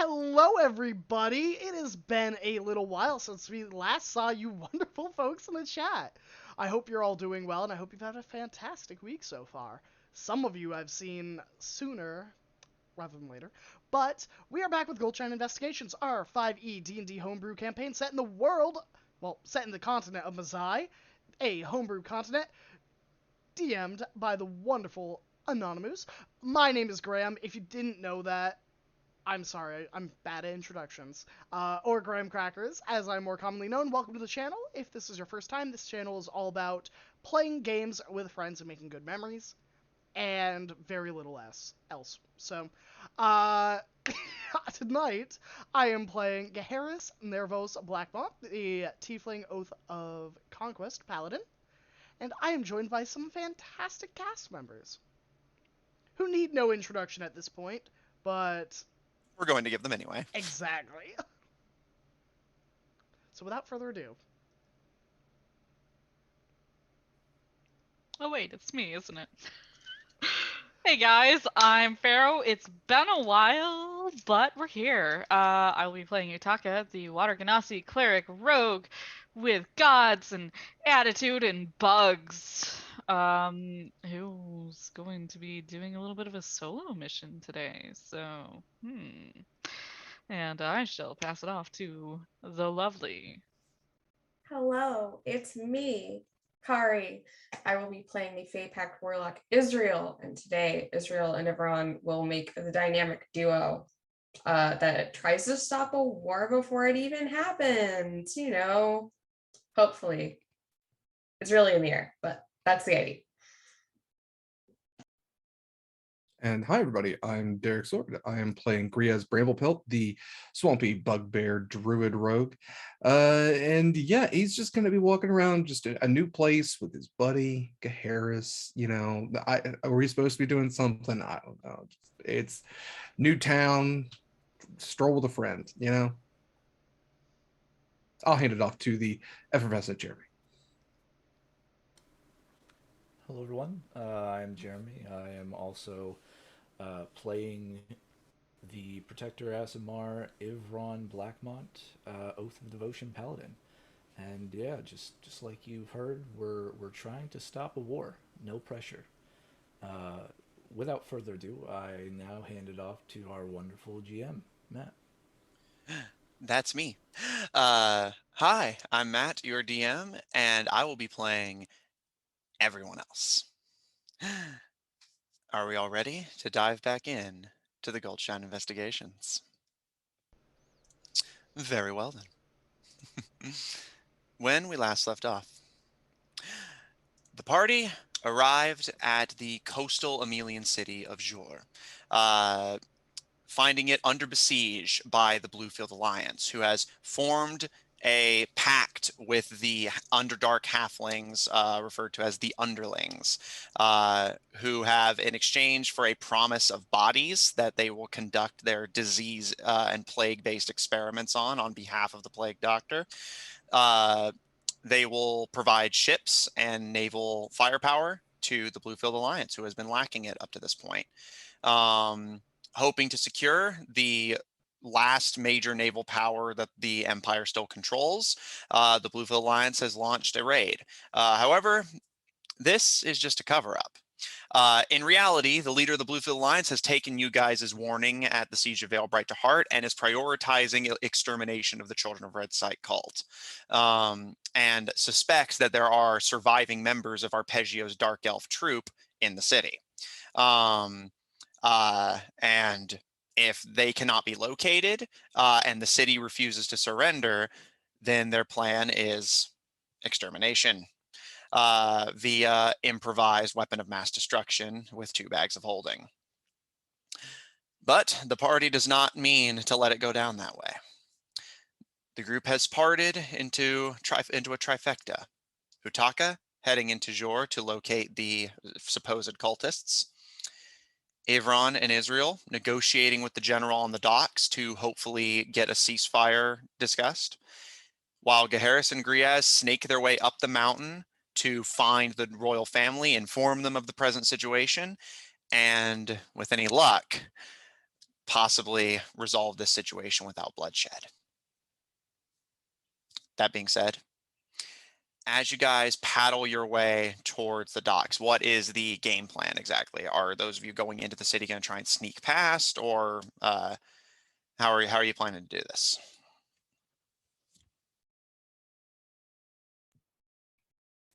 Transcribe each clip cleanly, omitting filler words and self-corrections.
Hello, everybody. It has been a little while since we last saw you wonderful folks in the chat. I hope you're all doing well, and I hope you've had a fantastic week so far. Some of you I've seen sooner rather than later, but we are back with Goldshine Investigations, our 5e D&D homebrew campaign set in the world, well, set in the continent of Mazai, a homebrew continent DM'd by the wonderful Anonymous. My name is Graham. If you didn't know that, I'm sorry, I'm bad at introductions. Or Graham Crackers, as I'm more commonly known. Welcome to the channel. If this is your first time, this channel is all about playing games with friends and making good memories, and very little else. So, uh, tonight, I am playing Geharis Nervos Blackmont, the Tiefling Oath of Conquest Paladin, and I am joined by some fantastic cast members, who need no introduction at this point, but We're going to give them anyway. exactly. So without further ado, Oh wait, it's me, isn't it? Hey guys, I'm Pharaoh. It's been a while, but we're here. I will be playing Utaka, the Water Genasi cleric rogue with gods and attitude and bugs. Who's going to be doing a little bit of a solo mission today. So, And I shall pass it off to the lovely. Hello, it's me, Kari. I will be playing the Fey Pact Warlock Israel, and today Israel and Evron will make the dynamic duo that tries to stop a war before it even happens. Hopefully. It's really in the air, but that's the idea. And hi, everybody. I'm Derek Sword. I am playing Griaz Bramblepelt, the swampy bugbear druid rogue. And yeah, he's just going to be walking around just a new place with his buddy, Geharis. Are we supposed to be doing something? I don't know. It's new town, stroll with a friend, I'll hand it off to the effervescent Jeremy. Hello, everyone. I'm Jeremy. I am also playing the Protector Asimar Ivron Blackmont, Oath of Devotion Paladin. And yeah, just like you've heard, we're trying to stop a war. No pressure. Without further ado, I now hand it off to our wonderful GM, Matt. That's me. Hi, I'm Matt, your DM, and I will be playing everyone else. Are we all ready to dive back in to the Goldshine Investigations? Very well then. When we last left off, the party arrived at the coastal Emelian city of Jor, finding it under besiege by the Bluefield Alliance, who has formed a pact with the Underdark halflings, referred to as the Underlings, who have, in exchange for a promise of bodies that they will conduct their disease and plague-based experiments on behalf of the Plague Doctor, they will provide ships and naval firepower to the Bluefield Alliance, who has been lacking it up to this point. Hoping to secure the last major naval power that the Empire still controls, the Bluefield Alliance has launched a raid. However, this is just a cover-up. In reality, the leader of the Bluefield Alliance has taken you guys' warning at the Siege of Vale Bright to heart and is prioritizing extermination of the Children of Red Sight cult, and suspects that there are surviving members of Arpeggio's Dark Elf troop in the city. And if they cannot be located and the city refuses to surrender, then their plan is extermination via improvised weapon of mass destruction with 2 bags of holding. But the party does not mean to let it go down that way. The group has parted into a trifecta. Utaka heading into Jor to locate the supposed cultists. Avron and Israel negotiating with the general on the docks to hopefully get a ceasefire discussed, while Geharis and Griaz snake their way up the mountain to find the royal family, inform them of the present situation, and with any luck, possibly resolve this situation without bloodshed. That being said, as you guys paddle your way towards the docks, what is the game plan exactly? Are those of you going into the city going to try and sneak past, or how are you planning to do this?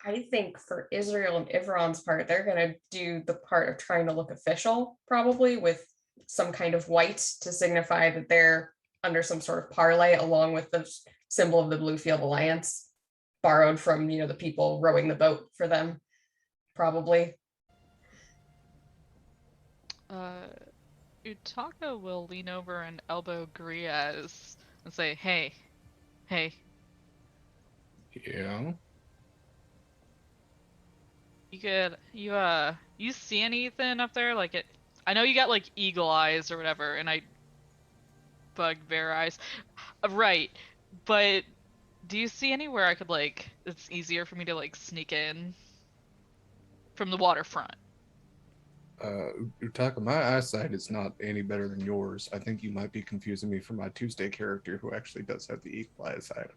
I think for Israel and Ivron's part, they're going to do the part of trying to look official, probably with some kind of white to signify that they're under some sort of parlay, along with the symbol of the Bluefield Alliance, borrowed from, the people rowing the boat for them, probably. Utaka will lean over and elbow Griaz and say, hey. Yeah. You see anything up there? Like I know you got like eagle eyes or whatever, and bugbear eyes. Right. But do you see anywhere I could it's easier for me to sneak in from the waterfront? Utaka, my eyesight is not any better than yours. I think you might be confusing me for my Tuesday character who actually does have the equal eyesight.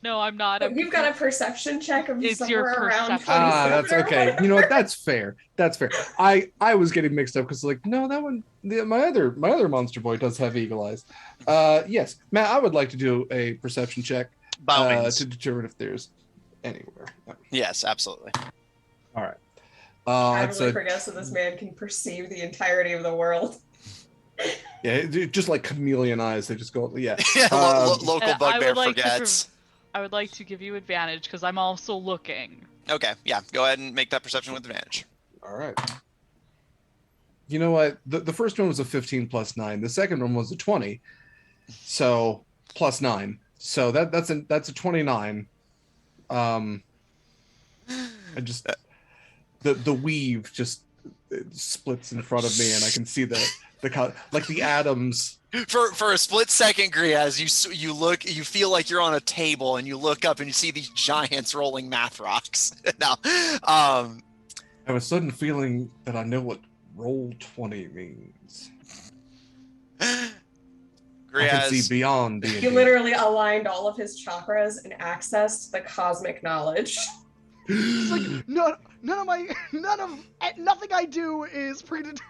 No, I'm not. You've got a perception check of It's somewhere your around perception. 27 that's or okay. whatever. You know what? That's fair. That's fair. I was getting mixed up because no, that one, my other monster boy does have eagle eyes. Yes, Matt, I would like to do a perception check to determine if there's anywhere. Yes, absolutely. All right. I totally forget that this man can perceive the entirety of the world. Yeah, just like chameleon eyes, they just go. Yeah. Local bugbear forgets. I would like to give you advantage because I'm also looking. Okay, yeah, go ahead and make that perception with advantage. All right. You know what? The first one was a 15 plus 9. The second one was a 20. So plus 9. So that's a 29. I just the weave just splits in front of me, and I can see the like the atoms. For a split second, Griaz, you look, you feel like you're on a table, and you look up and you see these giants rolling math rocks. Now, I have a sudden feeling that I know what roll 20 means. Griaz, I can see beyond D&D. He literally aligned all of his chakras and accessed the cosmic knowledge. It's like nothing I do is predetermined.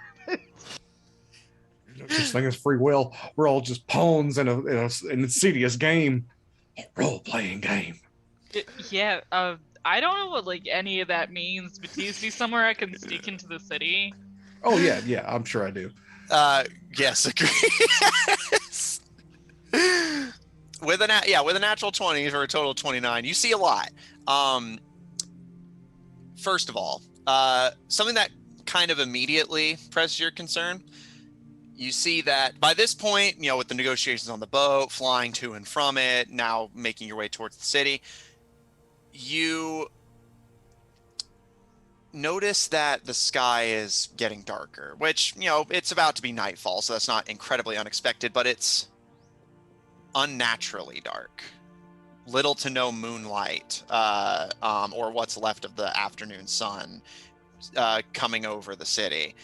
This thing is free will. We're all just pawns in a insidious game, role-playing game. Yeah, I don't know what any of that means, but do you see somewhere I can sneak into the city? Oh yeah, I'm sure I do. Yes, agree. With a natural 20 for a total of 29, you see a lot. First of all, something that kind of immediately presses your concern. You see that by this point, with the negotiations on the boat, flying to and from it, now making your way towards the city, you notice that the sky is getting darker, which, it's about to be nightfall, so that's not incredibly unexpected, but it's unnaturally dark. Little to no moonlight, or what's left of the afternoon sun coming over the city.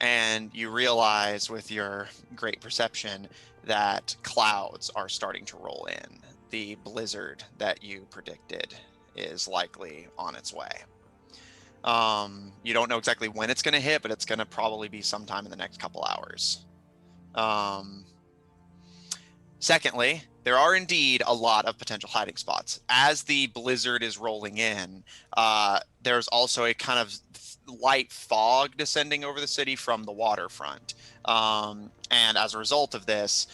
And you realize with your great perception that clouds are starting to roll in. The blizzard that you predicted is likely on its way. You don't know exactly when it's going to hit, but it's going to probably be sometime in the next couple hours. Secondly, there are indeed a lot of potential hiding spots. As the blizzard is rolling in, there's also a kind of light fog descending over the city from the waterfront. And as a result of this,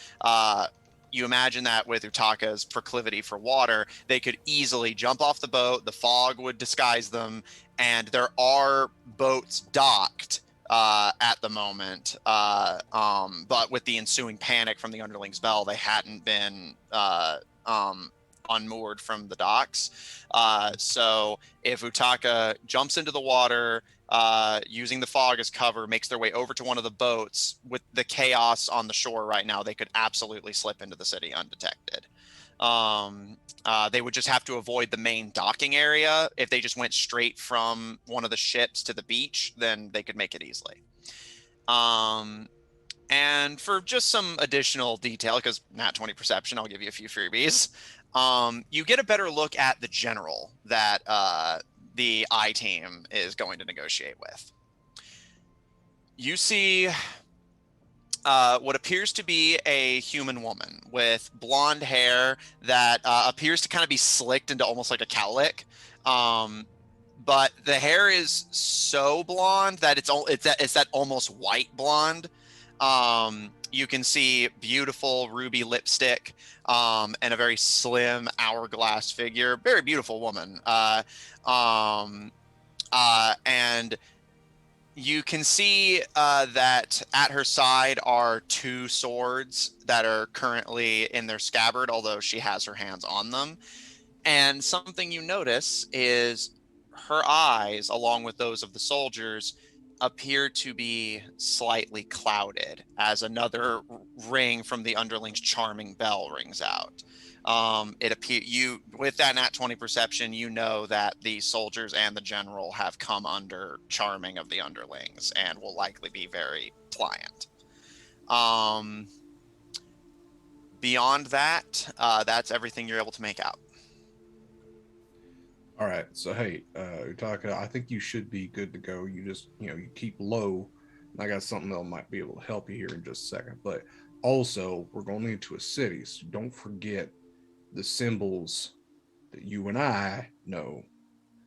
you imagine that with Utaka's proclivity for water, they could easily jump off the boat, the fog would disguise them, and there are boats docked at the moment. But with the ensuing panic from the Underlings' Bell, they hadn't been unmoored from the docks. So if Utaka jumps into the water, using the fog as cover, makes their way over to one of the boats, with the chaos on the shore right now, they could absolutely slip into the city undetected. They would just have to avoid the main docking area. If they just went straight from one of the ships to the beach, then they could make it easily. And for just some additional detail, because nat 20 perception, I'll give you a few freebies. You get a better look at the general that the I team is going to negotiate with. You see what appears to be a human woman with blonde hair that appears to kind of be slicked into almost like a cowlick. But the hair is so blonde that it's that almost white blonde. You can see beautiful ruby lipstick and a very slim hourglass figure. Very beautiful woman. And you can see that at her side are 2 swords that are currently in their scabbard, although she has her hands on them. And something you notice is her eyes, along with those of the soldiers, appear to be slightly clouded as another ring from the underling's charming bell rings out. With that nat 20 perception, you know that the soldiers and the general have come under charming of the underlings and will likely be very pliant. Beyond that, that's everything you're able to make out. All right, so hey, Utaka, I think you should be good to go. You just, you keep low. I got something that might be able to help you here in just a second. But also, we're going into a city, so don't forget the symbols that you and I know.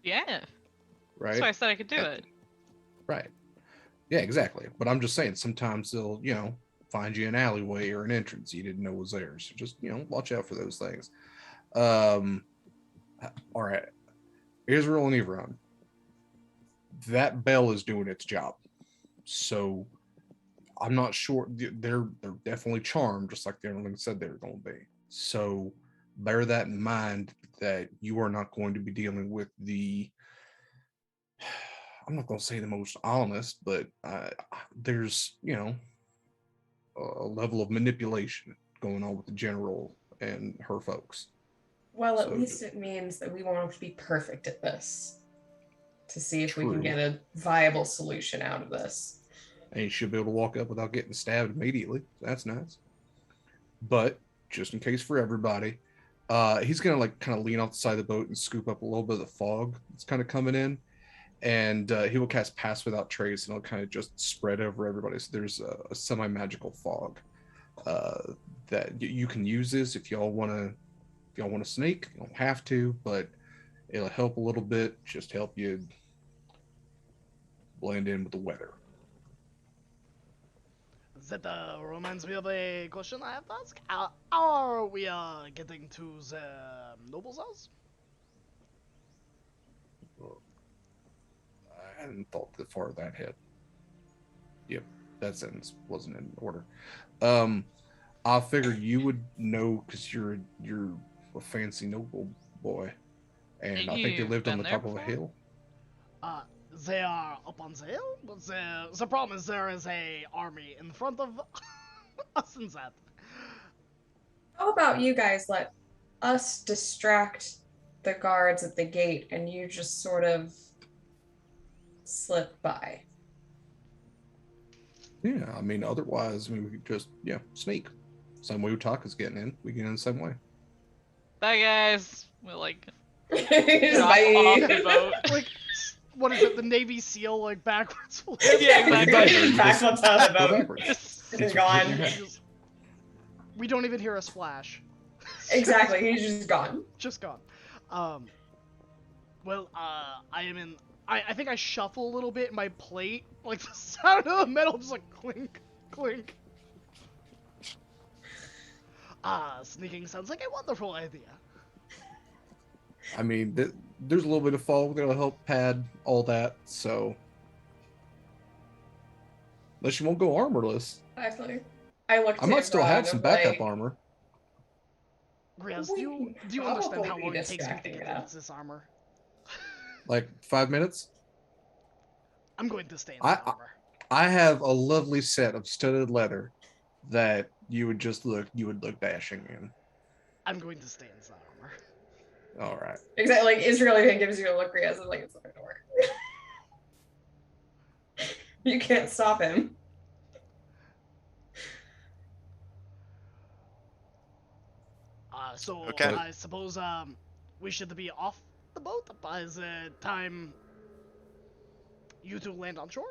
Yeah. Right? That's why I said I could do it. Right. Yeah, exactly. But I'm just saying, sometimes they'll, find you an alleyway or an entrance you didn't know was there. So just, watch out for those things. All right. Israel and Iran. That bell is doing its job. So I'm not sure. They're definitely charmed, just like the underling said they were going to be. So bear that in mind, that you are not going to be dealing with I'm not going to say the most honest, but there's, a level of manipulation going on with the general and her folks. Well, at least it means that we won't have to be perfect at this to see if we can get a viable solution out of this. And you should be able to walk up without getting stabbed immediately. That's nice. But just in case for everybody, he's going to kind of lean off the side of the boat and scoop up a little bit of the fog that's kind of coming in. And he will cast Pass Without Trace, and it'll kind of just spread over everybody. So there's a semi-magical fog that you can use this if y'all want to snake. You don't have to, but it'll help a little bit. Just help you blend in with the weather. That reminds me of a question I have to ask. How are we getting to the noble's house? I hadn't thought that far that ahead. Yep, that sentence wasn't in order. I figured you would know because you're a fancy noble boy, and I think they lived on the top of a hill. They are up on the hill, but the problem is there is a army in front of us and that. How about you guys let us distract the guards at the gate and you just sort of slip by? Yeah, I mean, otherwise, we could just, sneak. Same way Utaka's getting in. We get in the same way. Bye, guys. We'll, drop Bye. off the boat. What is it, the Navy SEAL, backwards? Yeah, exactly. Backwards out of the boat. He's gone. We don't even hear a splash. Exactly, he's just gone. Just gone. Well, I am in... I think I shuffle a little bit in my plate, the sound of the metal just clink, clink. Sneaking sounds like a wonderful idea. I mean, there's a little bit of fog that'll help pad all that, so... Unless you won't go armorless. Exactly. I might still have some backup armor. Griaz, do you understand how long it takes me to get this armor? 5 minutes? I'm going to stay in the armor. I have a lovely set of studded leather that you would look dashing in. I'm going to stay in the armor. All right. Exactly. Israel even gives you a look, Griaz, it's not gonna work. You can't stop him. So Okay. I suppose we should be off the boat by the time you two land on shore.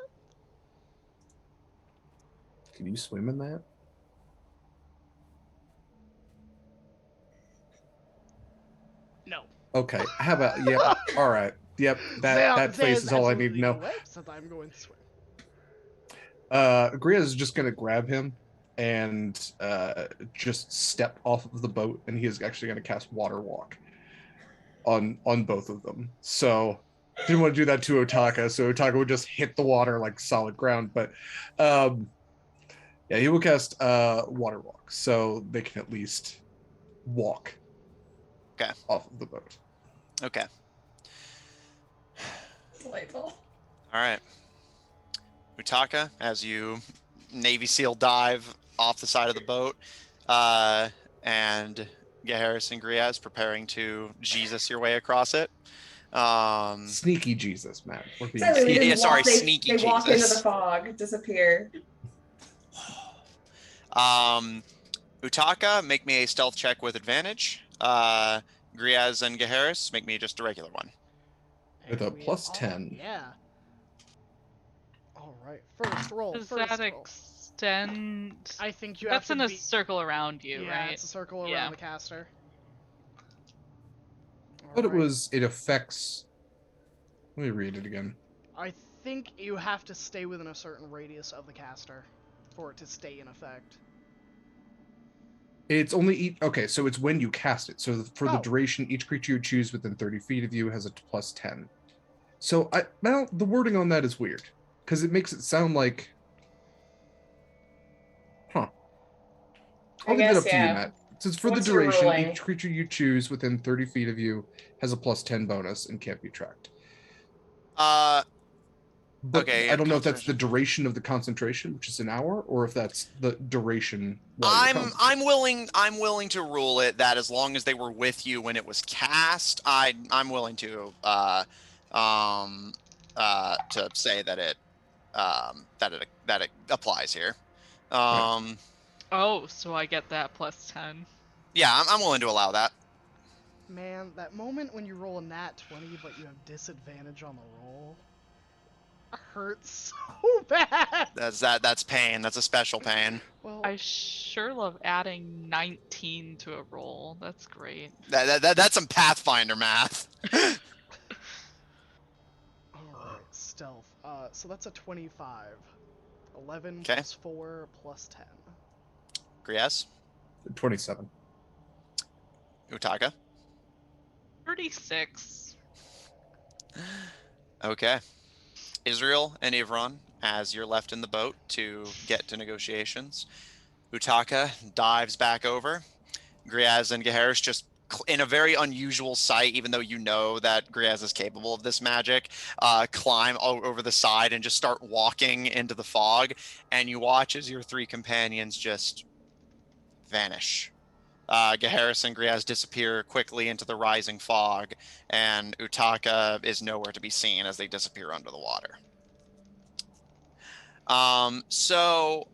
Can you swim in that? No. Okay. How about? Yep. All right. Yep. That face is all I need to know. No way that I'm going to swim. Griaz is just gonna grab him and just step off of the boat, and he is actually gonna cast Water Walk on both of them. So didn't want to do that to Otaka, so Otaka would just hit the water like solid ground. But yeah, he will cast Water Walk, so they can at least walk. Okay. Off of the boat. Okay. Delightful. All right. Utaka, as you Navy SEAL dive off the side of the boat, and Geharis and Griaz preparing to Jesus your way across it. Sneaky Jesus, man. We're being So they Yeah, just sorry, walk, they, sneaky they walk into the Jesus. fog, disappear. Utaka, make me a stealth check with advantage. Griaz and Geharis, make me just a regular one. With a And we plus are- 10. Yeah. All right. First roll. Does First that roll. extend? I think you That's have in to a be. circle around you, Yeah, right? it's a circle around Yeah. the caster. But it Alright. was, it affects. Let me read it again. I think you have to stay within a certain radius of the caster for it to stay in effect. It's only okay, so it's when you cast it. So for the Oh. duration, each creature you choose within 30 feet of you has a plus 10. So the wording on that is weird because it makes it sound like, I'll leave it guess, up to you, yeah. Matt. It says for What's the your duration, ruling? each creature you choose within 30 feet of you has a plus 10 bonus and can't be tracked. But Okay, I yeah, don't know if that's the concentration. duration of the concentration, which is an hour, or if that's the duration. While you're I'm concentrating. willing to rule it that as long as they were with you when it was cast, I'm willing to say that it applies here. Oh, so I get that plus 10. Yeah, I'm willing to allow that. Man, that moment when you roll a nat 20 but you have disadvantage on the roll hurts so bad. That's pain. That's a special pain. Well, I sure love adding 19 to a roll. That's great. That's some Pathfinder math. alright, stealth. So that's a 25. 11 Okay. plus 4 plus 10. Griaz, 27. Utaka. 36. Okay. Israel and Ivron, as you're left in the boat to get to negotiations. Utaka dives back over. Griaz and Geharis just in a very unusual sight, even though you know that Griaz is capable of this magic, climb over the side and just start walking into the fog. And you watch as your three companions just vanish. Geharis and Griaz disappear quickly into the rising fog, and Utaka is nowhere to be seen as they disappear under the water. So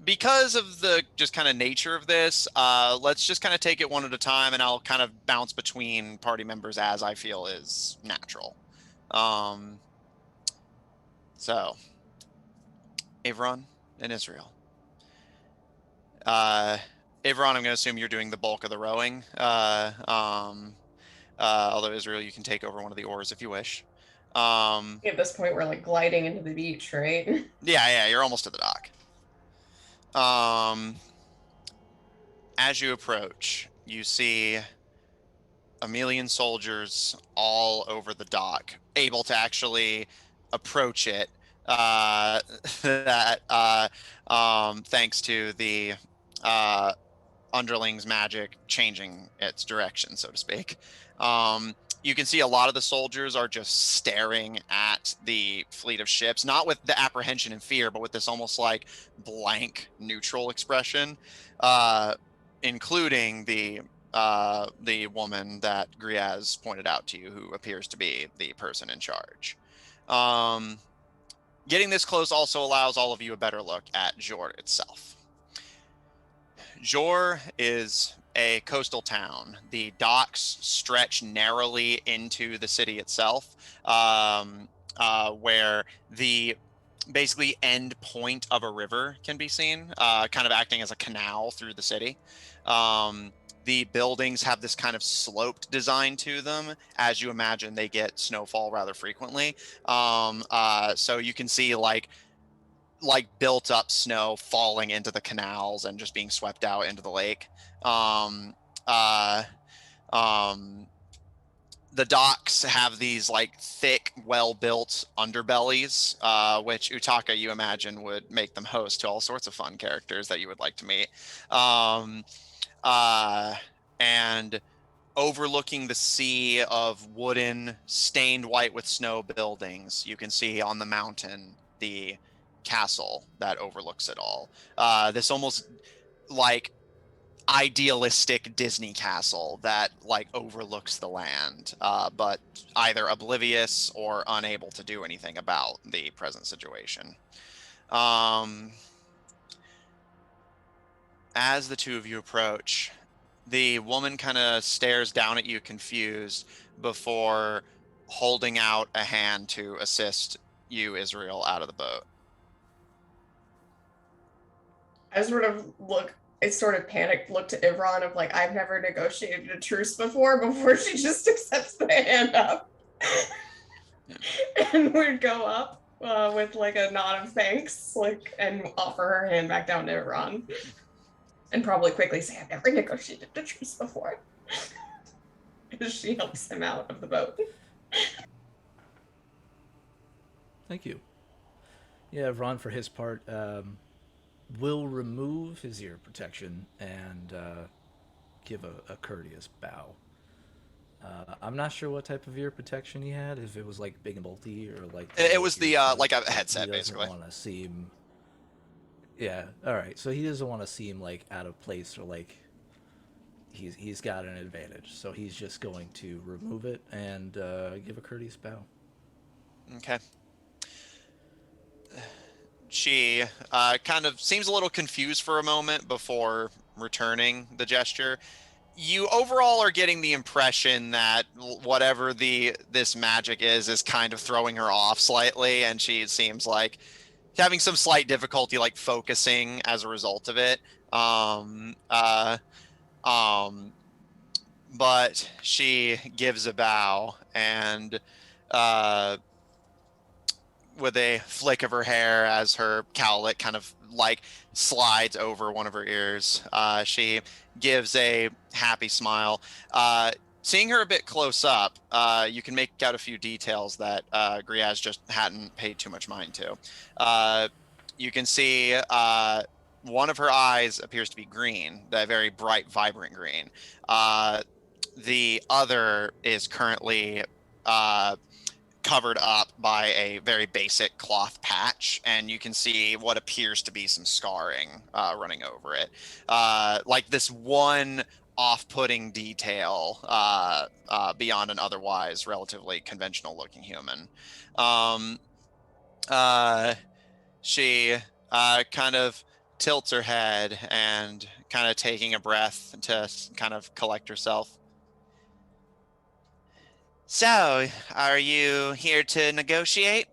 because of the just kind of nature of this, let's just kind of take it one at a time, and I'll kind of bounce between party members as I feel is natural. So, Ivron and Israel. Ivron, I'm going to assume you're doing the bulk of the rowing. Although Israel, you can take over one of the oars if you wish. At this point, we're like gliding into the beach, right? Yeah, you're almost to the dock. As you approach, you see a million soldiers all over the dock, able to actually approach it. Thanks to the underling's magic changing its direction, so to speak. You can see a lot of the soldiers are just staring at the fleet of ships, not with the apprehension and fear, but with this almost like blank neutral expression, including the woman that Griaz pointed out to you, who appears to be the person in charge. Getting this close also allows all of you a better look at Jord itself. Jor is a coastal town. The docks stretch narrowly into the city itself, where the basically end point of a river can be seen, kind of acting as a canal through the city. The buildings have this kind of sloped design to them. As you imagine, they get snowfall rather frequently. So you can see like built up snow falling into the canals and just being swept out into the lake. Um, uh, um, the docks have these like thick, well-built underbellies, which Utaka, you imagine, would make them host to all sorts of fun characters that you would like to meet. And overlooking the sea of wooden, stained white with snow buildings, you can see on the mountain the castle that overlooks it all. This almost like idealistic Disney castle that like overlooks the land, but either oblivious or unable to do anything about the present situation. As the two of you approach, the woman kind of stares down at you confused before holding out a hand to assist you, Israel, out of the boat. I sort of panicked, look to Ivron of like, I've never negotiated a truce before she just accepts the hand up. And would go up with like a nod of thanks, like, and offer her hand back down to Ivron. And probably quickly say, I've never negotiated a truce before. As she helps him out of the boat. Thank you. Yeah, Ron, for his part, will remove his ear protection and give a courteous bow. I'm not sure what type of ear protection he had, if it was like big and bulky or like... It was the like a headset, basically. He doesn't want to seem... Yeah, alright, so he doesn't want to seem like out of place or like he's got an advantage. So he's just going to remove it and give a courteous bow. Okay. She kind of seems a little confused for a moment before returning the gesture. You overall are getting the impression that whatever this magic is kind of throwing her off slightly, and she seems like having some slight difficulty like focusing as a result of it. But she gives a bow and with a flick of her hair as her cowlet kind of like slides over one of her ears, she gives a happy smile. Seeing her a bit close up, you can make out a few details that Griaz just hadn't paid too much mind to. You can see one of her eyes appears to be green, that very bright, vibrant green. The other is currently covered up by a very basic cloth patch, and you can see what appears to be some scarring running over it. Like this one off-putting detail beyond an otherwise relatively conventional-looking human. She kind of tilts her head and kind of taking a breath to kind of collect herself. So, are you here to negotiate?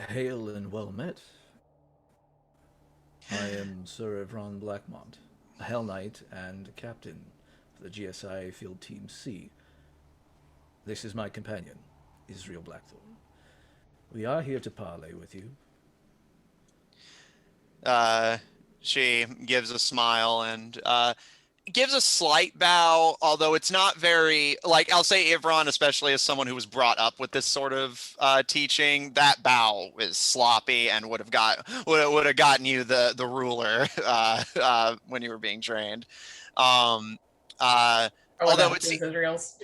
Hail and well met. I am Sir Evron Blackmont, a Hell Knight and captain for the GSI Field Team C. This is my companion, Israel Blackthorn. We are here to parley with you. She gives a smile and gives a slight bow, although it's not very, like, I'll say Ivron, especially as someone who was brought up with this sort of teaching, that bow is sloppy and would have gotten you the ruler when you were being trained. Although it's Israel's.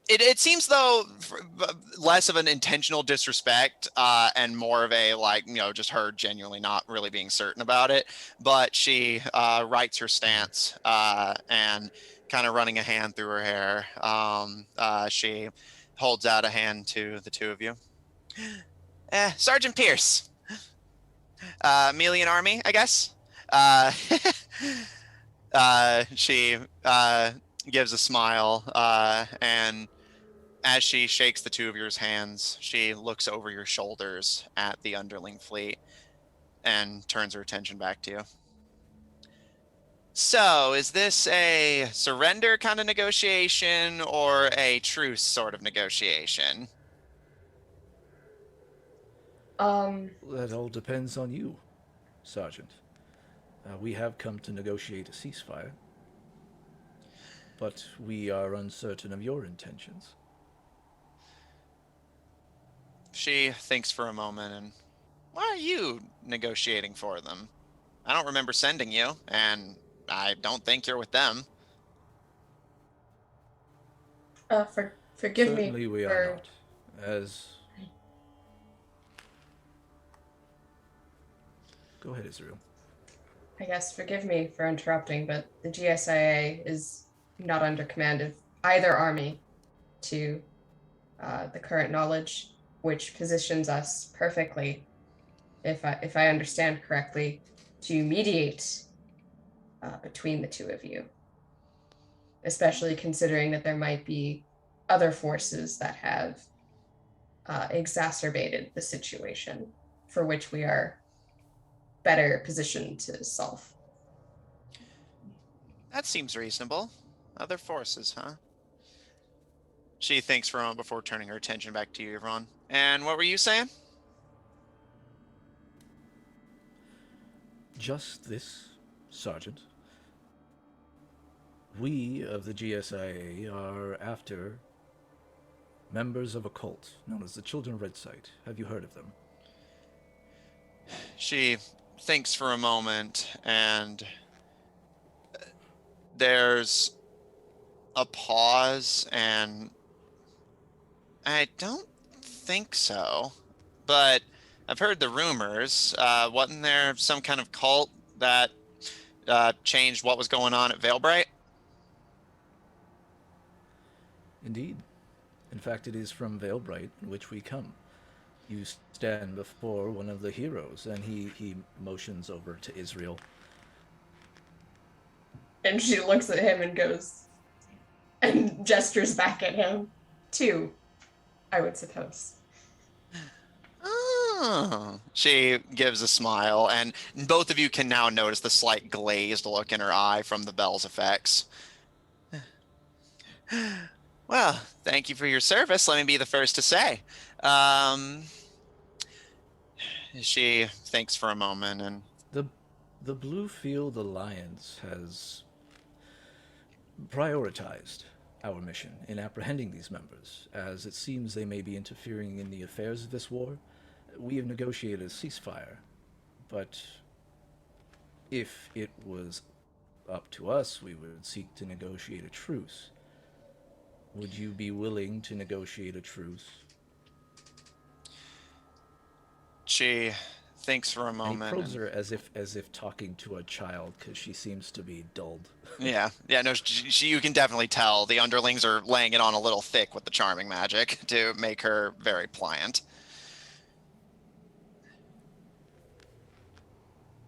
It seems though less of an intentional disrespect and more of a like, you know, just her genuinely not really being certain about it. But she rights her stance and kind of running a hand through her hair. She holds out a hand to the two of you. Sergeant Pierce, Melian army, I guess. She gives a smile, and as she shakes the two of your hands, she looks over your shoulders at the underling fleet and turns her attention back to you. So, is this a surrender kind of negotiation or a truce sort of negotiation? That all depends on you, Sergeant. We have come to negotiate a ceasefire, but we are uncertain of your intentions. She thinks for a moment and, why are you negotiating for them? I don't remember sending you, and I don't think you're with them. Forgive me Certainly we are for not. As... Go ahead, Israel. I guess forgive me for interrupting, but the GSIA is not under command of either army to the current knowledge, which positions us perfectly, if I understand correctly, to mediate between the two of you, especially considering that there might be other forces that have exacerbated the situation for which we are better positioned to solve. That seems reasonable. Other forces, huh? She thinks for a moment before turning her attention back to you, Yvonne. And what were you saying? Just this, Sergeant. We of the GSIA are after members of a cult known as the Children of Red Sight. Have you heard of them? She thinks for a moment, and there's a pause, and I don't think so. But I've heard the rumors. Wasn't there some kind of cult that changed what was going on at Veilbright? Indeed. In fact, it is from Veilbright in which we come. You stand before one of the heroes, and he motions over to Israel. And she looks at him and goes, and gestures back at him, too, I would suppose. Oh. She gives a smile, and both of you can now notice the slight glazed look in her eye from the bell's effects. Well, thank you for your service. Let me be the first to say. She thinks for a moment, and The Bluefield Alliance has prioritized our mission in apprehending these members, as it seems they may be interfering in the affairs of this war. We have negotiated a ceasefire, but if it was up to us, we would seek to negotiate a truce. Would you be willing to negotiate a truce? she thinks for a And he moment. probes her as if talking to a child, because she seems to be dulled. Yeah, no, you can definitely tell the underlings are laying it on a little thick with the charming magic to make her very pliant.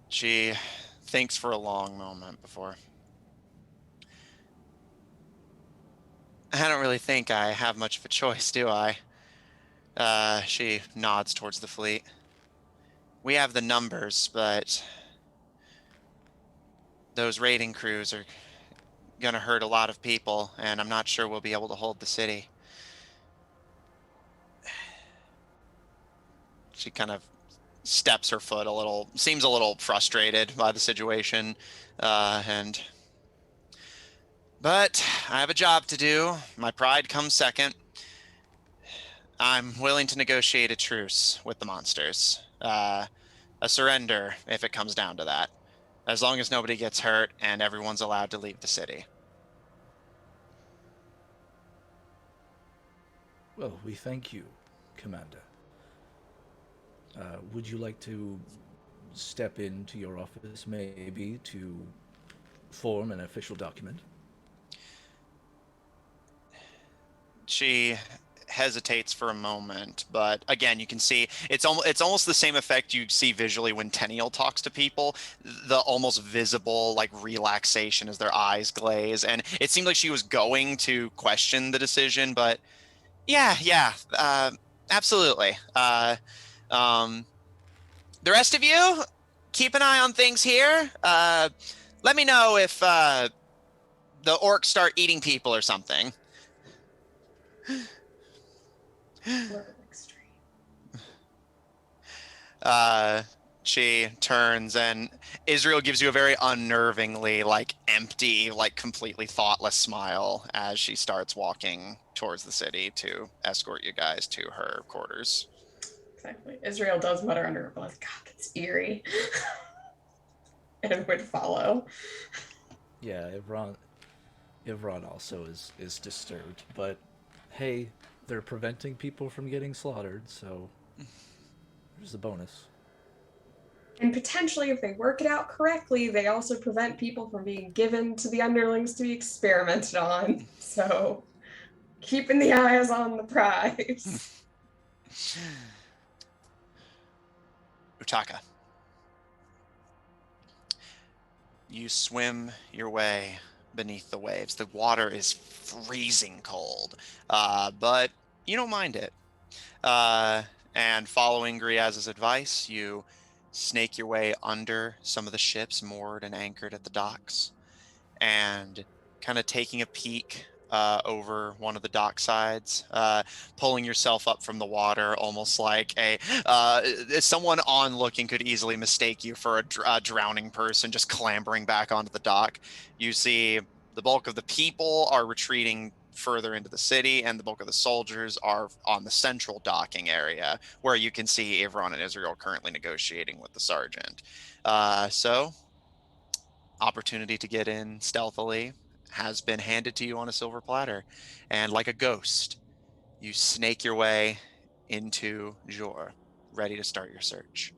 She thinks for a long moment before. I don't really think I have much of a choice, do I? She nods towards the fleet. We have the numbers, but those raiding crews are gonna hurt a lot of people, and I'm not sure we'll be able to hold the city. She kind of steps her foot a little, seems a little frustrated by the situation, but I have a job to do. My pride comes second. I'm willing to negotiate a truce with the monsters. A surrender, if it comes down to that. As long as nobody gets hurt and everyone's allowed to leave the city. Well, we thank you, Commander. Would you like to step into your office, maybe, to form an official document? She hesitates for a moment, but again, you can see it's almost the same effect you see visually when Tenniel talks to people, the almost visible like relaxation as their eyes glaze. And it seemed like she was going to question the decision, but yeah, absolutely. The rest of you, keep an eye on things here. Let me know if the orcs start eating people or something. We're extreme. She turns and Israel gives you a very unnervingly, like empty, like completely thoughtless smile as she starts walking towards the city to escort you guys to her quarters. Exactly. Israel does mutter under her breath, God, that's eerie. And would follow. Yeah, Ivron also is disturbed, but hey, they're preventing people from getting slaughtered, so there's a bonus. And potentially, if they work it out correctly, they also prevent people from being given to the underlings to be experimented on. So, keeping the eyes on the prize. Utaka. You swim your way beneath the waves. The water is freezing cold, but you don't mind it. And following Griaz's advice, you snake your way under some of the ships moored and anchored at the docks, and kind of taking a peek over one of the dock sides, pulling yourself up from the water, almost like someone onlooking could easily mistake you for a drowning person just clambering back onto the dock. You see the bulk of the people are retreating further into the city, and the bulk of the soldiers are on the central docking area, where you can see Ivron and Israel currently negotiating with the sergeant. So opportunity to get in stealthily has been handed to you on a silver platter, and like a ghost, you snake your way into Jor, ready to start your search.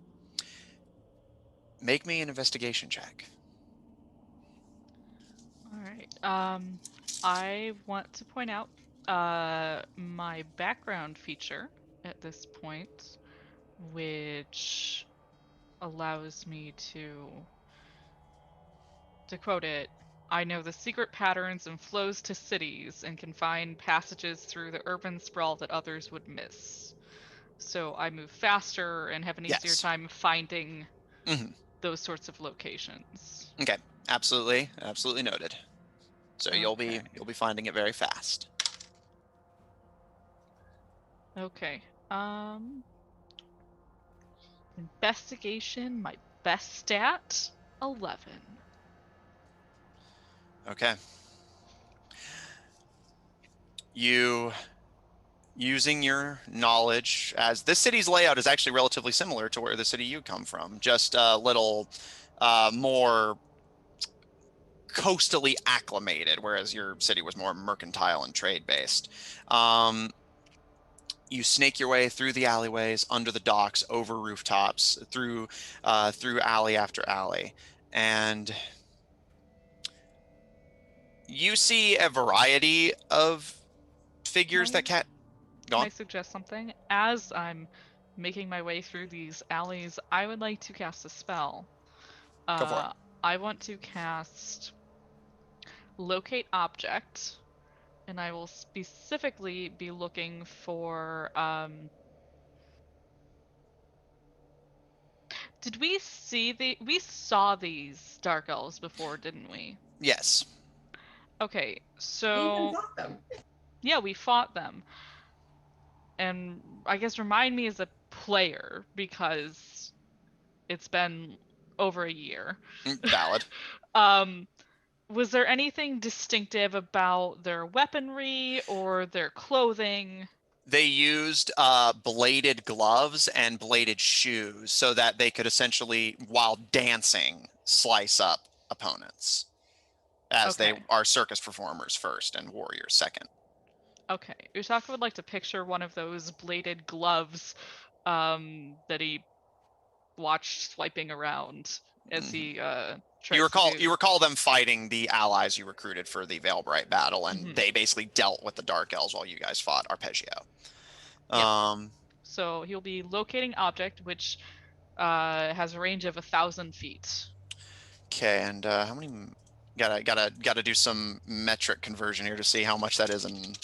Make me an investigation check. All right. I want to point out my background feature at this point, which allows me to quote it, I know the secret patterns and flows to cities and can find passages through the urban sprawl that others would miss. So I move faster and have an easier Yes. time finding Mm-hmm. those sorts of locations. Okay. Absolutely noted. So you'll Okay. be finding it very fast. Okay. Investigation, my best stat, 11. Okay. You, using your knowledge, as this city's layout is actually relatively similar to where the city you come from, just a little more coastally acclimated, whereas your city was more mercantile and trade based. You snake your way through the alleyways, under the docks, over rooftops, through alley after alley, and you see a variety of figures that cat. Go Can I on. suggest something? As I'm making my way through these alleys, I would like to cast a spell. Go for it. I want to cast Locate Object, and I will specifically be looking for. Did we see we saw these dark elves before, didn't we? Yes. Okay, We even so fought them. yeah, we fought them. And I guess remind me as a player because it's been over a year. Valid. um, was there anything distinctive about their weaponry or their clothing? They used bladed gloves and bladed shoes so that they could essentially, while dancing, slice up opponents, as they Okay. are circus performers first and warriors second. Okay. Utaka would like to picture one of those bladed gloves that he watch swiping around as he tries You recall them fighting the allies you recruited for the Veilbright battle, and Mhm. they basically dealt with the Dark Elves while you guys fought Arpeggio. Yep. So he'll be locating object, which has a range of 1,000 feet. Okay, and how many? Gotta do some metric conversion here to see how much that is, and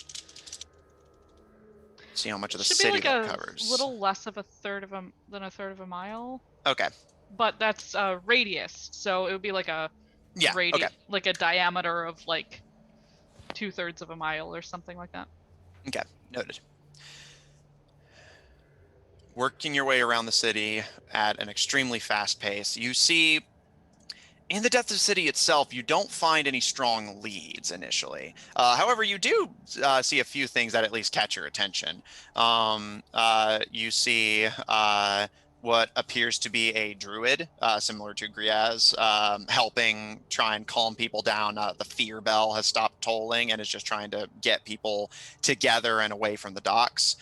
see how much of the Should be city like that a covers. little less of a third of a mile. Okay. But that's radius, so it would be like a Yeah. Okay. like a diameter of like 2/3 of a mile or something like that. Okay. Noted. Working your way around the city at an extremely fast pace, you see in the depth of the city itself, you don't find any strong leads initially. However, you do see a few things that at least catch your attention. You see what appears to be a druid, similar to Griaz, helping try and calm people down. The fear bell has stopped tolling and is just trying to get people together and away from the docks.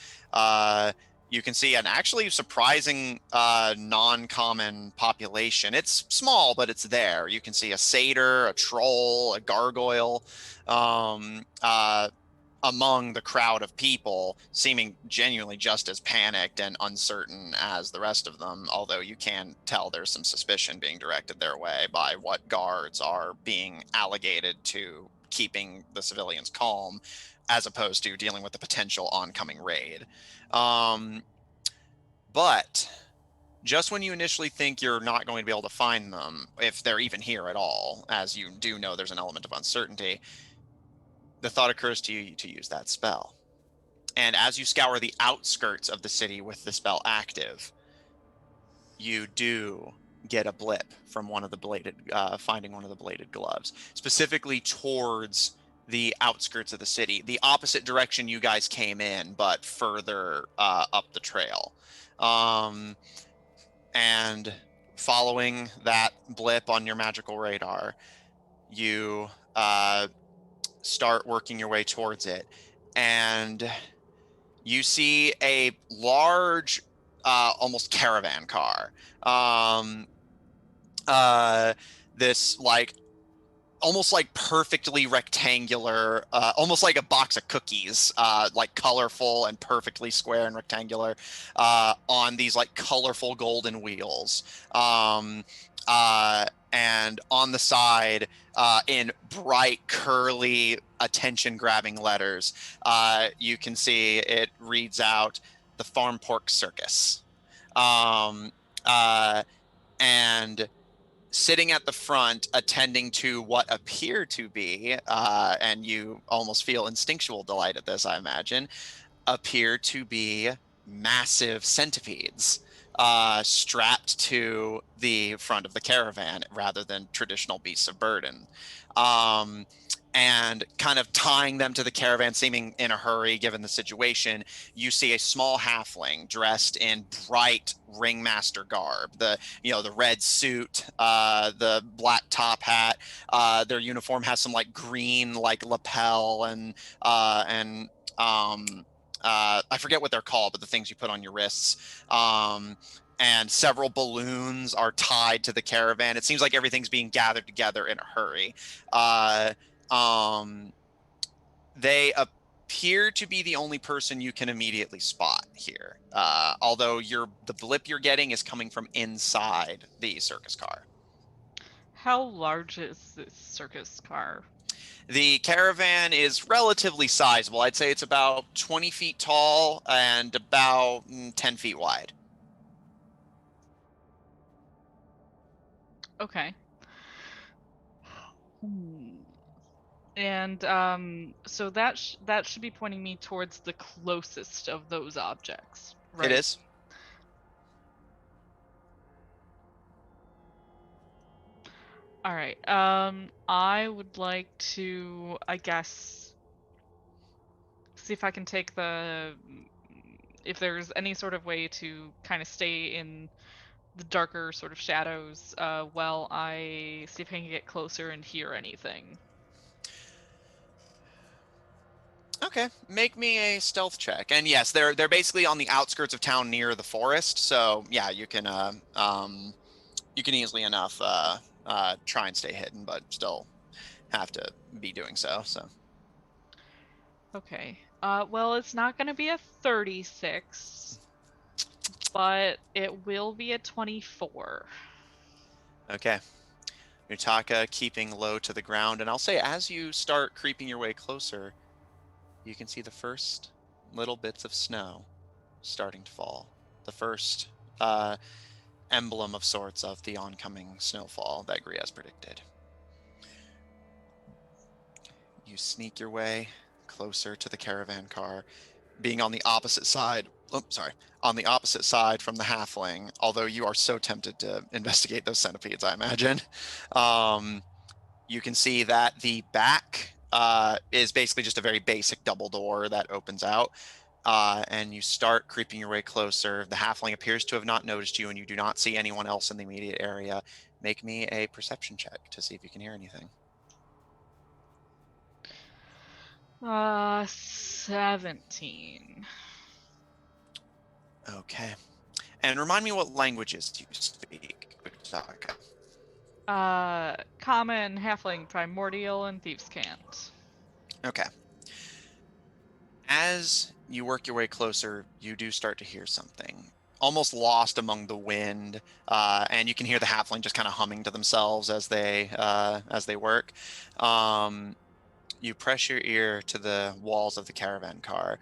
You can see an actually surprising non-common population. It's small, but it's there. You can see a satyr, a troll, a gargoyle among the crowd of people, seeming genuinely just as panicked and uncertain as the rest of them, although you can tell there's some suspicion being directed their way by what guards are being allocated to keeping the civilians calm, as opposed to dealing with the potential oncoming raid. But just when you initially think you're not going to be able to find them, if they're even here at all, as you do know there's an element of uncertainty, the thought occurs to you to use that spell. And as you scour the outskirts of the city with the spell active, you do get a blip from one of the bladed, finding one of the bladed gloves, specifically towards the outskirts of the city, the opposite direction you guys came in, but further up the trail. And following that blip on your magical radar, you start working your way towards it, and you see a large, almost caravan car. This like almost like perfectly rectangular, almost like a box of cookies, like colorful and perfectly square and rectangular, on these like colorful golden wheels. And on the side, in bright, curly, attention-grabbing letters, you can see it reads out the Farm Pork Circus. And sitting at the front, attending to what appear to be, and you almost feel instinctual delight at this, I imagine, appear to be massive centipedes strapped to the front of the caravan rather than traditional beasts of burden. And kind of tying them to the caravan, seeming in a hurry given the situation, you see a small halfling dressed in bright ringmaster garb, the red suit, the black top hat. Their uniform has some like green like lapel and I forget what they're called, but the things you put on your wrists. And several balloons are tied to the caravan. It seems like everything's being gathered together in a hurry. They appear to be the only person you can immediately spot here, although the blip you're getting is coming from inside the circus car. How large is this circus car? The caravan is relatively sizable. I'd say it's about 20 feet tall and about 10 feet wide. Okay. And so that should be pointing me towards the closest of those objects, right? It is. All right. I would like to, I guess, see if I can take if there's any sort of way to kind of stay in the darker sort of shadows while I see if I can get closer and hear anything. Okay, make me a stealth check. And yes, they're basically on the outskirts of town near the forest. So yeah, you can easily enough try and stay hidden, but still have to be doing so. So Okay. Well, it's not going to be a 36, but it will be a 24. okay. Mutaka keeping low to the ground, and I'll say as you start creeping your way closer, you can see the first little bits of snow starting to fall. The first emblem of sorts of the oncoming snowfall that Gria's predicted. You sneak your way closer to the caravan car, being on the opposite side. Oh, sorry, on the opposite side from the halfling. Although you are so tempted to investigate those centipedes, I imagine. You can see that the back is basically just a very basic double door that opens out. And you start creeping your way closer. The halfling appears to have not noticed you, and you do not see anyone else in the immediate area. Make me a perception check to see if you can hear anything. 17. Okay. And remind me what languages you speak, Utaka. Common, halfling, primordial, and thieves' cant. Okay. As you work your way closer, you do start to hear something almost lost among the wind, and you can hear the halfling just kind of humming to themselves as they work. You press your ear to the walls of the caravan car,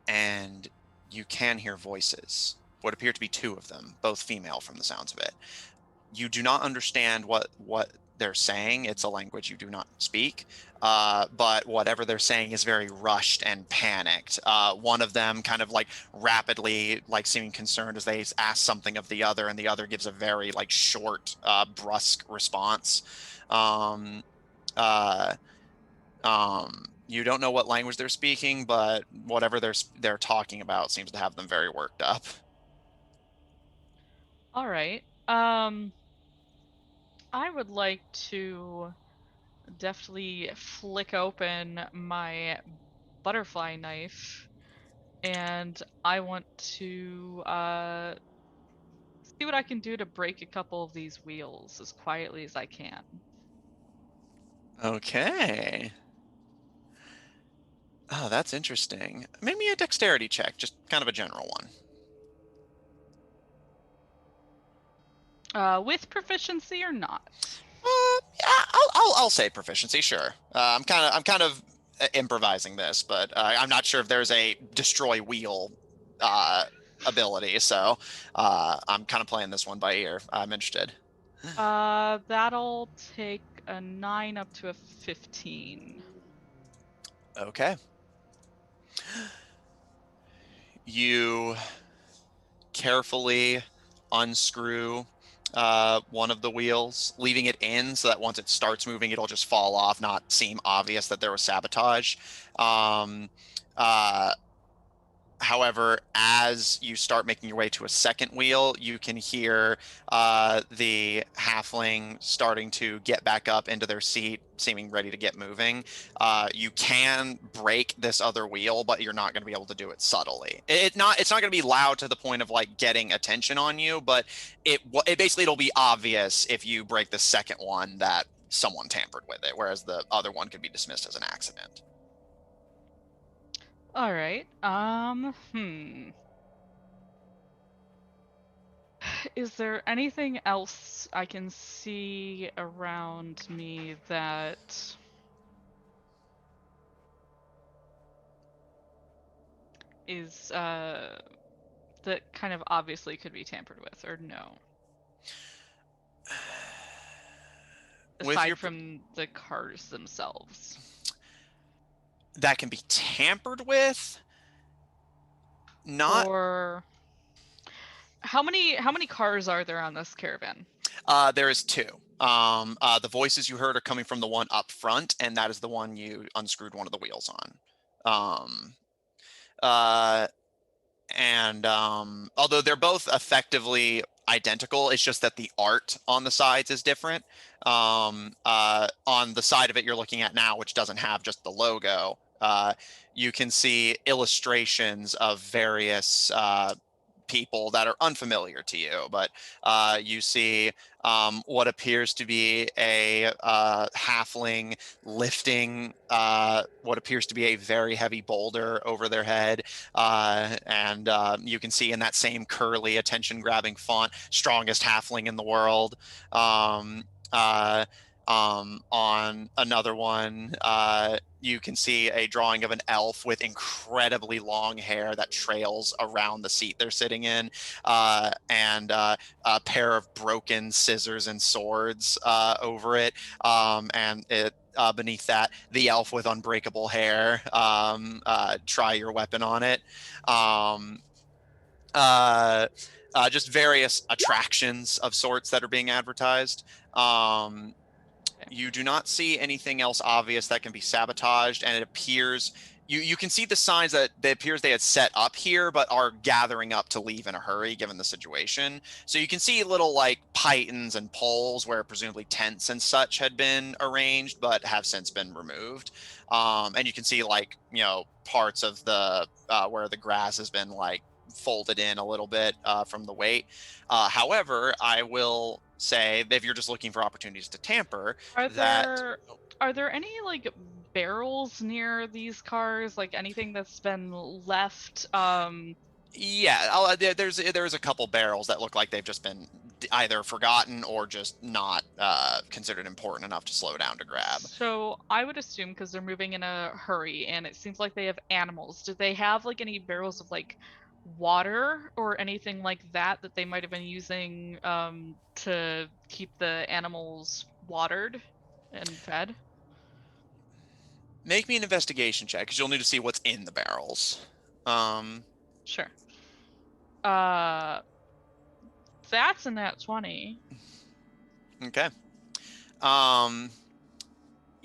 and you can hear voices. What appear to be two of them, both female from the sounds of it. You do not understand what they're saying. It's a language you do not speak, but whatever they're saying is very rushed and panicked. One of them kind of like rapidly, like seeming concerned as they ask something of the other, and the other gives a very like short, brusque response. You don't know what language they're speaking, but whatever they're talking about seems to have them very worked up. All right. I would like to deftly flick open my butterfly knife, and I want to see what I can do to break a couple of these wheels as quietly as I can. Okay. Oh, that's interesting. Maybe a dexterity check, just kind of a general one. With proficiency or not? Yeah, I'll say proficiency, sure. I'm kind of improvising this, but I'm not sure if there's a destroy wheel ability, so I'm kind of playing this one by ear. I'm interested. That'll take a 9 up to a 15. Okay. You carefully unscrew one of the wheels, leaving it in so that once it starts moving, it'll just fall off, not seem obvious that there was sabotage. However, as you start making your way to a second wheel, you can hear the halfling starting to get back up into their seat, seeming ready to get moving. You can break this other wheel, but you're not going to be able to do it subtly. It's not going to be loud to the point of like getting attention on you, but it basically it'll be obvious if you break the second one that someone tampered with it, whereas the other one could be dismissed as an accident. All right. Is there anything else I can see around me that is that kind of obviously could be tampered with, or no? Aside from the cars themselves. That can be tampered with? Not. Or how many cars are there on this caravan? There is two. The voices you heard are coming from the one up front, and that is the one you unscrewed one of the wheels on. Although they're both effectively identical, it's just that the art on the sides is different. On the side of it you're looking at now, which doesn't have just the logo, you can see illustrations of various people that are unfamiliar to you, but you see what appears to be a halfling lifting what appears to be a very heavy boulder over their head, and you can see in that same curly, attention-grabbing font, "Strongest halfling in the world." Uh, on another one, you can see a drawing of an elf with incredibly long hair that trails around the seat they're sitting in, and a pair of broken scissors and swords over it, and it. Beneath that, the elf with unbreakable hair. Try your weapon on it. Um, uh, just various attractions of sorts that are being advertised. You do not see anything else obvious that can be sabotaged, and it appears you can see the signs that it appears they had set up here but are gathering up to leave in a hurry given the situation. So you can see little like pythons and poles where presumably tents and such had been arranged but have since been removed. And you can see like, parts of the where the grass has been like folded in a little bit from the weight. However, I will say if you're just looking for opportunities to tamper, Are that there are there any like barrels near these cars? Like anything that's been left? yeah, there's a couple barrels that look like they've just been either forgotten or just not considered important enough to slow down to grab. So I would assume because they're moving in a hurry and it seems like they have animals. Do they have like any barrels of like water or anything like that that they might have been using to keep the animals watered and fed? Make me an investigation check because you'll need to see what's in the barrels. Sure. Uh, that's a nat 20. Okay.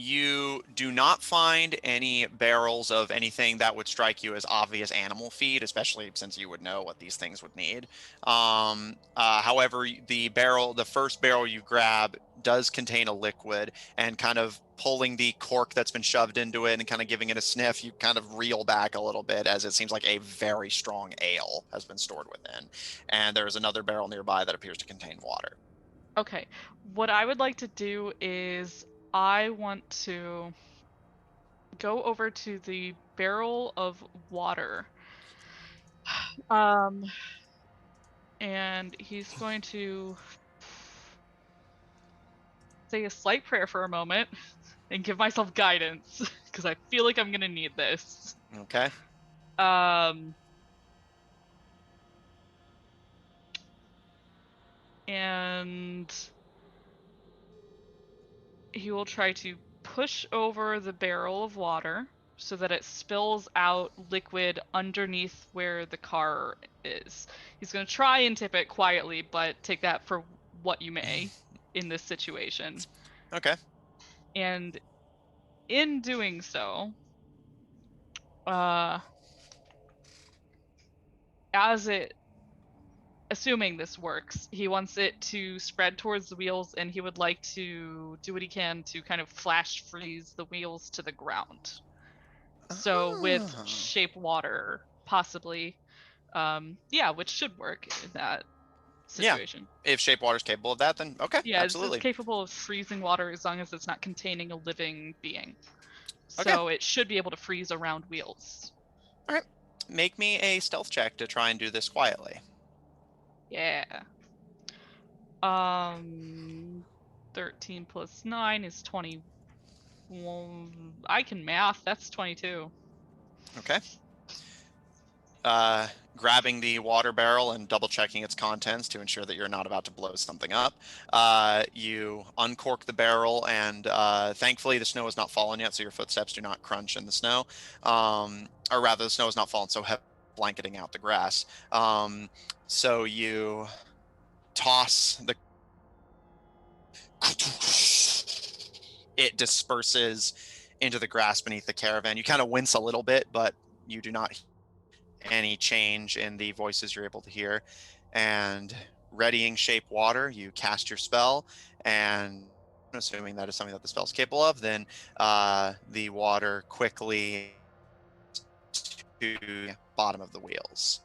You do not find any barrels of anything that would strike you as obvious animal feed, especially since you would know what these things would need. However, the first barrel you grab does contain a liquid, and kind of pulling the cork that's been shoved into it and kind of giving it a sniff, you kind of reel back a little bit as it seems like a very strong ale has been stored within. And there's another barrel nearby that appears to contain water. Okay. What I would like to do is I want to go over to the barrel of water. Um, and he's going to say a slight prayer for a moment and give myself guidance because I feel like I'm going to need this. Okay. And he will try to push over the barrel of water so that it spills out liquid underneath where the car is. He's going to try and tip it quietly, but take that for what you may in this situation. Okay. And in doing so, assuming this works, he wants it to spread towards the wheels and he would like to do what he can to kind of flash freeze the wheels to the ground. So with shape water, possibly, which should work in that situation. Yeah. If shape water's capable of that, then okay, yeah, absolutely. It's capable of freezing water as long as it's not containing a living being. Okay. So it should be able to freeze around wheels. All right. Make me a stealth check to try and do this quietly. Yeah. 13 plus 9 is 20. I can math. That's 22. Okay. Grabbing the water barrel and double checking its contents to ensure that you're not about to blow something up. You uncork the barrel, and thankfully the snow has not fallen yet, so your footsteps do not crunch in the snow. Or rather, the snow has not fallen so heavy, blanketing out the grass. So you toss the. It disperses into the grass beneath the caravan. You kind of wince a little bit, but you do not any change in the voices you're able to hear. And readying shape water, you cast your spell, and assuming that is something that the spell's capable of, then the water quickly to the bottom of the wheels.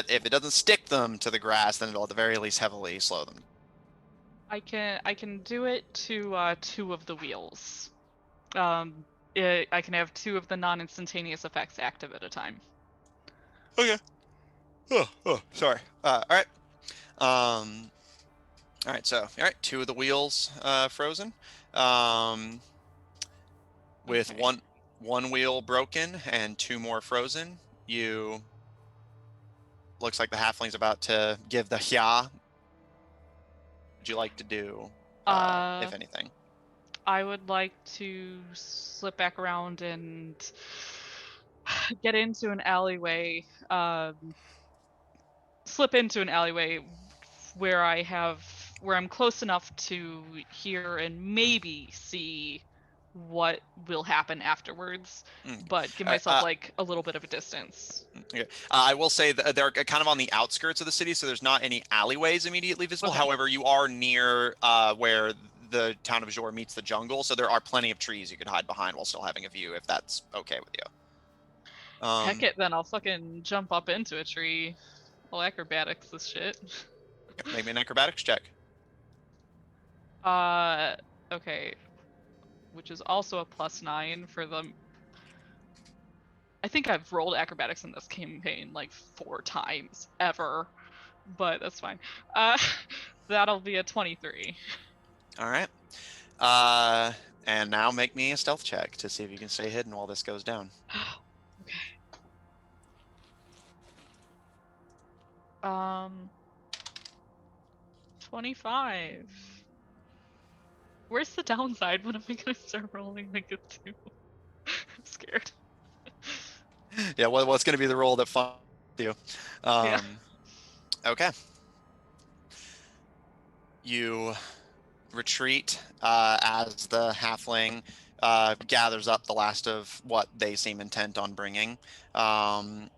If it doesn't stick them to the grass, then it'll at the very least heavily slow them. I can do it to 2 of the wheels. I can have 2 of the non-instantaneous effects active at a time. Okay. Sorry. All right. All right. So, all right, 2 of the wheels frozen. With Okay. one wheel broken and 2 more frozen, you looks like the halfling's about to give the hya. Would you like to do, if anything? I would like to slip back around and get into an alleyway. Slip into an alleyway where I'm close enough to hear and maybe see what will happen afterwards, but give All right, myself like a little bit of a distance. Okay. I will say that they're kind of on the outskirts of the city, so there's not any alleyways immediately visible. Okay. However, you are near where the town of Jor meets the jungle, so there are plenty of trees you could hide behind while still having a view, if that's okay with you. Heck it, then I'll fucking jump up into a tree. I'll acrobatics this shit. Make me an acrobatics check. Okay. Which is also a +9 for the... I think I've rolled acrobatics in this campaign like 4 times ever, but that's fine. That'll be a 23. All right. And now make me a stealth check to see if you can stay hidden while this goes down. Okay. 25. Where's the downside? When am I gonna start rolling like a 2? I'm scared. Yeah, what's going to be the roll that finds you? Yeah. Okay. You retreat as the halfling gathers up the last of what they seem intent on bringing. And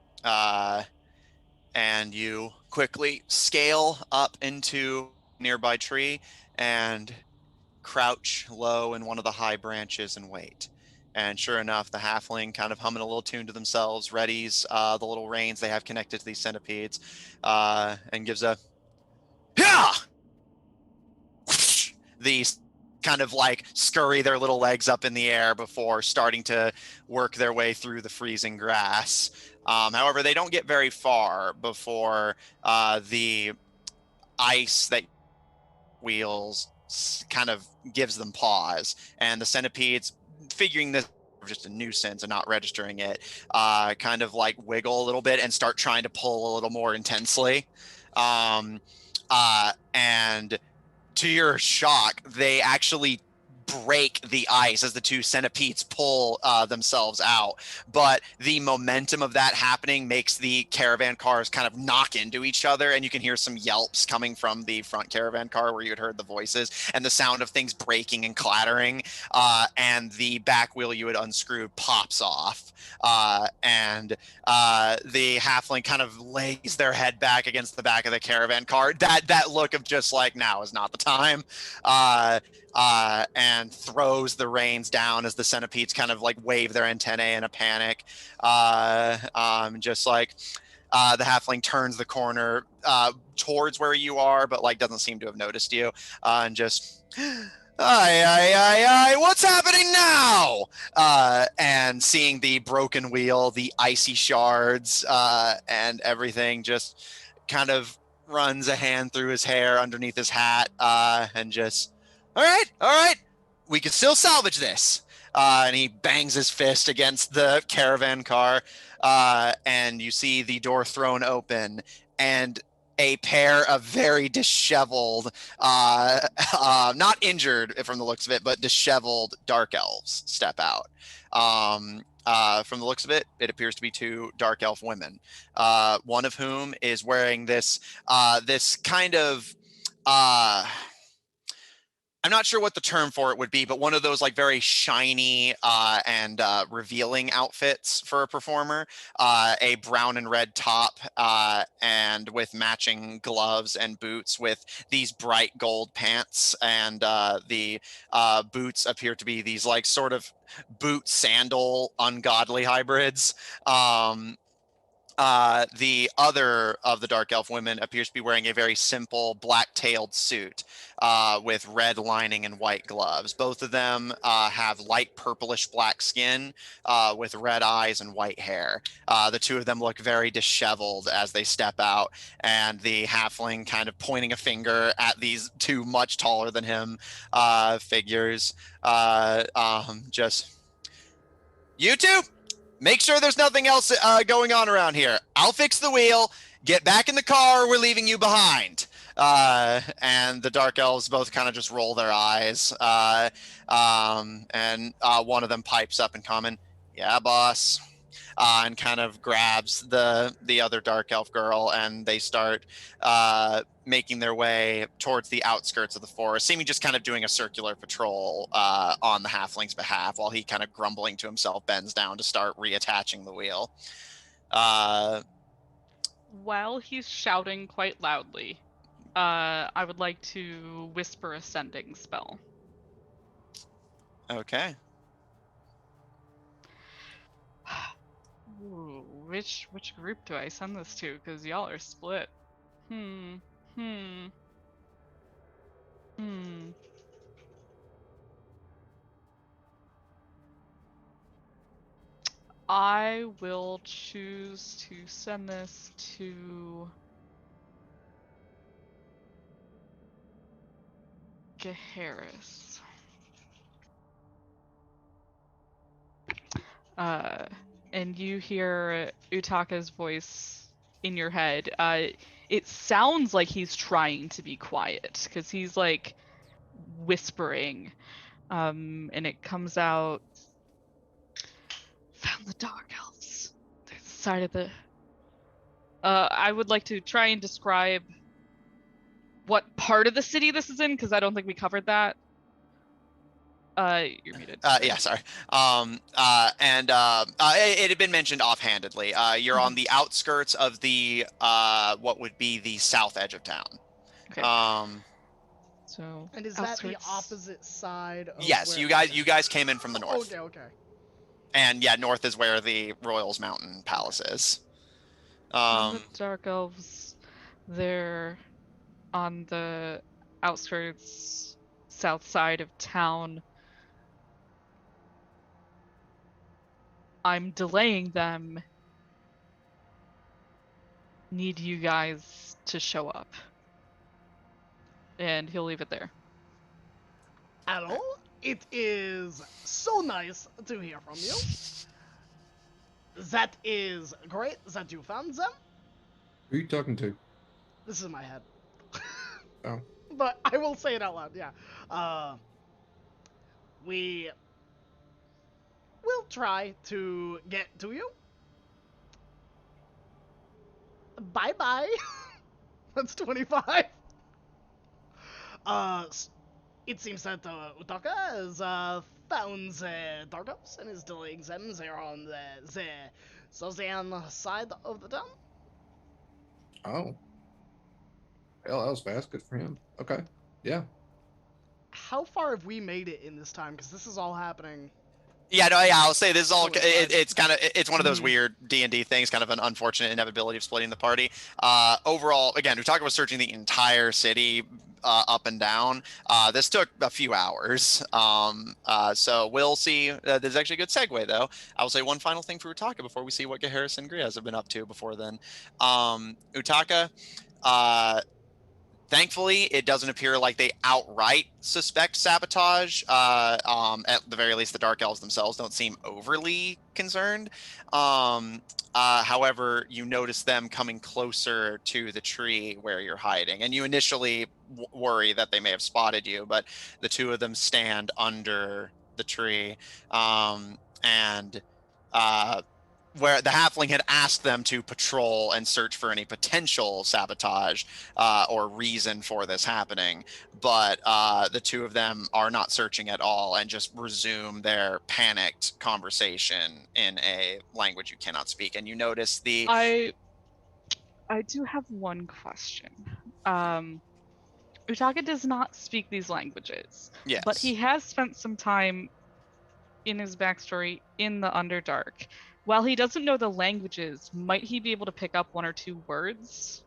you quickly scale up into a nearby tree and crouch low in one of the high branches and wait. And sure enough, the halfling kind of humming a little tune to themselves, readies the little reins they have connected to these centipedes, and gives a yeah. These kind of like scurry their little legs up in the air before starting to work their way through the freezing grass. However, they don't get very far before the ice that wheels kind of gives them pause, and the centipedes, figuring this just a nuisance and not registering it, kind of like wiggle a little bit and start trying to pull a little more intensely. And to your shock, they actually break the ice as the 2 centipedes pull themselves out. But the momentum of that happening makes the caravan cars kind of knock into each other, and you can hear some yelps coming from the front caravan car where you had heard the voices and the sound of things breaking and clattering, and the back wheel you had unscrewed pops off, and the halfling kind of lays their head back against the back of the caravan car. That look of just like, now is not the time. And throws the reins down as the centipedes kind of like wave their antennae in a panic. Just like the halfling turns the corner towards where you are, but like doesn't seem to have noticed you, and just aye, what's happening now? And seeing the broken wheel, the icy shards, and everything, just kind of runs a hand through his hair underneath his hat, and just, all right, we can still salvage this. And he bangs his fist against the caravan car, and you see the door thrown open, and a pair of very disheveled, not injured from the looks of it, but disheveled dark elves step out. From the looks of it, it appears to be 2 dark elf women, one of whom is wearing this kind of I'm not sure what the term for it would be, but one of those like very shiny and revealing outfits for a performer. A brown and red top and with matching gloves and boots with these bright gold pants, and the boots appear to be these like sort of boot sandal ungodly hybrids. The other of the dark elf women appears to be wearing a very simple black-tailed suit with red lining and white gloves. Both of them have light purplish black skin with red eyes and white hair. The two of them look very disheveled as they step out, and the halfling kind of pointing a finger at these two much taller than him figures. Just, you two, make sure there's nothing else going on around here. I'll fix the wheel. Get back in the car. We're leaving you behind. And the dark elves both kind of just roll their eyes. And one of them pipes up in common, "Yeah, boss." And kind of grabs the other dark elf girl, and they start making their way towards the outskirts of the forest, seeming just kind of doing a circular patrol on the halfling's behalf, while he kind of grumbling to himself bends down to start reattaching the wheel. While he's shouting quite loudly, I would like to whisper a sending spell. Okay. Ooh, which group do I send this to? Because y'all are split. I will choose to send this to Gaharis. And you hear Utaka's voice in your head. It sounds like he's trying to be quiet, because he's like whispering. And it comes out, "Found the dark elves. They're the side of the..." I would like to try and describe what part of the city this is in, because I don't think we covered that. You're muted. Yeah, sorry. It had been mentioned offhandedly. You're on the outskirts of the what would be the south edge of town. Okay. So. And is that the opposite side of Yes, where... you guys came in from the north. Okay. And yeah, north is where the Royals Mountain Palace is. The dark elves, they're on the outskirts, south side of town. I'm delaying them. Need you guys to show up. And he'll leave it there. Hello, it is so nice to hear from you. That is great that you found them. Who are you talking to? This is in my head. Oh. But I will say it out loud, yeah. We will try to get to you. Bye-bye. That's 25. It seems that Utaka has found the dark elves and is delaying them. They're on the southern side of the town. Oh. Hell, that was fast. Good for him. Okay. Yeah. How far have we made it in this time? Because this is all happening. Yeah, no, yeah, I'll say this is all. It's kind of one of those weird D&D things, kind of an unfortunate inevitability of splitting the party. Overall, again, we talked about searching the entire city up and down. This took a few hours. So we'll see. There's actually a good segue, though. I will say one final thing for Utaka before we see what Gaharis and Griaz have been up to before then. Utaka, thankfully, it doesn't appear like they outright suspect sabotage. At the very least, the Dark Elves themselves don't seem overly concerned. However, you notice them coming closer to the tree where you're hiding, and you initially worry that they may have spotted you, but the two of them stand under the tree, and where the halfling had asked them to patrol and search for any potential sabotage or reason for this happening. But the two of them are not searching at all and just resume their panicked conversation in a language you cannot speak. And you notice the I do have one question. Utaka does not speak these languages, but he yes. has spent some time in his backstory in the Underdark. While he doesn't know the languages, might he be able to pick up one or two words?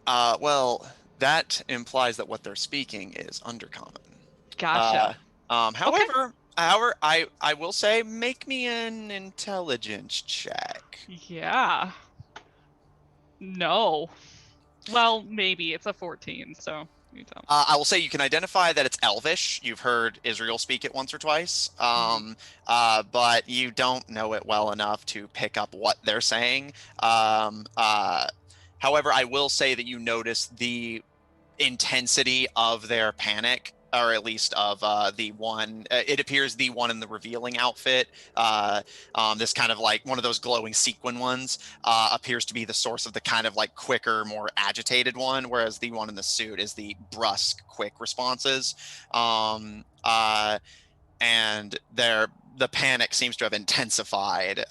Well, that implies that what they're speaking is undercommon. Gotcha. However, I will say, make me an intelligence check. Yeah. No. Well, maybe it's a 14, so you don't. I will say you can identify that it's Elvish. You've heard Israel speak it once or twice, but you don't know it well enough to pick up what they're saying. However, I will say that you notice the intensity of their panic, or at least of the one, it appears the one in the revealing outfit, this kind of like one of those glowing sequin ones, appears to be the source of the kind of like quicker, more agitated one, whereas the one in the suit is the brusque, quick responses. And the panic seems to have intensified,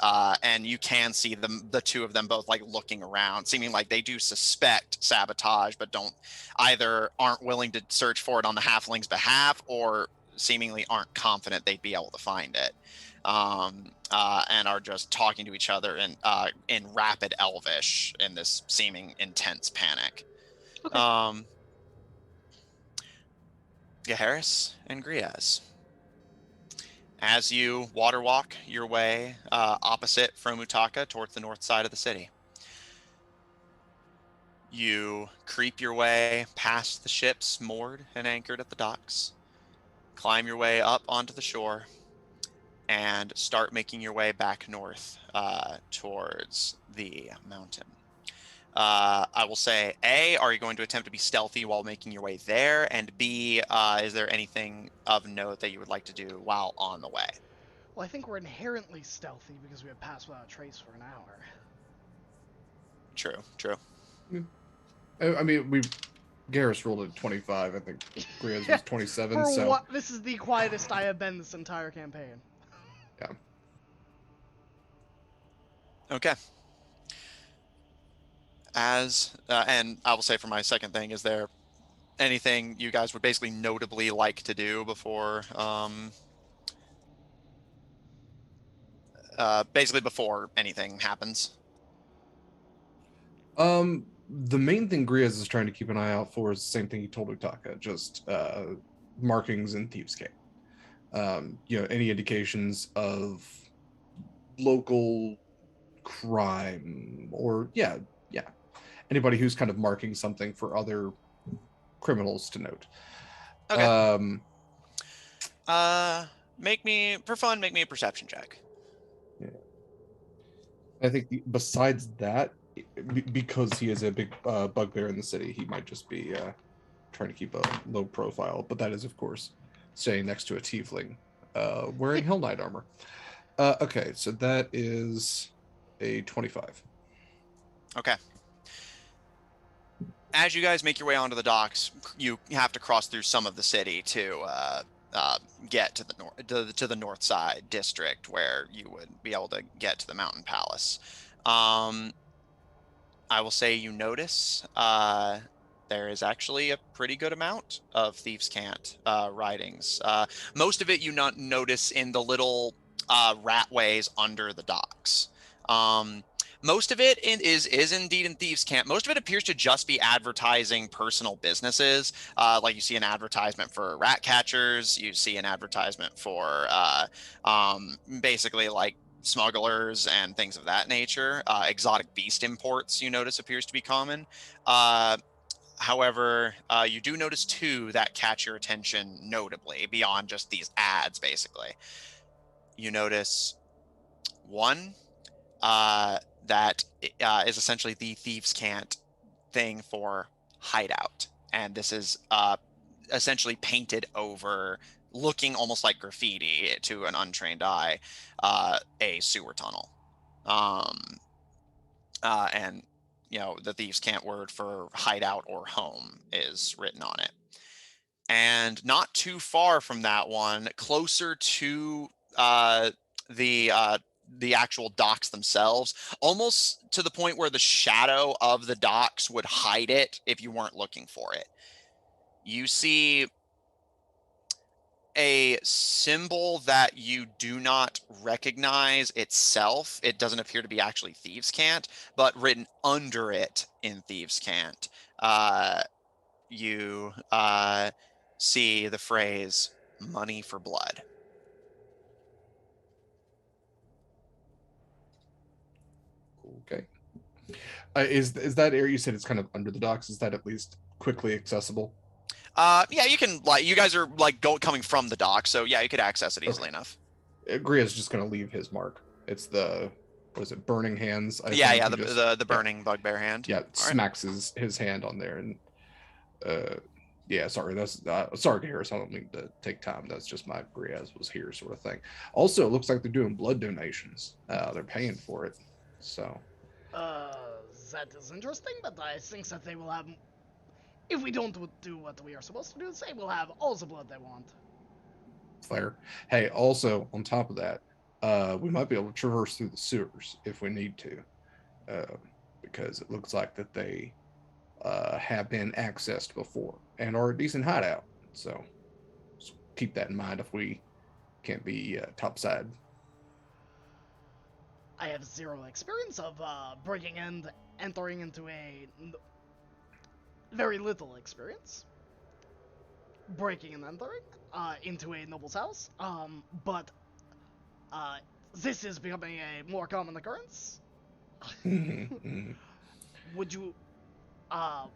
and you can see the two of them both like looking around, seeming like they do suspect sabotage, but aren't willing to search for it on the halfling's behalf, or seemingly aren't confident they'd be able to find it, and are just talking to each other in rapid Elvish in this seeming intense panic. Okay. Harris and Griaz. As you water walk your way opposite from Utaka towards the north side of the city, you creep your way past the ships moored and anchored at the docks, climb your way up onto the shore, and start making your way back north towards the mountain. I will say, A, are you going to attempt to be stealthy while making your way there? And B, is there anything of note that you would like to do while on the way? Well, I think we're inherently stealthy because we have passed without a trace for an hour. True. I mean, Garrus rolled a 25. I think Griaz was 27. So this is the quietest I have been this entire campaign. yeah. Okay. And I will say for my second thing, is there anything you guys would basically notably like to do before, basically before anything happens? The main thing Griaz is trying to keep an eye out for is the same thing he told Utaka, just markings in Thieves' Cant. Any indications of local crime, or anybody who's kind of marking something for other criminals to note. Okay. Make me a perception check. Yeah. I think besides that, because he is a big bugbear in the city, he might just be trying to keep a low profile. But that is, of course, staying next to a tiefling wearing Hell Knight armor. Okay, so that is a 25. Okay. As you guys make your way onto the docks, you have to cross through some of the city to get to the north side district, where you would be able to get to the Mountain Palace. I will say you notice there is actually a pretty good amount of Thieves' Cant writings. Most of it you not notice in the little ratways under the docks. Most of it is indeed in Thieves' Cant. Most of it appears to just be advertising personal businesses. Like you see an advertisement for rat catchers. You see an advertisement for basically like smugglers and things of that nature. Exotic beast imports, you notice, appears to be common. However, you do notice two that catch your attention notably beyond just these ads, basically. You notice one that is essentially the Thieves' Cant thing for hideout. And this is essentially painted over looking almost like graffiti to an untrained eye, a sewer tunnel. And the Thieves' Cant word for hideout or home is written on it. And not too far from that one, closer to the actual docks themselves, almost to the point where the shadow of the docks would hide it if you weren't looking for it. You see a symbol that you do not recognize itself. It doesn't appear to be actually Thieves' Cant, but written under it in Thieves' Cant, you see the phrase "money for blood." Okay. Is that area you said it's kind of under the docks? Is that at least quickly accessible? Yeah, you can, you guys are coming from the dock, so yeah, you could access it easily enough. Gria's just gonna leave his mark. It's the, what is it, burning hands? Yeah, the burning bugbear hand. Yeah, smacks his hand on there, and yeah, sorry, that's sorry, Harris. I don't mean to take time. That's just my Griaz was here sort of thing. Also, it looks like they're doing blood donations. They're paying for it, so. That is interesting, but I think that they will have. If we don't do what we are supposed to do, they will have all the blood they want. Fair. Hey, also on top of that, we might be able to traverse through the sewers if we need to, because it looks like that they have been accessed before and are a decent hideout. So keep that in mind if we can't be topside. I have zero experience of breaking and entering into a very little experience breaking and entering into a noble's house. But this is becoming a more common occurrence. Would you? I've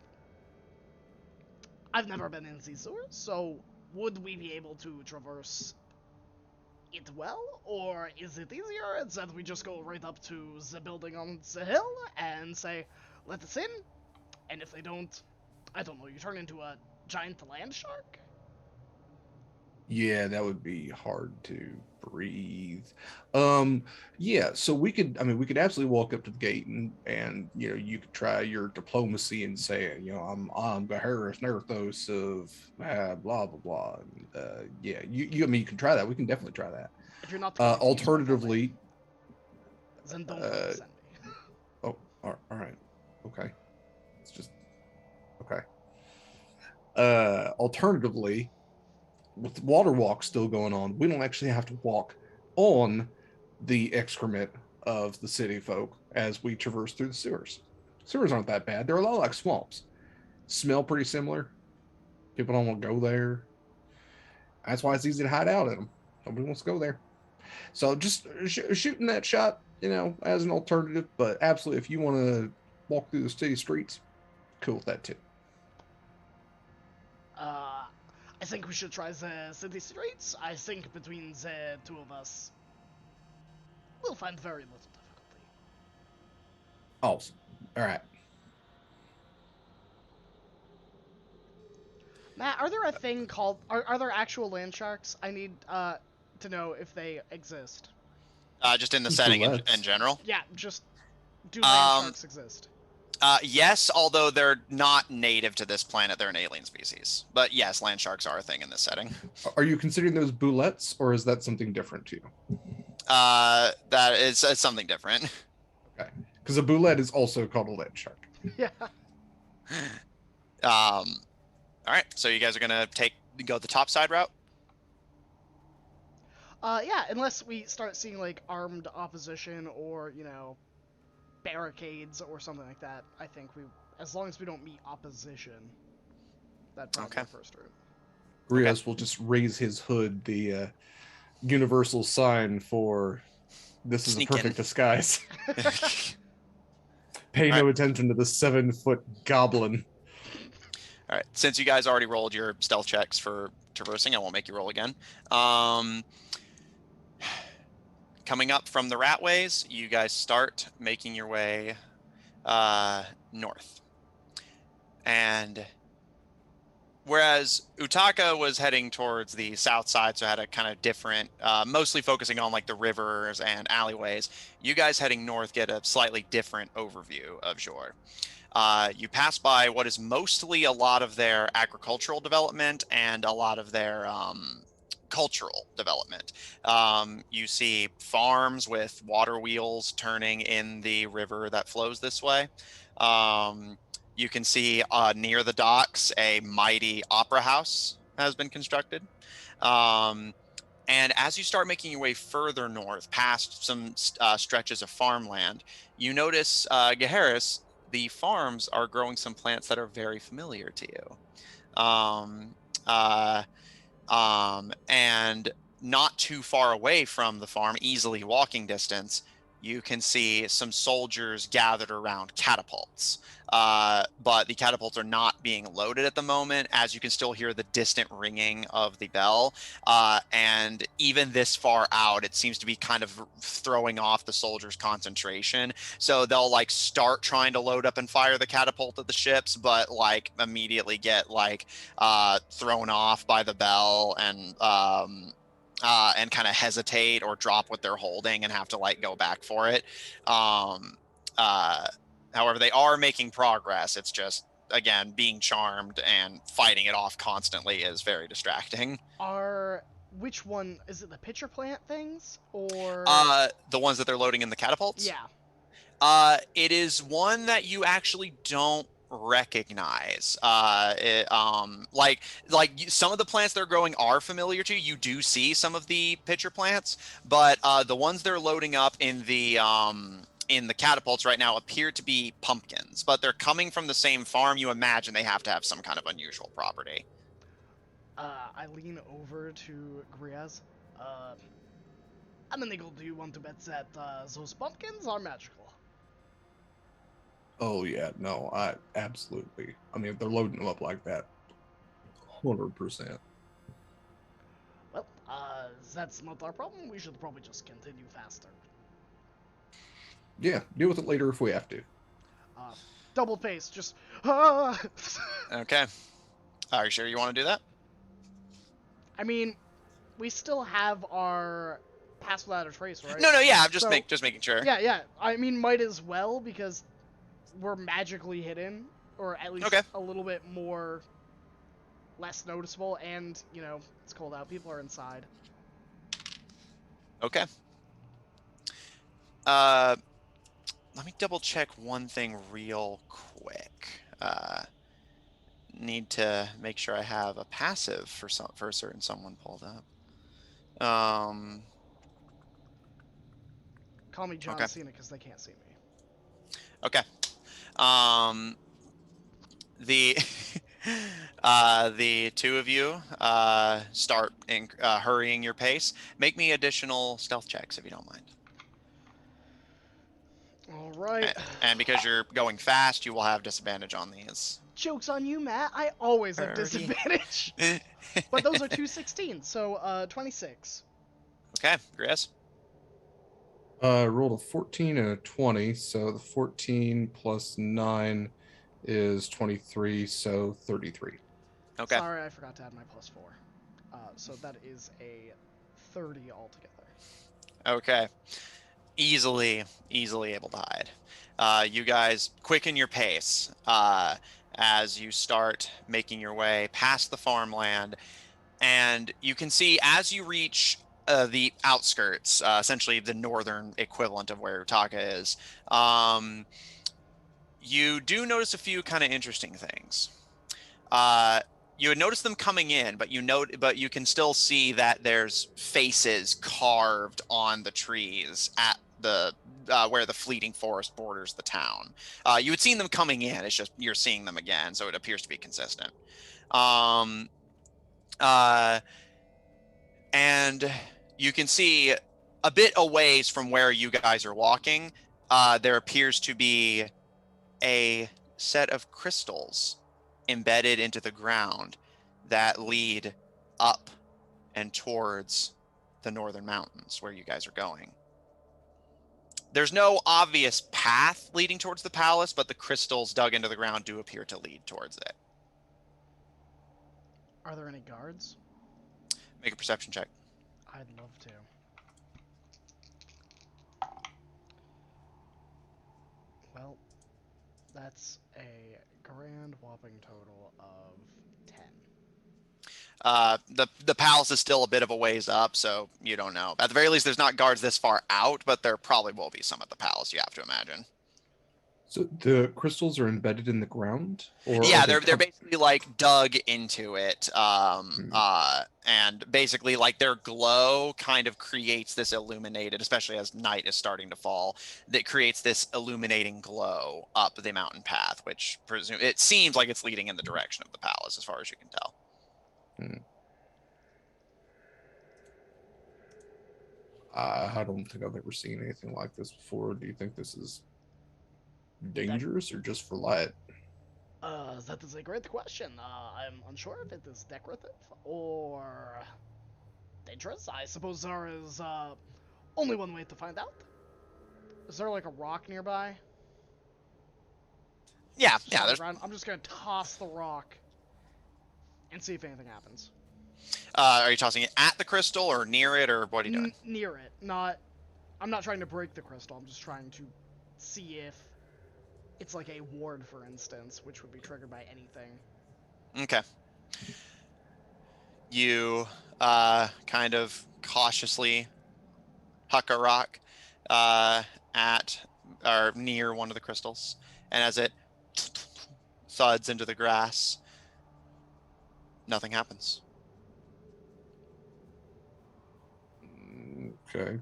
never been in these sewers, so would we be able to traverse it well, or is it easier that we just go right up to the building on the hill and say, "Let us in," and if they don't, I don't know, you turn into a giant land shark? Yeah, that would be hard to breathe. Yeah, so we could absolutely walk up to the gate and you could try your diplomacy and say, I'm the Harris Nerthos of blah blah blah. Yeah, you can try that. We can definitely try that. If you're not Alternatively, then don't send me. Oh, all right. Okay. It's just okay. Alternatively, with water walk still going on, we don't actually have to walk on the excrement of the city folk as we traverse through the sewers. Sewers aren't that bad. They're a lot like swamps. Smell pretty similar. People don't want to go there. That's why it's easy to hide out in them. Nobody wants to go there. So just shooting that shot, as an alternative. But absolutely, if you want to walk through the city streets, cool with that too. I think we should try the city streets. I think between the two of us, we'll find very little difficulty. Awesome. All right. Matt, are there a thing called... Are there actual land sharks? I need to know if they exist. Just in the setting in general? Yeah, just... Do land sharks exist? Yes, although they're not native to this planet. They're an alien species. But yes, land sharks are a thing in this setting. Are you considering those boulettes, or is that something different to you? That is something different. Okay. Because a boulette is also called a land shark. Yeah. All right, so you guys are gonna go the top side route? Yeah, unless we start seeing like armed opposition or, barricades or something like that. I think as long as we don't meet opposition, that'd probably be the first route. Grias will just raise his hood, the universal sign for this is a perfect disguise. Pay no attention to the 7-foot goblin. All right, since you guys already rolled your stealth checks for traversing, I won't make you roll again. Coming up from the ratways, you guys start making your way north. And Whereas Utaka was heading towards the south side, so had a kind of different, mostly focusing on like the rivers and alleyways. You guys heading north get a slightly different overview of Jor. You pass by what is mostly a lot of their agricultural development and a lot of their cultural development. You see farms with water wheels turning in the river that flows this way. You can see near the docks a mighty opera house has been constructed. And as you start making your way further north, past some stretches of farmland, you notice, Gaharis, the farms are growing some plants that are very familiar to you. Um, uh, and not too far away from the farm, easily walking distance, you can see some soldiers gathered around catapults. But the catapults are not being loaded at the moment, as you can still hear the distant ringing of the bell. And even this far out, it seems to be kind of throwing off the soldiers' concentration. So they'll like start trying to load up and fire the catapult at the ships, but like immediately get like thrown off by the bell and kind of hesitate or drop what they're holding and have to like go back for it. However, they are making progress. It's just, again, being charmed and fighting it off constantly is very distracting. Which one is it? The pitcher plant things or The ones that they're loading in the catapults? yeah. It is one that you actually don't recognize. Like some of the plants they're growing are familiar to you. You do see some of the pitcher plants, but the ones they're loading up in the catapults right now appear to be pumpkins, but they're coming from the same farm. You imagine they have to have some kind of unusual property. I lean over to Griaz. I'm illegal. Do you want to bet that those pumpkins are magical? Oh yeah, no, I absolutely. I mean, if they're loading them up like that, 100%. Well, that's not our problem. We should probably just continue faster. Yeah, deal with it later if we have to. Double pace, just. Okay. Are you sure you want to do that? I mean, we still have our pass without a trace, right? No, yeah. I'm just making sure. Yeah. I mean, might as well because we're magically hidden, or at least a little bit more less noticeable, and it's cold out. People are inside. Okay. Let me double check one thing real quick. Need to make sure I have a passive for a certain someone pulled up. Call me John Cena because they can't see me. Okay. The two of you start hurrying your pace. Make me additional stealth checks if you don't mind. All right. And because you're going fast, you will have disadvantage on these. Joke's on you, Matt. I always have disadvantage. But those are 216, so 26. Okay, Chris. Rolled a 14 and a 20, so the 14 plus 9 is 23, so 33. Okay. Sorry, I forgot to add my plus 4. So that is a 30 altogether. Okay. Easily able to hide. You guys quicken your pace as you start making your way past the farmland, and you can see as you reach the outskirts, essentially the northern equivalent of where Utaka is, you do notice a few kind of interesting things. You would notice them coming in, but you can still see that there's faces carved on the trees at the where the fleeting forest borders the town. You had seen them coming in. It's just you're seeing them again, so it appears to be consistent. And you can see a bit a ways from where you guys are walking. There appears to be a set of crystals embedded into the ground that lead up and towards the northern mountains where you guys are going. There's no obvious path leading towards the palace, but the crystals dug into the ground do appear to lead towards it. Are there any guards? Make a perception check. I'd love to. Well, that's a grand whopping total of 10. The palace is still a bit of a ways up, so you don't know. At the very least, there's not guards this far out, but there probably will be some at the palace, you have to imagine. So the crystals are embedded in the ground, or Yeah, are they they're basically like dug into it, and basically like their glow kind of creates this illuminated, especially as night is starting to fall, that creates this illuminating glow up the mountain path, which it seems like it's leading in the direction of the palace, as far as you can tell. I don't think I've ever seen anything like this before. Do you think this is dangerous or just for light? That is a great question. I'm unsure if it is decorative or dangerous. I suppose there is only one way to find out. Is there like a rock nearby? Yeah, Just on the there's ground. I'm just gonna toss the rock and see if anything happens. Are you tossing it at the crystal or near it, or what are you doing? Near it. Not. I'm not trying to break the crystal. I'm just trying to see if it's like a ward, for instance, which would be triggered by anything. Okay. You kind of cautiously huck a rock at or near one of the crystals, and as it thuds into the grass, nothing happens. Okay.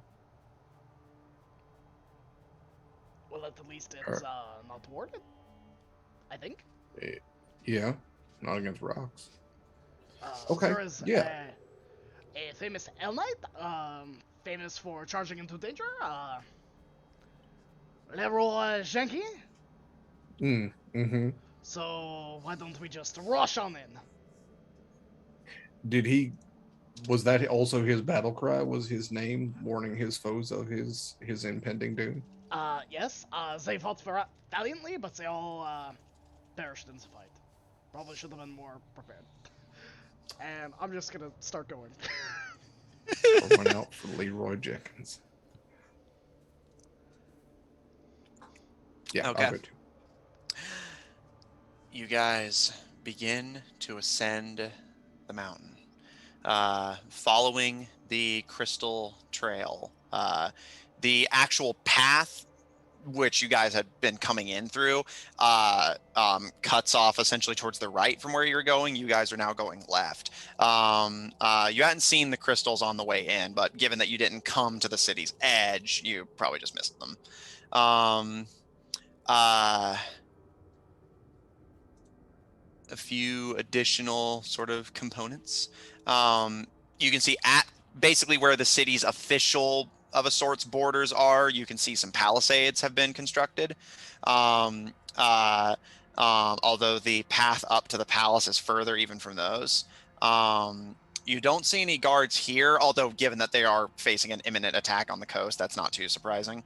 Well, at the least it's not warded. I think. Yeah, not against rocks. Okay. There is Yeah. a famous L Knight, famous for charging into danger. Leroy Jenkins. Mm-hmm. So why don't we just rush on in? Did he? Was that also his battle cry? Was his name warning his foes of his impending doom? Yes. They fought valiantly, but they all perished in the fight. Probably should have been more prepared. And I'm just gonna start going. Or went out for Leroy Jenkins. Yeah, Okay. I'll go too. You guys begin to ascend the mountain, following the crystal trail. The actual path, which you guys had been coming in through, cuts off essentially towards the right from where you're going. You guys are now going left. You hadn't seen the crystals on the way in, but given that you didn't come to the city's edge, you probably just missed them. A few additional sort of components. You can see at basically where the city's official of a sort's borders are, you can see some palisades have been constructed. Although the path up to the palace is further even from those. You don't see any guards here, although given that they are facing an imminent attack on the coast, that's not too surprising.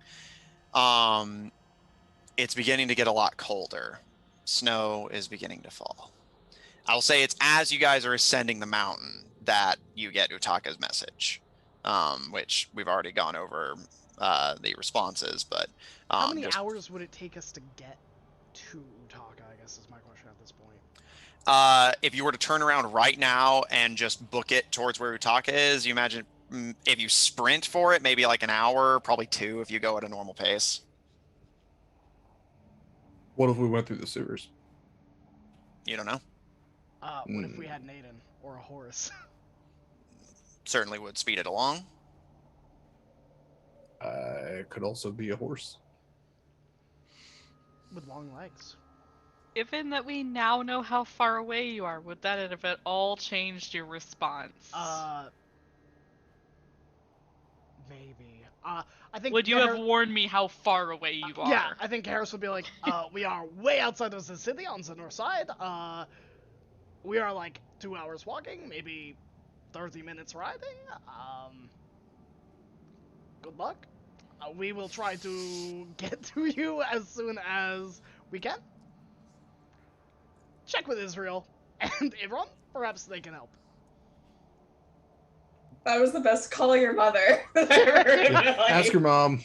It's beginning to get a lot colder. Snow is beginning to fall. I'll say it's as you guys are ascending the mountain that you get Utaka's message, which we've already gone over the responses, but How many hours would it take us to get to Utaka, I guess is my question at this point. If you were to turn around right now and just book it towards where Utaka is, you imagine if you sprint for it, maybe like an hour, probably 2 if you go at a normal pace. What if we went through the sewers? You don't know. What if we had Naden or a horse? Certainly would speed it along. It could also be a horse. With long legs. Given that we now know how far away you are, would that have at all changed your response? Maybe. I think. Would you have warned me how far away you are? Yeah, I think Harris would be like, we are way outside of the city on the north side. We are like 2 hours walking, maybe 30 minutes riding. Good luck. We will try to get to you as soon as we can. Check with Israel and Ivron. Perhaps they can help. That was the best call your mother that I've ever heard in my life. Ask your mom.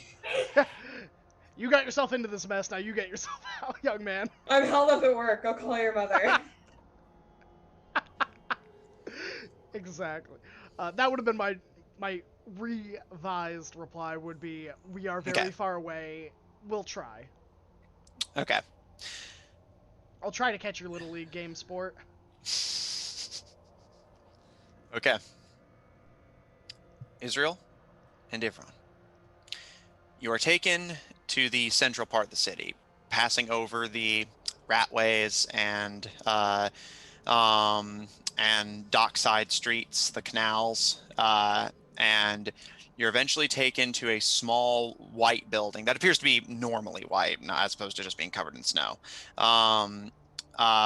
You got yourself into this mess, now you get yourself out, young man. I'm held up at work. Go call your mother. Exactly. That would have been my revised reply would be, we are very Okay. far away. We'll try. Okay. I'll try to catch your Little League game, sport. Okay. Israel and Ivron. You are taken to the central part of the city, passing over the ratways and dockside streets, the canals, and you're eventually taken to a small white building that appears to be normally white, as opposed to just being covered in snow,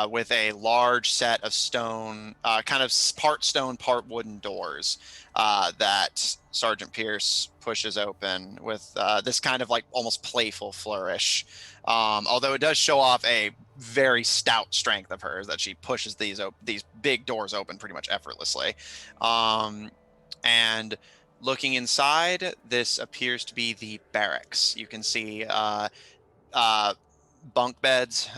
with a large set of stone, kind of part stone, part wooden doors that Sergeant Pierce pushes open with this kind of like almost playful flourish. Although it does show off a very stout strength of hers, that she pushes these big doors open pretty much effortlessly. And looking inside, this appears to be the barracks. You can see bunk beds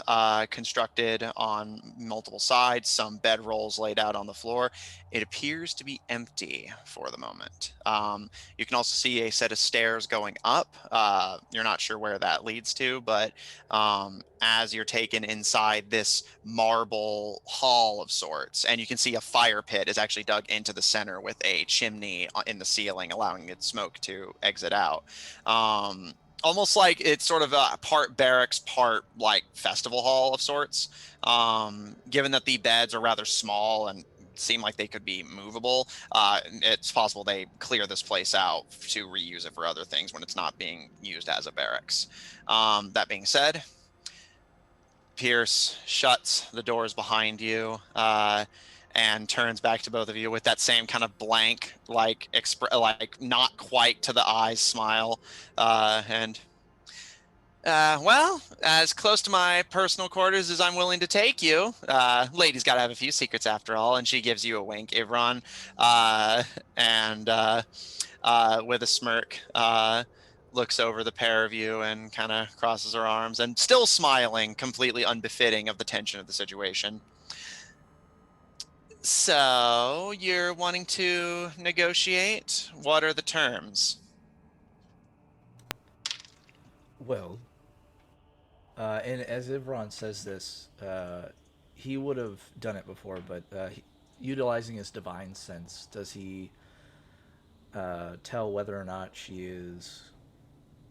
constructed on multiple sides, some bedrolls laid out on the floor. It appears to be empty for the moment. You can also see a set of stairs going up. You're not sure where that leads to, but as you're taken inside this marble hall of sorts, and you can see a fire pit is actually dug into the center with a chimney in the ceiling, allowing its smoke to exit out. Almost like it's sort of a part barracks, part like festival hall of sorts. Given that the beds are rather small and seem like they could be movable, it's possible they clear this place out to reuse it for other things when it's not being used as a barracks. That being said, Pierce shuts the doors behind you and turns back to both of you with that same kind of blank, like not quite to the eyes smile, well, as close to my personal quarters as I'm willing to take you. Lady's got to have a few secrets after all, and she gives you a wink, Ivron, and with a smirk, looks over the pair of you and kind of crosses her arms, and still smiling, completely unbefitting of the tension of the situation. So, you're wanting to negotiate? What are the terms? Well, and as Ivron says this, he would have done it before, but utilizing his divine sense, does he tell whether or not she is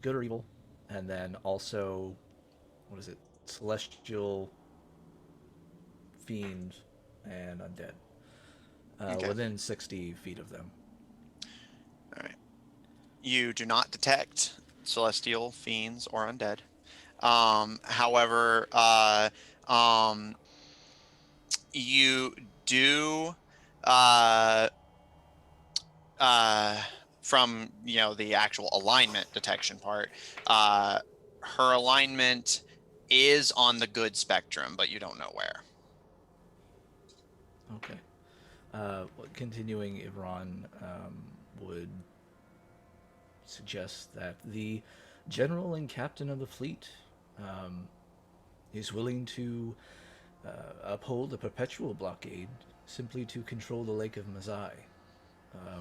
good or evil? And then also, what is it? Celestial, fiend, and undead. Okay. Within 60 feet of them. All right. You do not detect celestial, fiends, or undead. However, you do, from the actual alignment detection part, her alignment is on the good spectrum, but you don't know where. Okay. Continuing, Ivron would suggest that the general and captain of the fleet is willing to uphold a perpetual blockade simply to control the Lake of Mazai.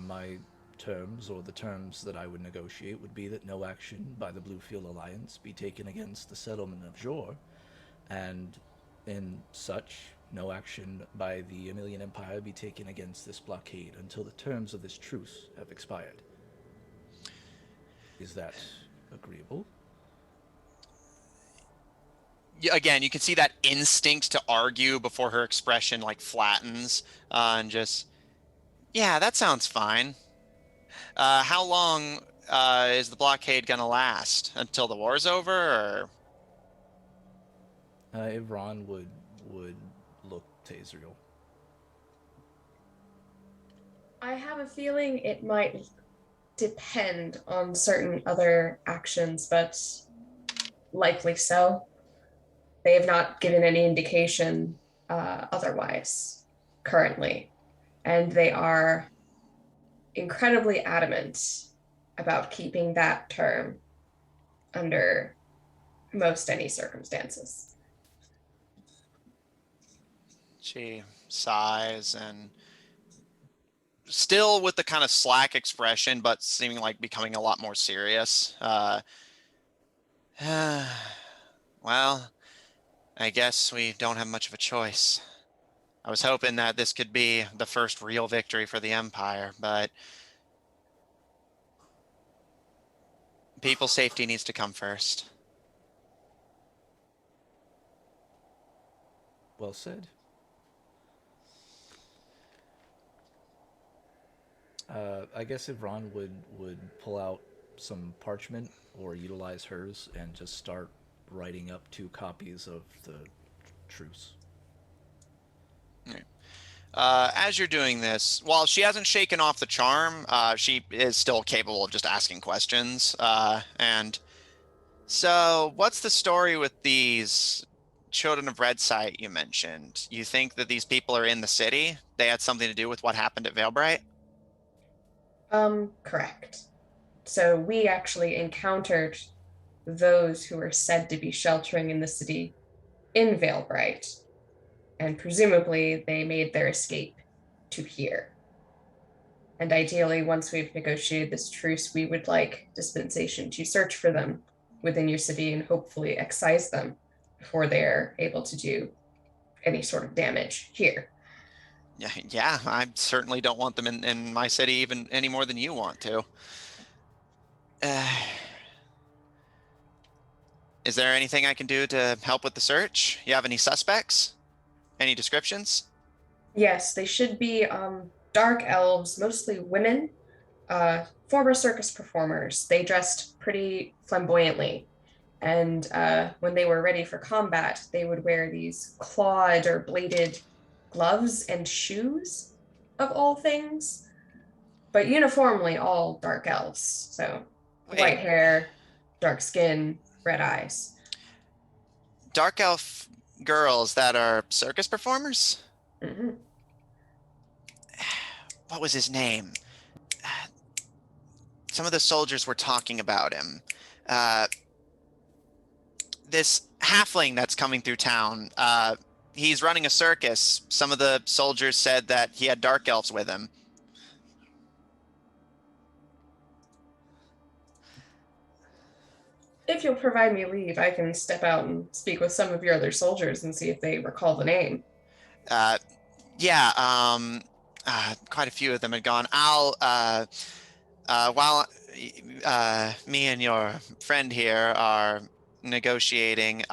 My terms, or the terms that I would negotiate, would be that no action by the Bluefield Alliance be taken against the settlement of Jor, and in such, no action by the Emilian Empire be taken against this blockade until the terms of this truce have expired. Is that agreeable? Again, you can see that instinct to argue before her expression like flattens, and just, yeah, that sounds fine. How long is the blockade gonna last? Until the war's over, or? Ivron would look to Israel. I have a feeling it might depend on certain other actions, but likely so. They have not given any indication otherwise. currently, and they are incredibly adamant about keeping that term under most any circumstances. She sighs and still with the kind of slack expression, but seeming like becoming a lot more serious. Well, I guess we don't have much of a choice. I was hoping that this could be the first real victory for the Empire, but people's safety needs to come first. Well said. I guess if Ron would pull out some parchment or utilize hers and just start writing up 2 copies of the truce. As you're doing this, while she hasn't shaken off the charm, she is still capable of just asking questions. And so, what's the story with these children of Red Sight you mentioned? You think that these people are in the city? They had something to do with what happened at Veilbright? Correct. So we actually encountered those who were said to be sheltering in the city in Veilbright, and presumably they made their escape to here. And ideally, once we've negotiated this truce, we would like dispensation to search for them within your city and hopefully excise them before they're able to do any sort of damage here. Yeah, I certainly don't want them in my city even any more than you want to. Is there anything I can do to help with the search? You have any suspects? Any descriptions? Yes, they should be dark elves, mostly women, former circus performers. They dressed pretty flamboyantly. And when they were ready for combat, they would wear these clawed or bladed gloves and shoes, of all things, but uniformly all dark elves. So Wait, white hair, dark skin, red eyes. dark elf girls that are circus performers? Mm-hmm. What was his name? Some of the soldiers were talking about him. This halfling that's coming through town, he's running a circus. Some of the soldiers said that he had dark elves with him. If you'll provide me leave, I can step out and speak with some of your other soldiers and see if they recall the name. Yeah, quite a few of them had gone. While me and your friend here are negotiating,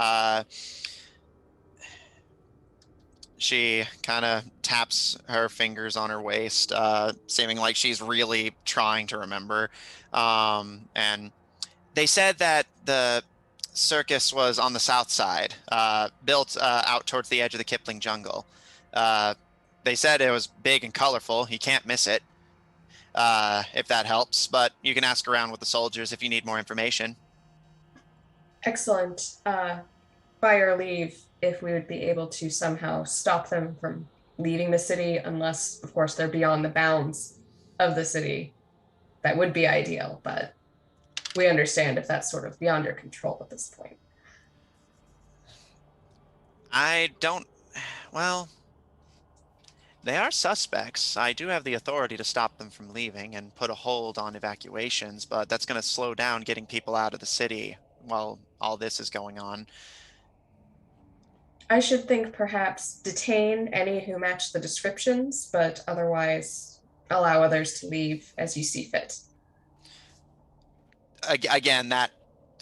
she kind of taps her fingers on her waist, seeming like she's really trying to remember. And they said that the circus was on the south side, built out towards the edge of the Kipling jungle. They said it was big and colorful. You can't miss it, if that helps. But you can ask around with the soldiers if you need more information. Excellent. By your leave, if we would be able to somehow stop them from leaving the city, unless, of course, they're beyond the bounds of the city, that would be ideal. But we understand if that's sort of beyond your control at this point. I don't. Well, they are suspects. I do have the authority to stop them from leaving and put a hold on evacuations, but that's going to slow down getting people out of the city while all this is going on. I should think perhaps detain any who match the descriptions, but otherwise allow others to leave as you see fit. Again, that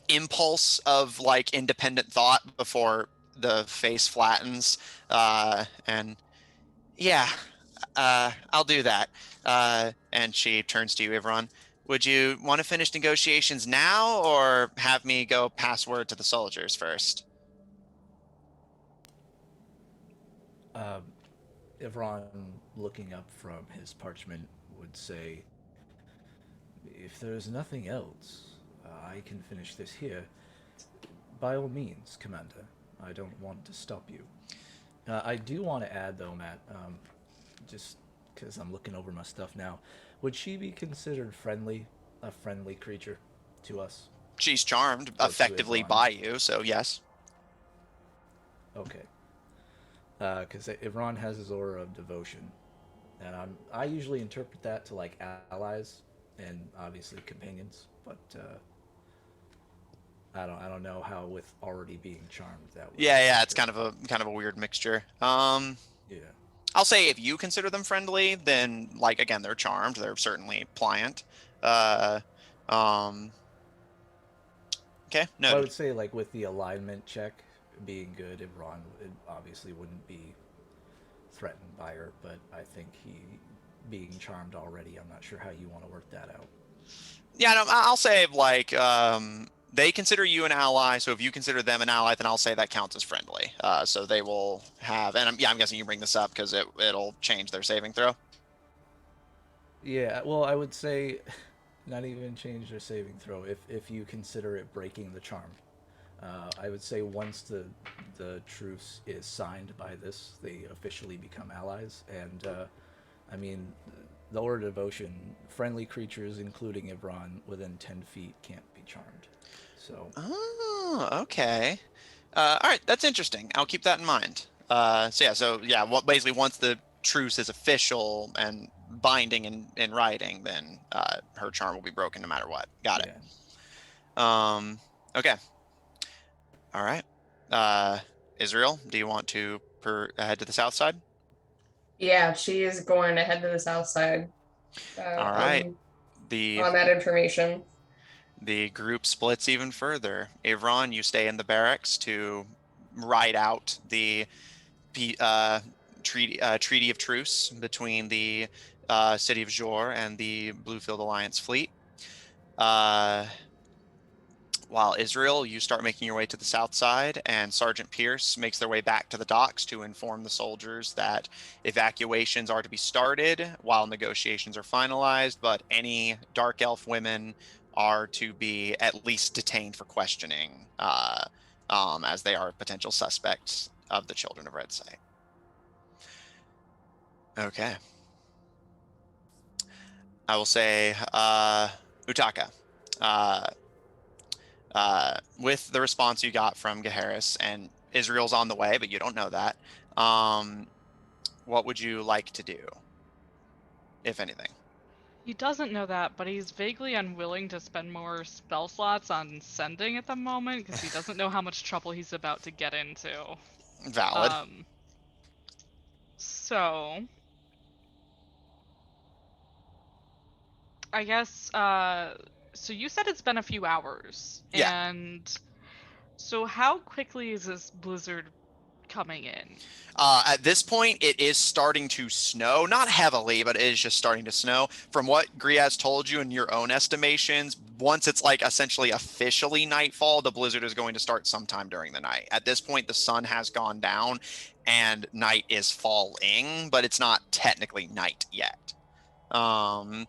impulse of like independent thought before the face flattens, and yeah, I'll do that. And she turns to you, Ivron. Would you want to finish negotiations now or have me go pass word to the soldiers first? Ivron, looking up from his parchment, would say, if there's nothing else, I can finish this here. By all means, Commander. I don't want to stop you. I do want to add, though, Matt, just because I'm looking over my stuff now, would she be considered friendly, a friendly creature to us She's charmed or to effectively Ivron? by you, so yes. Okay. Because Ivron has his aura of devotion, and I usually interpret that to like allies and obviously companions, but I don't know how with already being charmed that would. Yeah, it's kind of a weird mixture. Yeah. I'll say if you consider them friendly, then like again, they're charmed. They're certainly pliant. Uh, um, okay, Well, I noted. would say like with the alignment check being good, Ivron obviously wouldn't be threatened by her, but I think he being charmed already, I'm not sure how you want to work that out. Yeah, no, I'll say like they consider you an ally, so if you consider them an ally, then I'll say that counts as friendly. So they will have, and I'm guessing you bring this up because it'll change their saving throw. Yeah, well, I would say not even change their saving throw if you consider it breaking the charm. I would say once the truce is signed by this, they officially become allies. And I mean, the Order of Devotion, friendly creatures, including Ibron, within 10 feet can't be charmed. So. Oh, okay. All right, that's interesting. I'll keep that in mind. So yeah, what basically once the truce is official and binding in writing, then her charm will be broken no matter what. Got Yeah. it. Okay. All right. Israel, do you want to head to the south side? Yeah, she is going to head to the south side. All right. On that information. The group splits even further. Avron, you stay in the barracks to ride out the treaty of truce between the city of Jor and the Bluefield Alliance fleet. While Israel, you start making your way to the south side, and Sergeant Pierce makes their way back to the docks to inform the soldiers that evacuations are to be started while negotiations are finalized, but any dark elf women are to be at least detained for questioning, as they are potential suspects of the Children of Red Sight. Okay. I will say, Utaka. With the response you got from Gaharis, and Israel's on the way, but you don't know that. What would you like to do, if anything? He doesn't know that, but he's vaguely unwilling to spend more spell slots on sending at the moment because he doesn't know how much trouble he's about to get into. Valid. So I guess so you said it's been a few hours. Yeah. And so how quickly is this blizzard coming in? At this point, it is starting to snow. Not heavily, but it is just starting to snow. From what Griaz told you in your own estimations, once it's like essentially officially nightfall, the blizzard is going to start sometime during the night. At this point, the sun has gone down and night is falling, but it's not technically night yet. How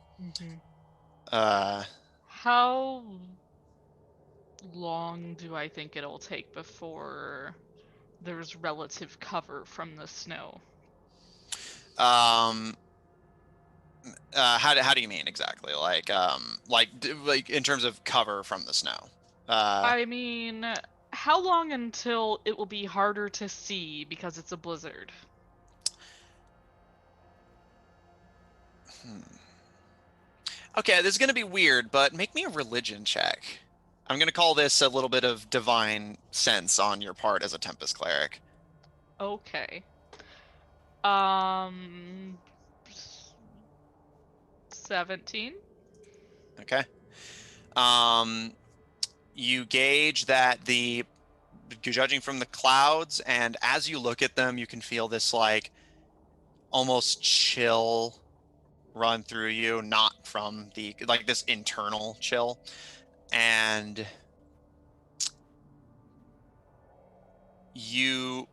long do I think it'll take before there's relative cover from the snow? How do you mean exactly? Like in terms of cover from the snow? I mean, how long until it will be harder to see because it's a blizzard? Okay, this is going to be weird, but make me a religion check. I'm going to call this a little bit of divine sense on your part as a Tempest cleric. Okay. 17. Okay. You gauge that judging from the clouds, and as you look at them, you can feel this like almost chill run through you, not from this internal chill. And you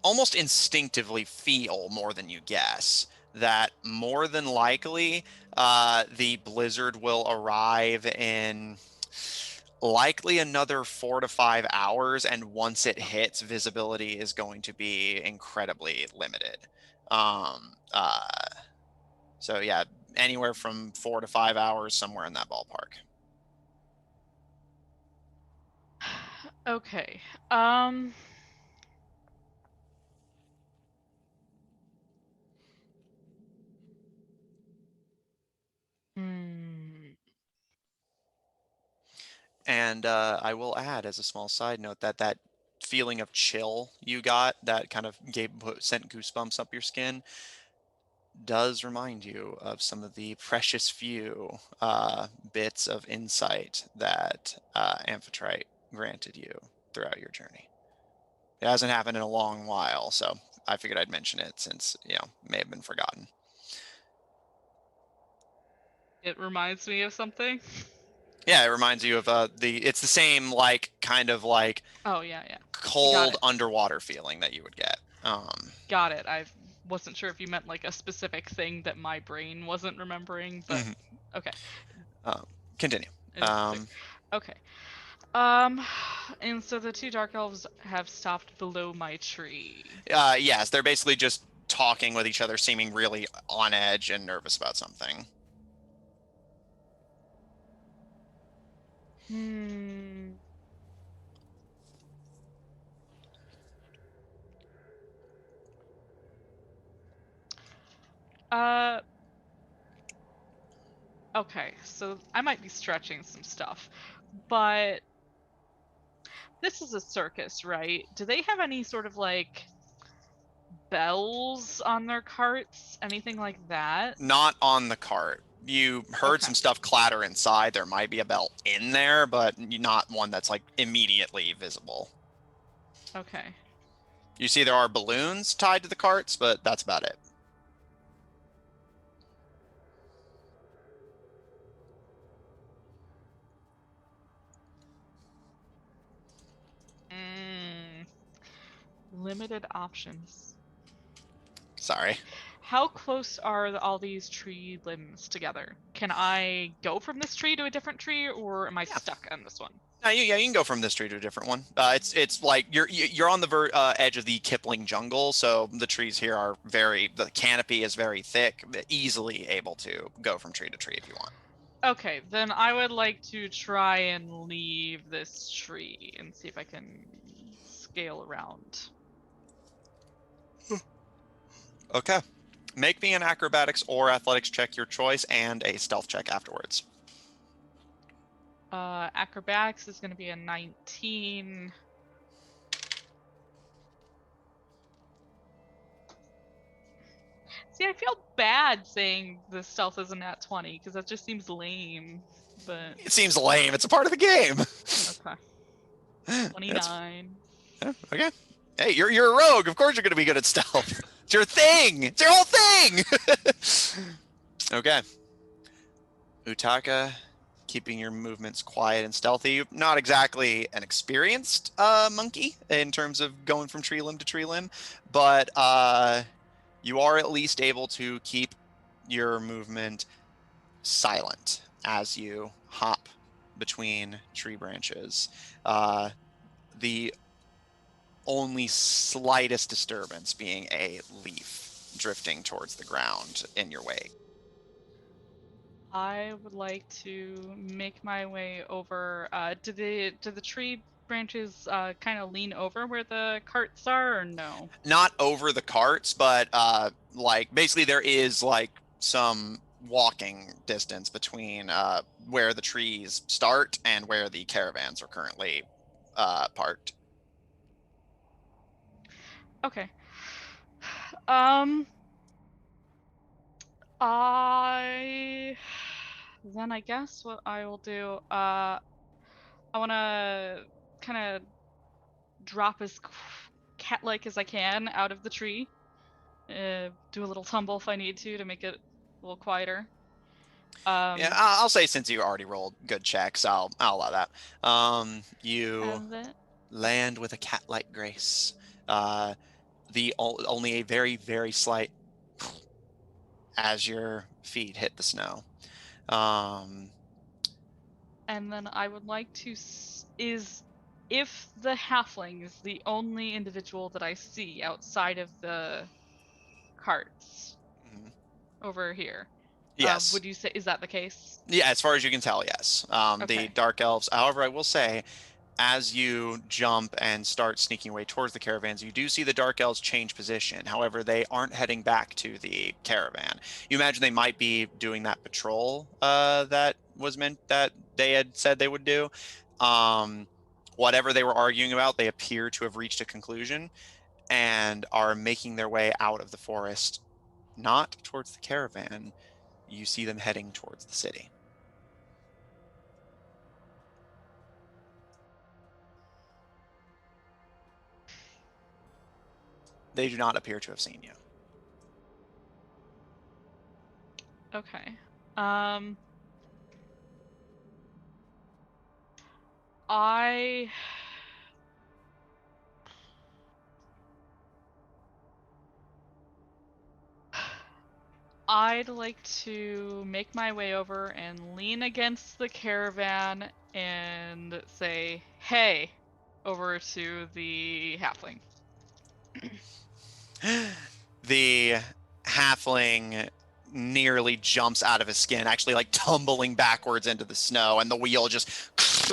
almost instinctively feel, more than you guess, that more than likely the blizzard will arrive in likely another 4 to 5 hours, and once it hits, visibility is going to be incredibly limited. So yeah, anywhere from 4 to 5 hours, somewhere in that ballpark. Okay. Hmm. And I will add, as a small side note, that feeling of chill you got, that kind of sent goosebumps up your skin, does remind you of some of the precious few bits of insight that Amphitrite granted you throughout your journey. It hasn't happened in a long while, so I figured I'd mention it since, may have been forgotten. It reminds me of something. Yeah, it reminds you of it's the same kind of Oh yeah, yeah. cold it. underwater feeling that you would get. Got it. I wasn't sure if you meant like a specific thing that my brain wasn't remembering, but okay. Continue. It is specific. Okay. And so the two dark elves have stopped below my tree. Yes, they're basically just talking with each other, seeming really on edge and nervous about something. Okay, so I might be stretching some stuff, but this is a circus, right? Do they have any sort of like bells on their carts? Anything like that? Not on the cart. You heard Okay. some stuff clatter inside. There might be a bell in there, but not one that's immediately visible. Okay. You see there are balloons tied to the carts, but that's about it. Limited options. Sorry. How close are all these tree limbs together? Can I go from this tree to a different tree, or am I stuck on this one? You can go from this tree to a different one. It's like you're on the edge of the Kipling jungle, so the trees here are the canopy is very thick, easily able to go from tree to tree if you want. Okay, then I would like to try and leave this tree and see if I can scale around. Okay. Make me an acrobatics or athletics check, your choice, and a stealth check afterwards. Acrobatics is going to be a 19. See, I feel bad saying the stealth is a nat 20 because that just seems lame. But it seems lame. It's a part of the game. Okay. 29. Okay. Hey, you're a rogue. Of course you're going to be good at stealth. It's your thing. It's your whole thing. Okay. Utaka, keeping your movements quiet and stealthy. Not exactly an experienced monkey in terms of going from tree limb to tree limb, but you are at least able to keep your movement silent as you hop between tree branches. The only slightest disturbance being a leaf drifting towards the ground in your wake. I would like to make my way over. Do the tree branches kind of lean over where the carts are, or no? Not over the carts, but basically there is some walking distance between where the trees start and where the caravans are currently parked. Okay. I then I guess what I will do, I want to kind of drop as cat-like as I can out of the tree. Do a little tumble if I need to make it a little quieter. Yeah, I'll say since you already rolled good checks, I'll allow that. You land with a cat-like grace. Only a very, very slight as your feet hit the snow. And then I would like to if the halfling is the only individual that I see outside of the carts Mhm. over here. Yes. Would you say, is that the case? Yeah, as far as you can tell, yes. The Okay. dark elves. However, I will say, as you jump and start sneaking away towards the caravans, you do see the dark elves change position. However, they aren't heading back to the caravan. You imagine they might be doing that patrol that was meant that they had said they would do. Whatever they were arguing about, they appear to have reached a conclusion and are making their way out of the forest, not towards the caravan. You see them heading towards the city. They do not appear to have seen you. Okay. I I'd like to make my way over and lean against the caravan and say, "Hey," over to the halfling. The halfling nearly jumps out of his skin, actually like tumbling backwards into the snow, and the wheel just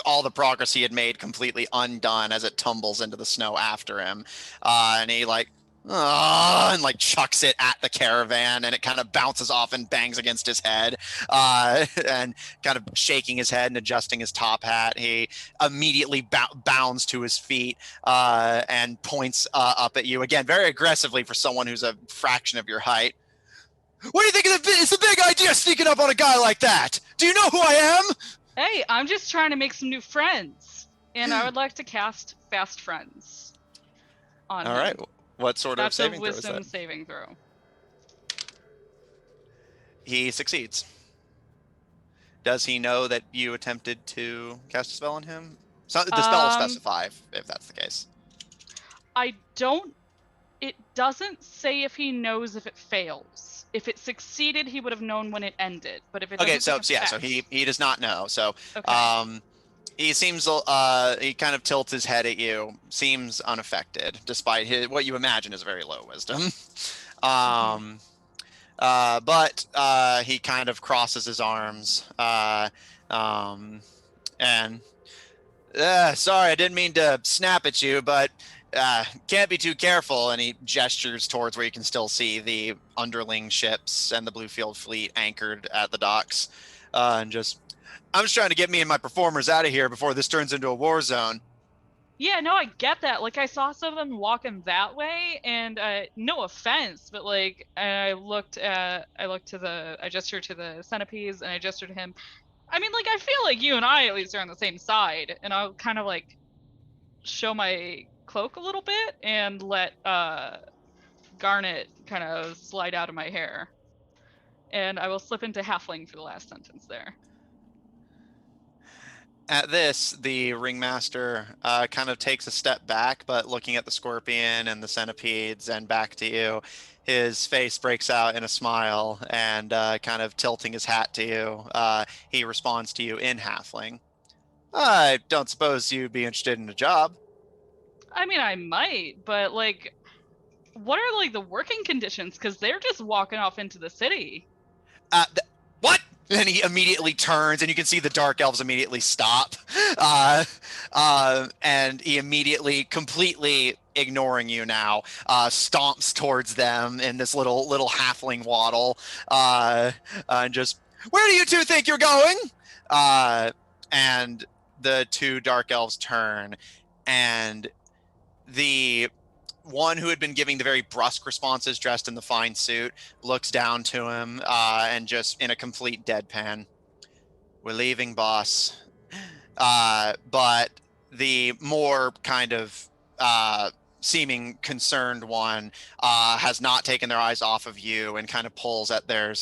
all the progress he had made completely undone as it tumbles into the snow after him. And he like and like chucks it at the caravan, and it kind of bounces off and bangs against his head. And kind of shaking his head and adjusting his top hat, he immediately bounds to his feet and points up at you again, very aggressively for someone who's a fraction of your height. What do you think it's a big idea sneaking up on a guy like that? Do you know who I am? Hey, I'm just trying to make some new friends, and I would like to cast Fast Friends on All him. right. What sort of That's a saving throw is wisdom that? saving throw. He succeeds. Does he know that you attempted to cast a spell on him? So the spell will specify if that's the case. I don't. It doesn't say if he knows if it fails. If it succeeded, he would have known when it ended. But if it doesn't Okay, so take yeah, effect, so he does not know. So okay. he seems he kind of tilts his head at you, seems unaffected, despite what you imagine is very low wisdom. But he kind of crosses his arms and sorry, I didn't mean to snap at you, but can't be too careful. And he gestures towards where you can still see the underling ships and the Bluefield fleet anchored at the docks. And just, I'm just trying to get me and my performers out of here before this turns into a war zone. Yeah, no, I get that. Like, I saw some of them walking that way, and no offense, but like, I gestured to the centipedes, and I gestured to him. I mean, like, I feel like you and I at least are on the same side, and I'll kind of like show my cloak a little bit and let Garnet kind of slide out of my hair, and I will slip into halfling for the last sentence there. At this, the ringmaster kind of takes a step back, but looking at the scorpion and the centipedes and back to you, his face breaks out in a smile and kind of tilting his hat to you, he responds to you in halfling. I don't suppose you'd be interested in a job. I mean, I might, but like, what are like the working conditions? Because they're just walking off into the city. What? And he immediately turns, and you can see the dark elves immediately stop. And he immediately, completely ignoring you now, stomps towards them in this little halfling waddle, and just, where do you two think you're going? And the two dark elves turn, and the one who had been giving the very brusque responses, dressed in the fine suit, looks down to him and just in a complete deadpan. We're leaving, boss. But the more kind of seeming concerned one has not taken their eyes off of you and kind of pulls at their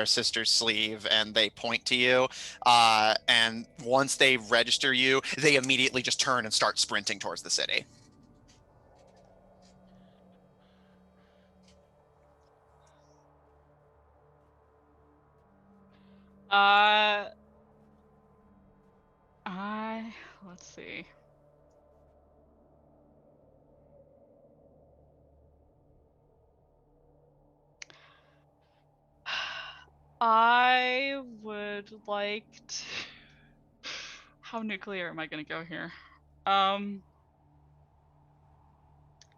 sister's sleeve, and they point to you. And once they register you, they immediately just turn and start sprinting towards the city. Let's see. I would like to... How nuclear am I going to go here?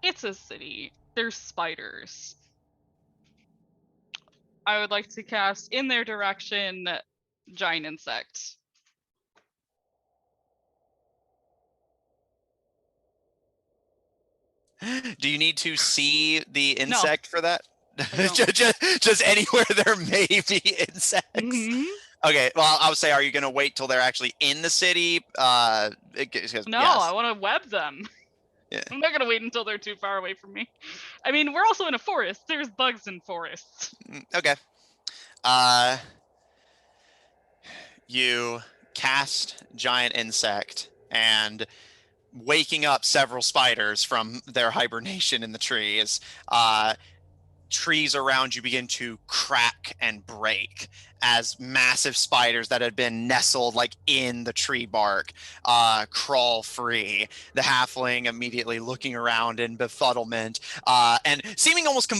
It's a city. There's spiders. I would like to cast in their direction giant insect. Do you need to see the No. insect for that? I don't. just anywhere there may be insects. Mhm. Okay, well, I would say, are you going to wait till they're actually in the city? No, Yes. I want to web them. Yeah. I'm not going to wait until they're too far away from me. I mean, we're also in a forest. There's bugs in forests. Okay. You cast giant insect, and waking up several spiders from their hibernation in the trees. Trees around you begin to crack and break as massive spiders that had been nestled like in the tree bark crawl free. The halfling immediately looking around in befuddlement and seeming almost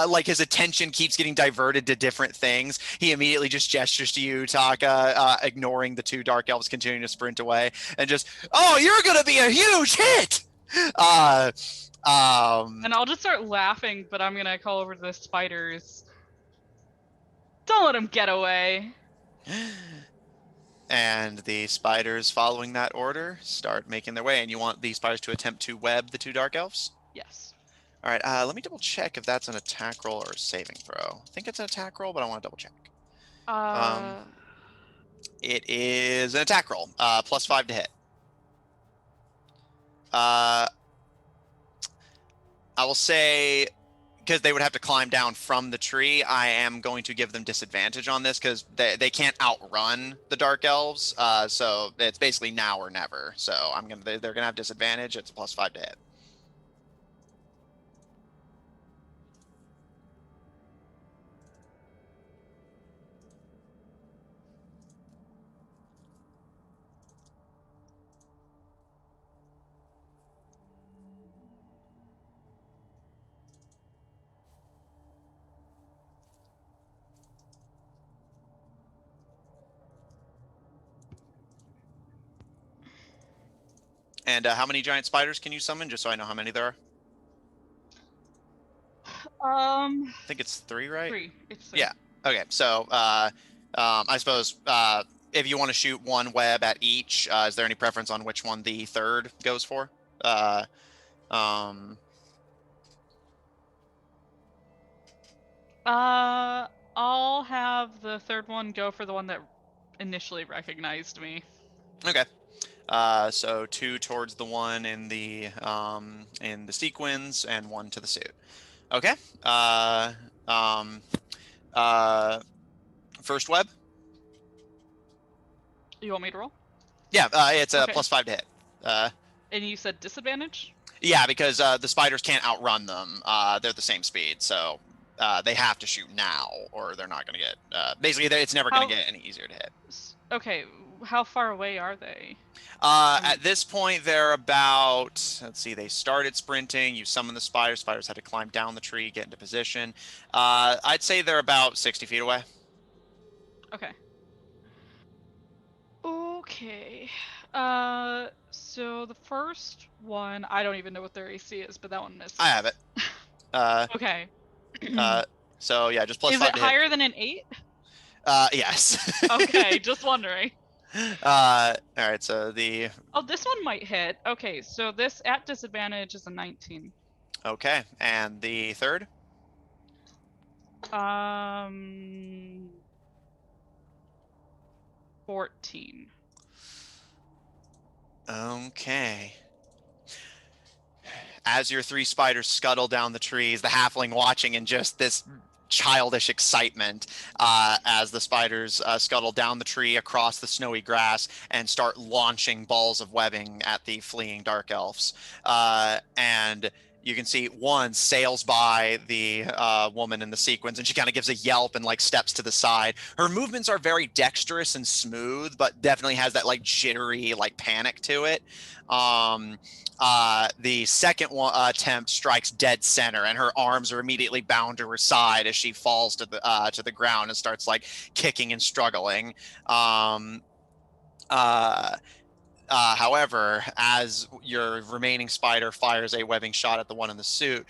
like his attention keeps getting diverted to different things. He immediately just gestures to you, Taka, ignoring the two dark elves continuing to sprint away, and just, oh, you're gonna be a huge hit. And I'll just start laughing, but I'm gonna call over to the spiders. Don't let them get away. And the spiders, following that order, start making their way. And you want the spiders to attempt to web the two dark elves? Yes. All right, let me double check if that's an attack roll or a saving throw. I think it's an attack roll, but I want to double check. It is an attack roll, +5 to hit. I will say, because they would have to climb down from the tree, I am going to give them disadvantage on this because they can't outrun the dark elves. So it's basically now or never. So they're gonna have disadvantage. It's a +5 to hit. And how many giant spiders can you summon, just so I know how many there are? I think it's 3, right? 3. It's 3. Yeah. Okay. So I suppose if you want to shoot one web at each, is there any preference on which one the third goes for? I'll have the third one go for the one that initially recognized me. Okay. So 2 towards the one in the sequins and 1 to the suit. Okay. First web. You want me to roll? Yeah. It's a Okay. +5 to hit. And you said disadvantage? Yeah, because the spiders can't outrun them. They're the same speed, so they have to shoot now, or they're not going to get. Basically, it's never going to get any easier to hit. Okay, how far away are they? At this point, they're about. Let's see. They started sprinting. You summon the spiders. Spiders had to climb down the tree, get into position. I'd say they're about 60 feet away. Okay. Okay. So the first one, I don't even know what their AC is, but that one missed. I have it. Okay. So yeah, just +5 is to it hit. higher than an 8? Yes. Okay, just wondering. All right, so the. Oh, this one might hit. Okay, so this at disadvantage is a 19. Okay, and the third? 14. Okay. As your 3 spiders scuttle down the trees, the halfling watching in just this childish excitement as the spiders scuttle down the tree across the snowy grass and start launching balls of webbing at the fleeing dark elves. And you can see one sails by the woman in the sequins, and she kind of gives a yelp and like steps to the side. Her movements are very dexterous and smooth, but definitely has that like jittery like panic to it. The second one attempt strikes dead center, and her arms are immediately bound to her side as she falls to the ground and starts like kicking and struggling. However, as your remaining spider fires a webbing shot at the one in the suit,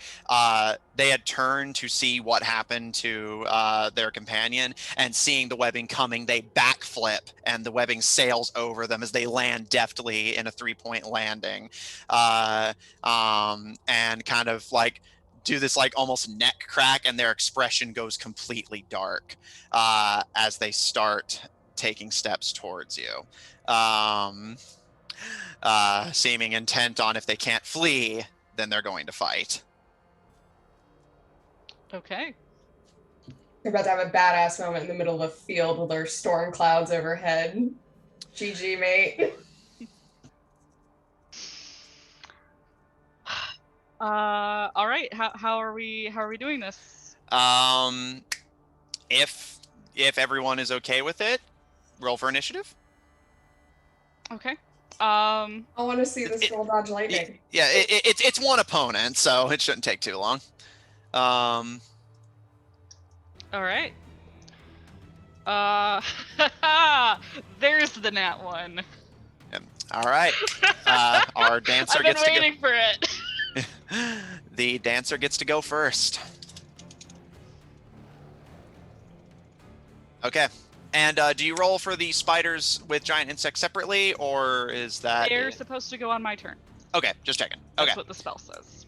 they had turned to see what happened to their companion, and seeing the webbing coming, they backflip, and the webbing sails over them as they land deftly in a 3-point landing, and kind of like do this like almost neck crack, and their expression goes completely dark as they start taking steps towards you. Seeming intent on if they can't flee, then they're going to fight. Okay. They're about to have a badass moment in the middle of a field with their storm clouds overhead. GG, mate. All right. How are we doing this? If everyone is okay with it, roll for initiative. Okay. I want to see this roll dodge lightning. Yeah, it's one opponent, so it shouldn't take too long. All right. There's the nat one. All right. Our dancer I've been gets to waiting for it. The dancer gets to go first. Okay. And do you roll for the spiders with giant insects separately, or is that... They're supposed to go on my turn. Okay, just checking. That's Okay. what the spell says.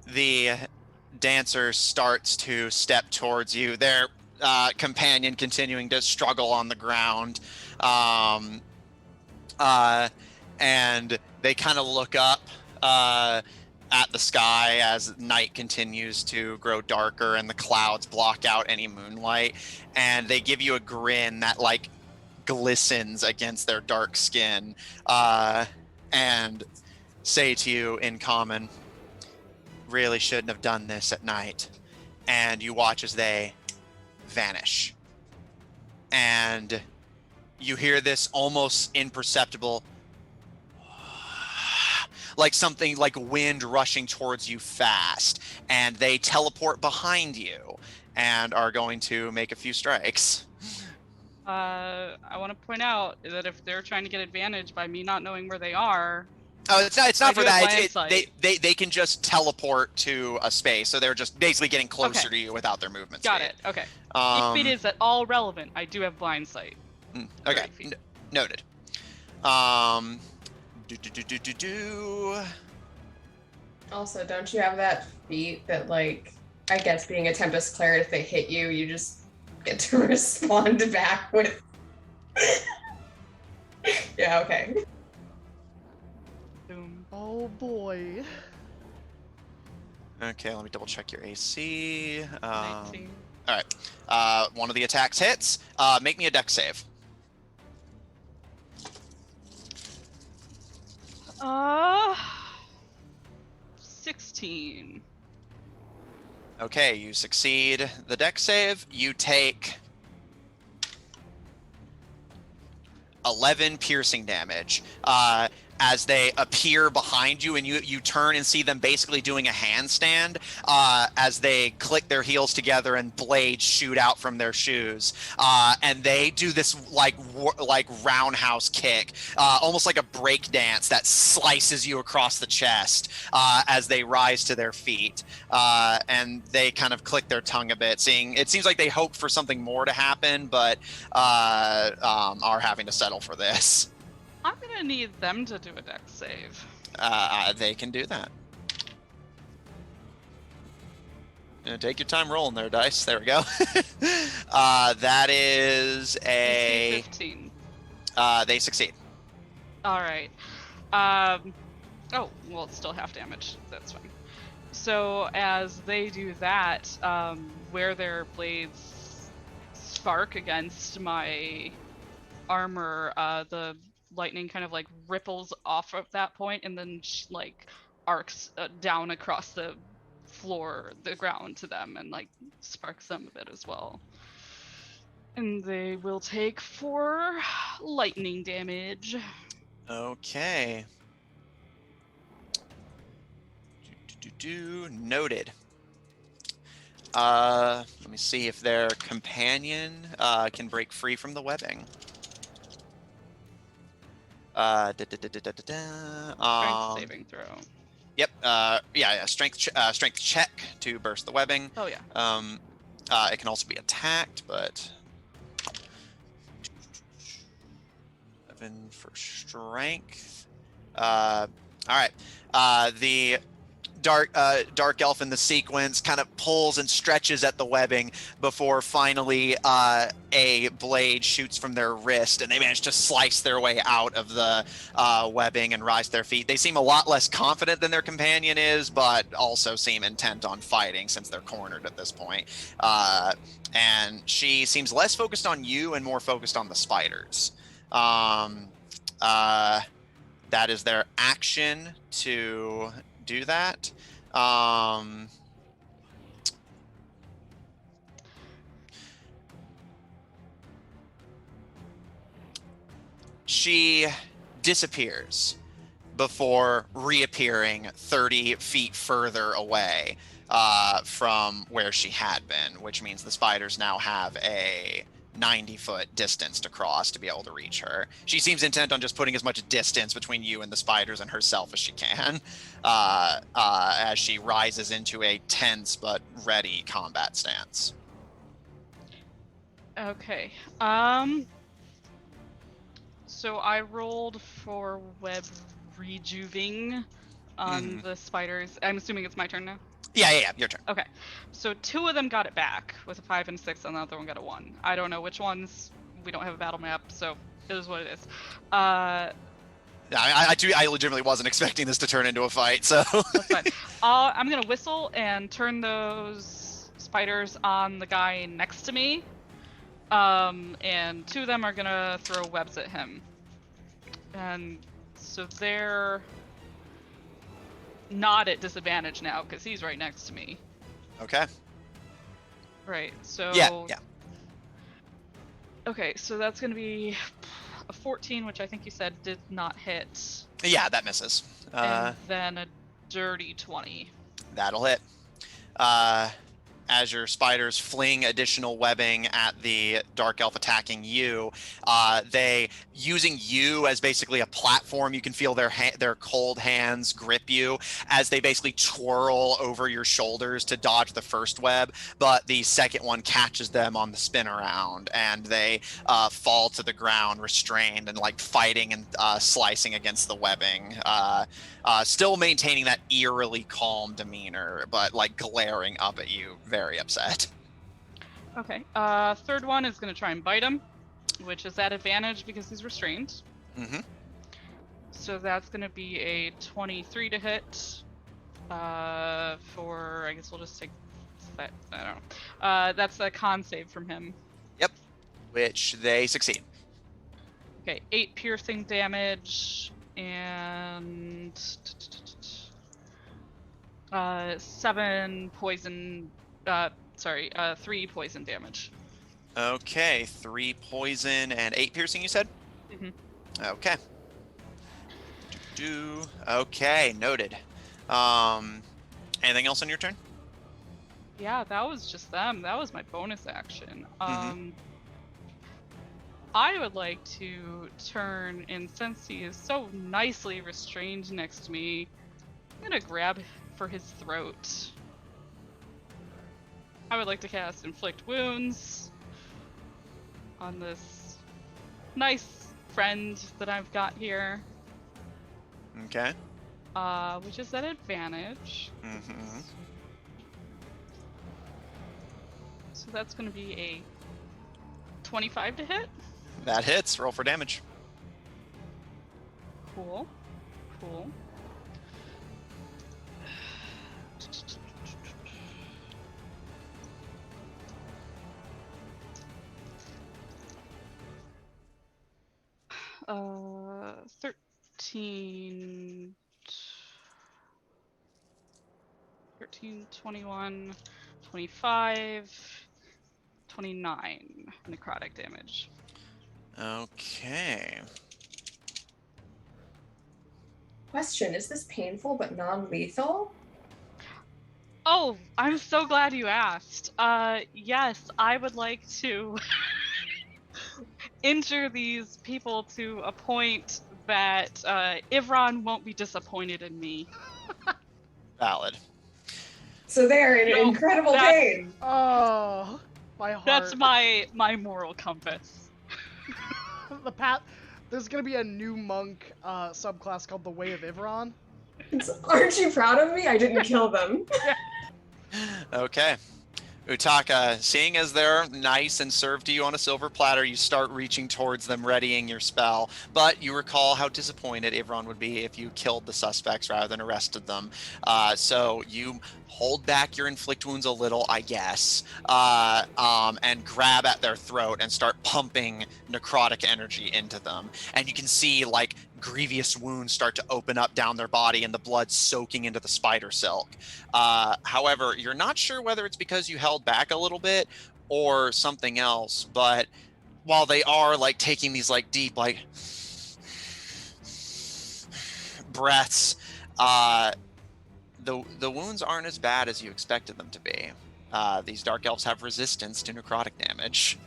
The dancer starts to step towards you. Their companion continuing to struggle on the ground. And they kind of look up at the sky as night continues to grow darker and the clouds block out any moonlight, and they give you a grin that like glistens against their dark skin, and say to you in common, really shouldn't have done this at night. And you watch as they vanish, and you hear this almost imperceptible, like something like wind rushing towards you fast, and they teleport behind you and are going to make a few strikes. I want to point out that if they're trying to get advantage by me not knowing where they are... Oh, it's not for that. They can just teleport to a space, so they're just basically getting closer to you without their movement speed. Got it. Okay. If it is at all relevant, I do have blind sight. Okay. Noted. Also, don't you have that feat that, like, I guess being a Tempest Cleric, if they hit you, you just get to respond back with... Yeah, okay. Boom. Oh boy. Okay, let me double check your AC. 19. All right. One of the attacks hits. Make me a dex save. 16. Okay, you succeed the dex save. You take 11 piercing damage. As they appear behind you, and you turn and see them basically doing a handstand as they click their heels together and blades shoot out from their shoes, and they do this like roundhouse kick, almost like a break dance that slices you across the chest as they rise to their feet, and they kind of click their tongue a bit. It seems like they hope for something more to happen, but are having to settle for this. I'm gonna need them to do a dex save. They can do that. Take your time rolling there, dice. There we go. That is a... 15. They succeed. All right. Oh, well, it's still half damage. That's fine. So as they do that, where their blades spark against my armor, the lightning kind of like ripples off of that point and then like arcs down across the floor, the ground to them, and like sparks them a bit as well. And they will take 4 lightning damage. Okay. Noted. Let me see if their companion can break free from the webbing. Strength saving throw. Yep. Yeah. Strength check to burst the webbing. Oh yeah. It can also be attacked, but 7 for strength. All right. The dark elf in the sequence kind of pulls and stretches at the webbing before finally a blade shoots from their wrist, and they manage to slice their way out of the webbing and rise to their feet. They seem a lot less confident than their companion is, but also seem intent on fighting since they're cornered at this point. And she seems less focused on you and more focused on the spiders. That is their action to do that. She disappears before reappearing 30 feet further away from where she had been, which means the spiders now have a 90-foot distance to cross to be able to reach her. She seems intent on just putting as much distance between you and the spiders and herself as she can, as she rises into a tense but ready combat stance. Okay. So I rolled for web rejuving on the spiders. I'm assuming it's my turn now. Yeah, your turn. Okay, so 2 of them got it back with a 5 and 6, and the other one got a 1. I don't know which ones. We don't have a battle map, so it is what it is. I legitimately wasn't expecting this to turn into a fight, so. That's fine. I'm gonna whistle and turn those spiders on the guy next to me. And 2 of them are gonna throw webs at him. And so they're not at disadvantage now because he's right next to me. Okay. Right, so... Yeah. Okay, so that's going to be a 14, which I think you said did not hit. Yeah, that misses. And then a dirty 20. That'll hit. As your spiders fling additional webbing at the dark elf attacking you, they, using you as basically a platform, you can feel their cold hands grip you as they basically twirl over your shoulders to dodge the first web, but the second one catches them on the spin around, and they fall to the ground restrained and like fighting and slicing against the webbing, still maintaining that eerily calm demeanor, but like glaring up at you, very upset. Okay, third one is going to try and bite him, which is at advantage because he's restrained. Mm-hmm. So that's going to be a 23 to hit. For, I guess we'll just take that, I don't know. That's a con save from him. Yep, which they succeed. Okay, 8 piercing damage and 7 poison. 3 poison damage. Okay, 3 poison and 8 piercing, you said? Mm-hmm. Okay. Okay, noted. Anything else on your turn? Yeah, that was just them. That was my bonus action. Mhm. I would like to turn, and since he is so nicely restrained next to me, I'm gonna grab for his throat. I would like to cast Inflict Wounds on this nice friend that I've got here. Okay. Which is at advantage. Mm-hmm. So that's gonna be a 25 to hit. That hits. Roll for damage. Cool. Cool. 13, 21, 25, 29 necrotic damage. Okay. Question, is this painful but non-lethal? Oh, I'm so glad you asked. Yes, I would like to injure these people to a point that Ivron won't be disappointed in me. Valid. So they're in No, incredible that's- pain. Oh, my heart. That's my moral compass. The path. There's gonna be a new monk subclass called the Way of Ivron. Aren't you proud of me? I didn't kill them. Okay. Utaka, seeing as they're nice and served to you on a silver platter, you start reaching towards them, readying your spell. But you recall how disappointed Ivron would be if you killed the suspects rather than arrested them. So you hold back your inflict wounds a little, I guess, and grab at their throat and start pumping necrotic energy into them. And you can see, like, grievous wounds start to open up down their body and the blood soaking into the spider silk. However, you're not sure whether it's because you held back a little bit or something else, but while they are like taking these like deep like breaths, the wounds aren't as bad as you expected them to be. These dark elves have resistance to necrotic damage.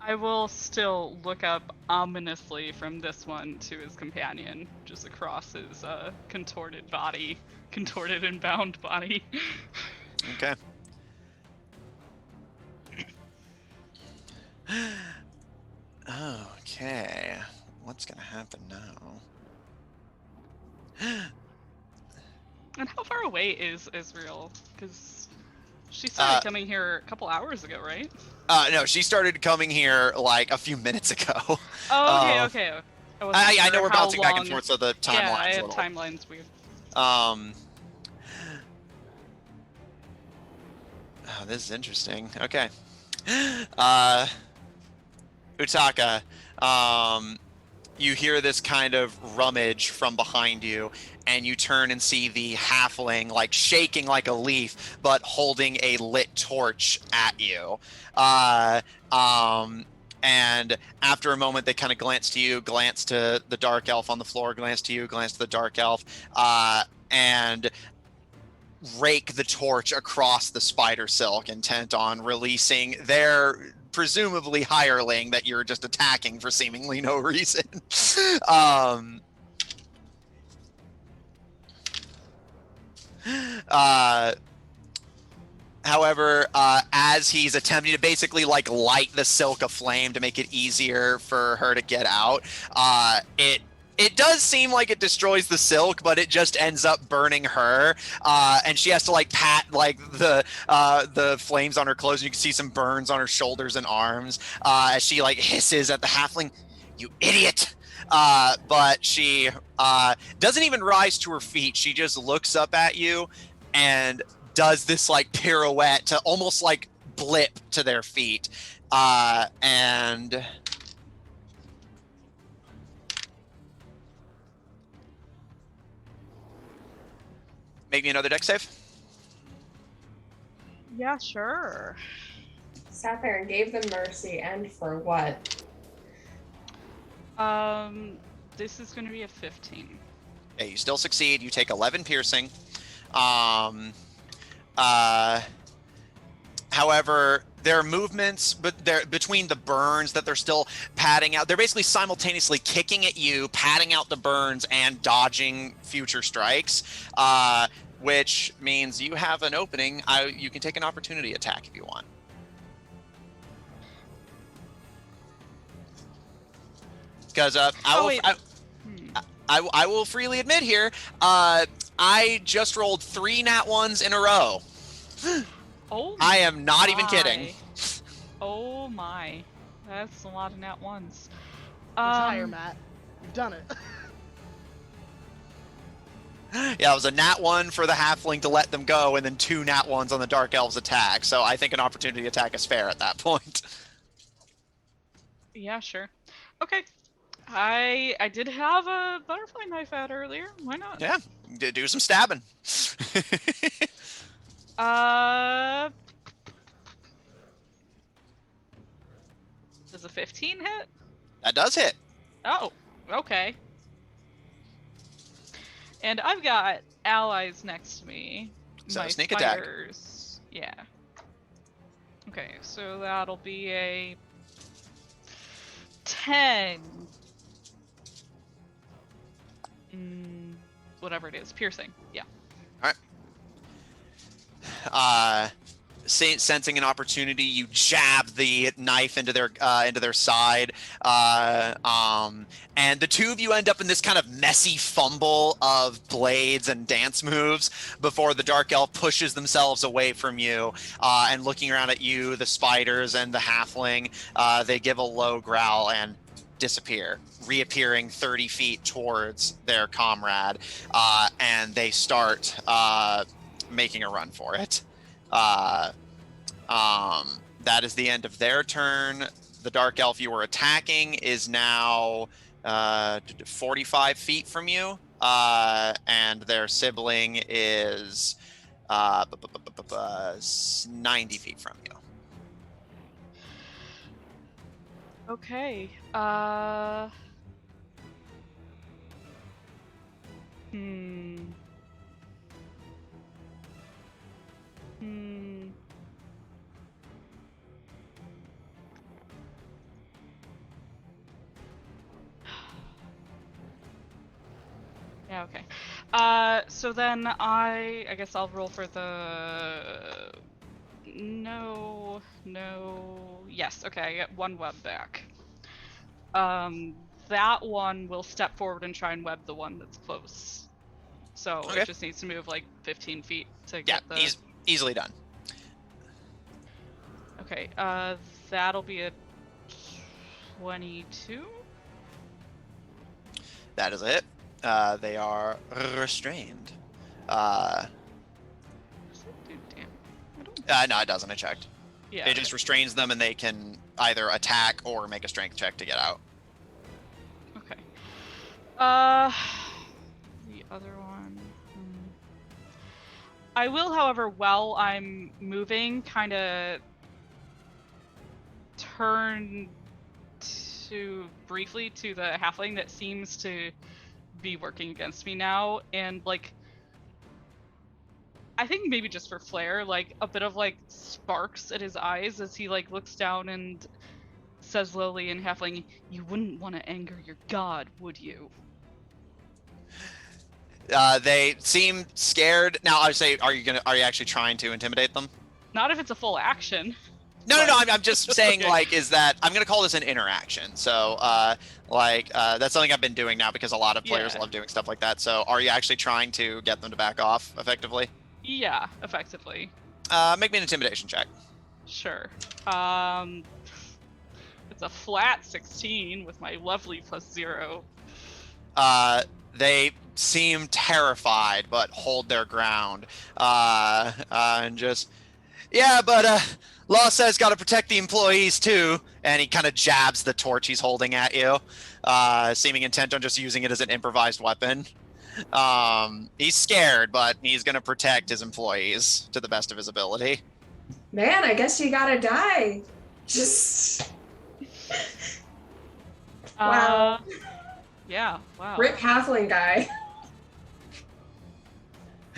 I will still look up ominously from this one to his companion, just across his contorted and bound body. Okay. Okay. What's gonna happen now? And how far away is Israel? Because she started coming here a couple hours ago, right? No, she started coming here like a few minutes ago. Oh, okay. I know we're bouncing back and forth, so the timeline's yeah, I a had little. timelines weird. Oh, this is interesting. Okay. Utaka, you hear this kind of rummage from behind you, and you turn and see the halfling like shaking like a leaf, but holding a lit torch at you. And after a moment, they kind of glance to you, glance to the dark elf on the floor, glance to you, glance to the dark elf, and rake the torch across the spider silk, intent on releasing their presumably hireling that you're just attacking for seemingly no reason. However, as he's attempting to basically like light the silk aflame to make it easier for her to get out, it does seem like it destroys the silk, but it just ends up burning her, and she has to like pat like the flames on her clothes. And you can see some burns on her shoulders and arms as she like hisses at the halfling, "You idiot!" But she doesn't even rise to her feet. She just looks up at you and does this like pirouette to almost like blip to their feet, and make me another dex save. Yeah, sure. Sat there and gave them mercy, and for what? This is going to be a 15. Okay, you still succeed. You take 11 piercing. However, there are movements, but they're between the burns that they're still patting out. They're basically simultaneously kicking at you, patting out the burns, and dodging future strikes, which means you have an opening. You can take an opportunity attack if you want. Because I will freely admit here, I just rolled 3 nat 1s in a row. Oh, I am not even kidding. Oh my, that's a lot of nat 1s. Retire, Matt. You've done it. Yeah, it was a nat 1 for the halfling to let them go, and then 2 nat 1s on the dark elves attack. So I think an opportunity attack is fair at that point. Yeah, sure. Okay. I did have a butterfly knife out earlier. Why not? Yeah, do some stabbing. Does a 15 hit? That does hit. Oh, okay. And I've got allies next to me. So My sneak attack. spiders. Yeah. Okay, so that'll be a 10. Whatever it is, piercing. Yeah. Sensing an opportunity, you jab the knife into their side, and the two of you end up in this kind of messy fumble of blades and dance moves before the dark elf pushes themselves away from you, and looking around at you, the spiders and the halfling, they give a low growl and disappear, reappearing 30 feet towards their comrade, and they start making a run for it. That is the end of their turn. The dark elf you were attacking is now 45 feet from you, and their sibling is 90 feet from you. Okay. Yeah, okay. So then I guess I'll roll for the... No. Yes, okay, I get one web back. That one will step forward and try and web the one that's close. So Okay. it just needs to move like 15 feet to get the... Easily done. Okay, that'll be a 22? That is it. They are restrained. Damn. No, it doesn't. I checked. Yeah. It just restrains them, and they can either attack or make a strength check to get out. Okay. The other one. I will, however, while I'm moving, kind of turn briefly to the halfling that seems to be working against me now, and like, I think maybe just for flair, like a bit of like sparks at his eyes as he like looks down and says slowly in halfling, "You wouldn't want to anger your god, would you?" They seem scared. Now, I would say, are you actually trying to intimidate them? Not if it's a full action. No. I'm just saying, Okay. like, is that I'm gonna call this an interaction. So, that's something I've been doing now because a lot of players Yeah. love doing stuff like that. So, are you actually trying to get them to back off effectively? Yeah, effectively. Make me an intimidation check. Sure. It's a flat 16 with my lovely +0. They seem terrified but hold their ground, and just, yeah, but law says got to protect the employees too. And he kind of jabs the torch he's holding at you, seeming intent on just using it as an improvised weapon. He's scared, but he's gonna protect his employees to the best of his ability. Man, I guess you gotta die. Just wow. Yeah, wow. Rip halfling guy.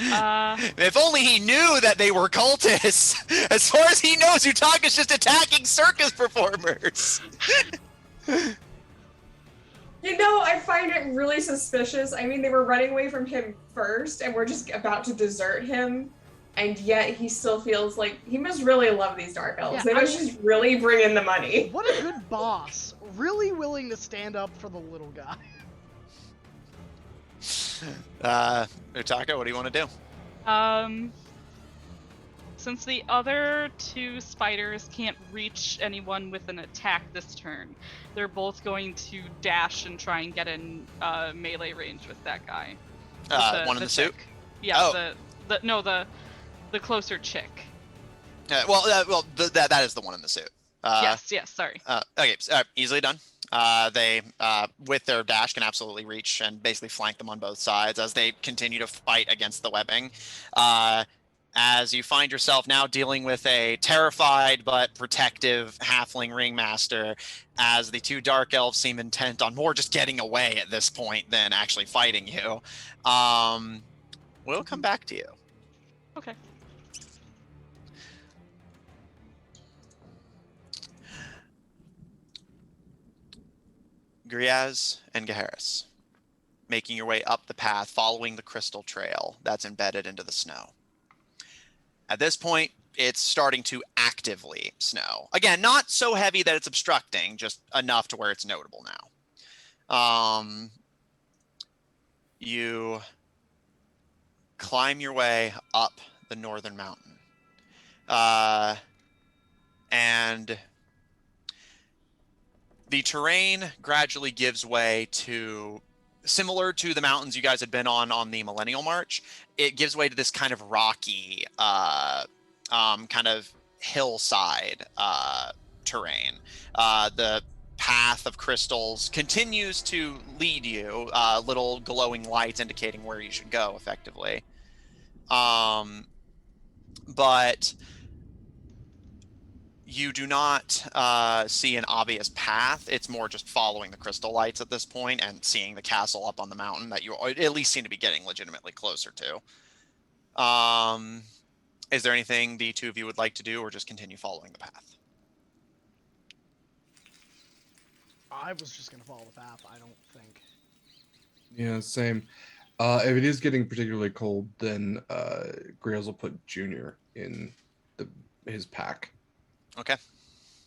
If only he knew that they were cultists. As far as he knows, Utaga's just attacking circus performers. You know, I find it really suspicious. I mean, they were running away from him first, and we're just about to desert him, and yet he still feels like he must really love these dark elves. Yeah, They must just really bring in the money. What a good boss. Really willing to stand up for the little guy. Utaka, what do you want to do? Since the other two spiders can't reach anyone with an attack this turn, they're both going to dash and try and get in melee range with that guy. One in the suit? chick. Yeah, Oh. the closer chick. That is the one in the suit. Yes, sorry. Okay, so, easily done. They, with their dash, can absolutely reach and basically flank them on both sides as they continue to fight against the webbing. As you find yourself now dealing with a terrified but protective halfling ringmaster, as the two dark elves seem intent on more just getting away at this point than actually fighting you. We'll come back to you. Okay. Griaz and Gaharis, making your way up the path, following the crystal trail that's embedded into the snow. At this point, it's starting to actively snow. Again, not so heavy that it's obstructing, just enough to where it's notable now. You climb your way up the northern mountain. And the terrain gradually gives way to, similar to the mountains you guys had been on the Millennial March, it gives way to this kind of rocky, kind of hillside terrain. The path of crystals continues to lead you, little glowing lights indicating where you should go, effectively. But you do not see an obvious path. It's more just following the crystal lights at this point and seeing the castle up on the mountain that you at least seem to be getting legitimately closer to. Is there anything the two of you would like to do, or just continue following the path? I was just gonna follow the path. I don't think. Yeah, same. If it is getting particularly cold, then Grails will put Junior in his pack. Okay.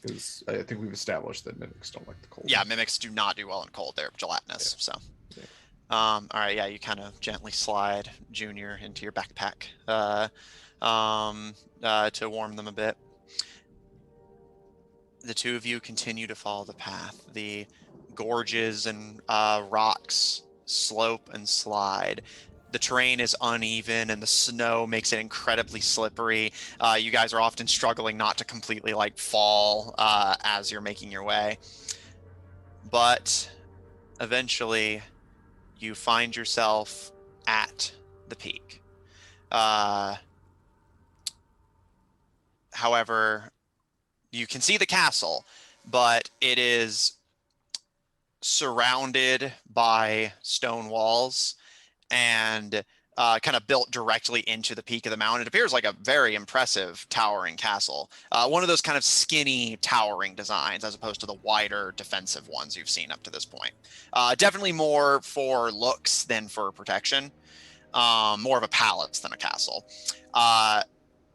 Because I think we've established that mimics don't like the cold. Yeah, mimics do not do well in cold. They're gelatinous. Yeah. So, Yeah. all right, yeah, you kind of gently slide Junior into your backpack to warm them a bit. The two of you continue to follow the path. The gorges and rocks slope and slide. The terrain is uneven and the snow makes it incredibly slippery. You guys are often struggling not to completely fall as you're making your way. But eventually you find yourself at the peak. However, you can see the castle, but it is surrounded by stone walls and kind of built directly into the peak of the mountain. It appears like a very impressive towering castle. One of those kind of skinny towering designs as opposed to the wider defensive ones you've seen up to this point. Definitely more for looks than for protection. More of a palace than a castle.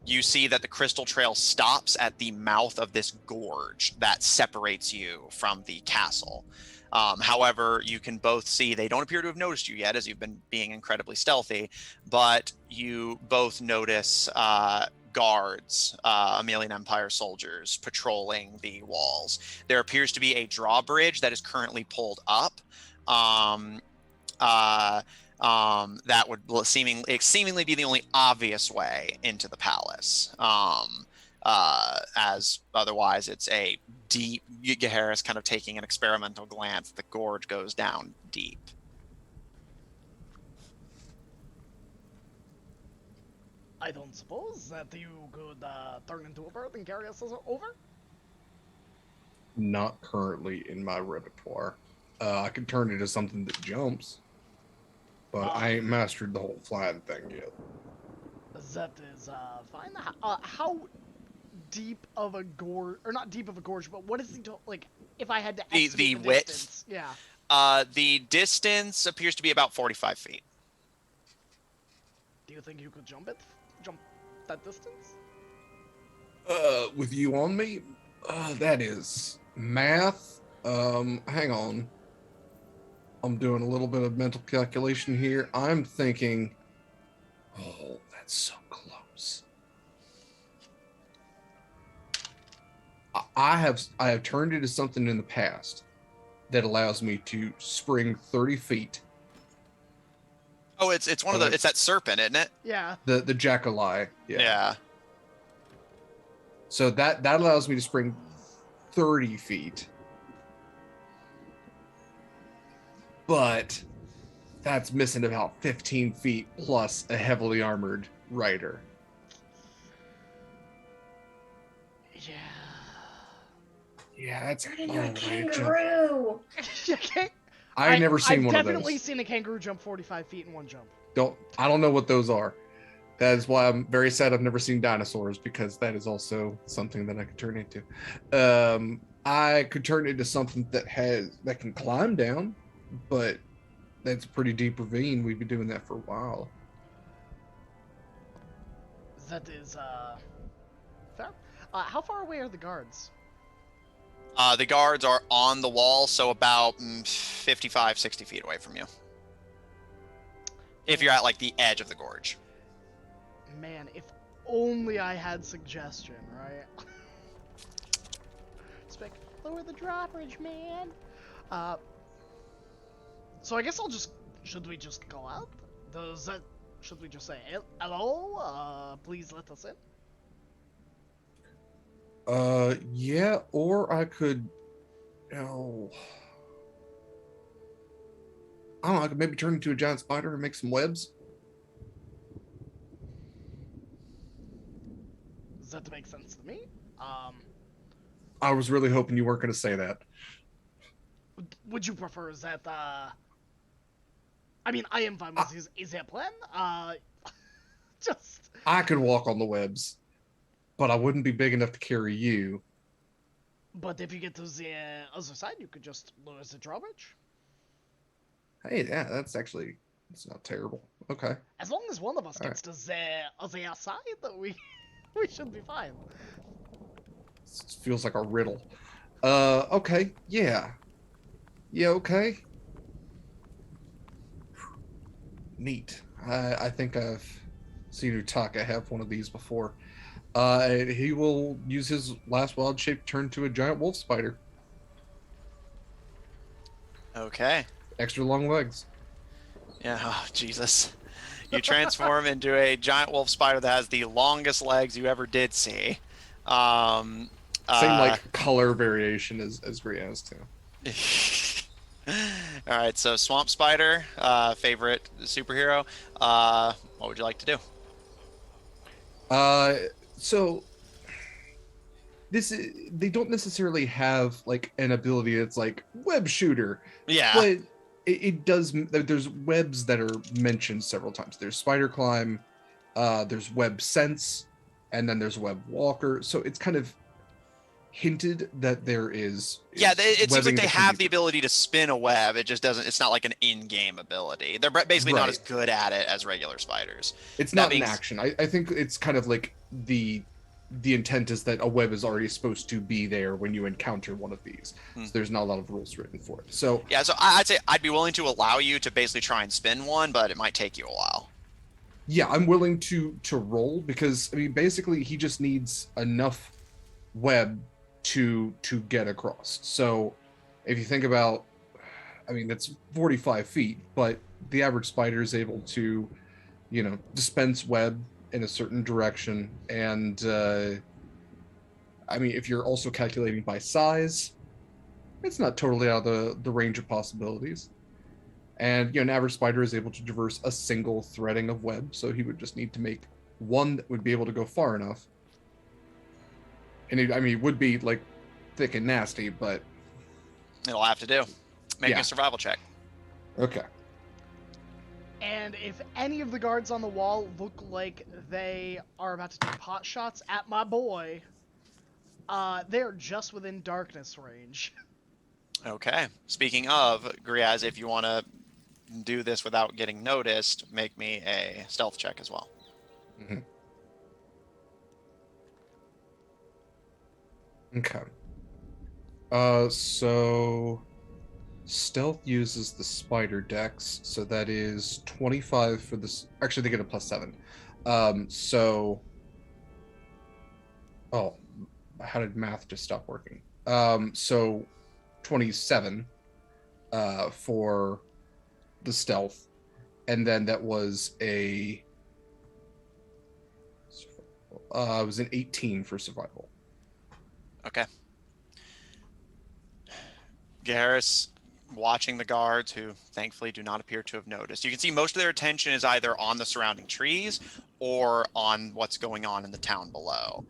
You see that the crystal trail stops at the mouth of this gorge that separates you from the castle. However, you can both see they don't appear to have noticed you yet as you've been being incredibly stealthy, but you both notice guards, Aemelian Empire soldiers patrolling the walls. There appears to be a drawbridge that is currently pulled up. That would seemingly be the only obvious way into the palace. As otherwise it's a deep, Gaharis kind of taking an experimental glance, the gorge goes down deep. I don't suppose that you could turn into a bird and carry us over? Not currently in my repertoire. I could turn it into something that jumps, but I ain't mastered the whole flying thing yet. That is fine. How deep of a gorge, or not deep of a gorge, but what is if I had to estimate the width? Distance? Yeah. The distance appears to be about 45 feet. Do you think you could jump that distance? With you on me? That is math. Hang on. I'm doing a little bit of mental calculation here. I'm thinking, oh, that's so close. I have turned into something in the past that allows me to spring 30 feet. Oh, it's one of the, it's that serpent, isn't it? Yeah. The Jackalai. Yeah. So that allows me to spring 30 feet. But that's missing about 15 feet plus a heavily armored rider. Yeah. Yeah, that's Turn a into a long way to jump. kangaroo. Okay. I've never seen one of I've definitely those. seen a kangaroo jump 45 feet in one jump. I don't know what those are. That is why I'm very sad I've never seen dinosaurs, because that is also something that I could turn into. I could turn into something that can climb down, but that's a pretty deep ravine. We've been doing that for a while. That is fair. How far away are the guards? The guards are on the wall, so about 55, 60 feet away from you. If you're at like the edge of the gorge. Man, if only I had suggestion, right? Spec, lower the drawbridge, man. So I guess should we just go out? Should we just say, hello, please let us in? Yeah, or I could, I don't know, I could maybe turn into a giant spider and make some webs. Does that make sense to me? I was really hoping you weren't going to say that. Would you prefer that, I mean, I am fine with this. Is that plan? Just... I could walk on the webs, but I wouldn't be big enough to carry you. But if you get to the other side, you could just lower the drawbridge. Hey, yeah, that's not terrible. Okay. As long as one of us All gets to the other side, we should be fine. This feels like a riddle. Okay, yeah. Yeah, okay. Neat. I think I've seen Utaka have one of these before. He will use his last wild shape to turn to a giant wolf spider. Okay. Extra long legs. Yeah, oh, Jesus. You transform into a giant wolf spider that has the longest legs you ever did see. Same like color variation as Griaz too. All right, so swamp spider, favorite superhero. What would you like to do? So they don't necessarily have like an ability that's like web shooter. Yeah. But it does. There's webs that are mentioned several times. There's spider climb, there's web sense, and then there's web walker. So it's kind of hinted that there is. Yeah, it seems like they have the used. ability to spin a web. It just doesn't. It's not like an in-game ability. They're basically not as good at it as regular spiders. It's not an action. I think it's kind of like the intent is that a web is already supposed to be there when you encounter one of these. So there's not a lot of rules written for it. So yeah, so I'd say I'd be willing to allow you to basically try and spin one, but it might take you a while. Yeah, I'm willing to roll because I mean basically he just needs enough web to get across. So if you think about, I mean that's 45 feet, but the average spider is able to, dispense web in a certain direction, and I mean if you're also calculating by size, it's not totally out of the range of possibilities. And an average spider is able to traverse a single threading of web, so he would just need to make one that would be able to go far enough. And it would be like thick and nasty, but It'll have to do. Make a survival check. Okay. And if any of the guards on the wall look like they are about to take pot shots at my boy, they're just within darkness range. Okay. Speaking of, Griaz, if you want to do this without getting noticed, make me a stealth check as well. Mm-hmm. Okay. So stealth uses the spider dex, so that is 25 for this. Actually, they get a +7. How did math just stop working? So 27 for the stealth, and then that was it was an 18 for survival. Okay. Garrus watching the guards, who thankfully do not appear to have noticed. You can see most of their attention is either on the surrounding trees or on what's going on in the town below.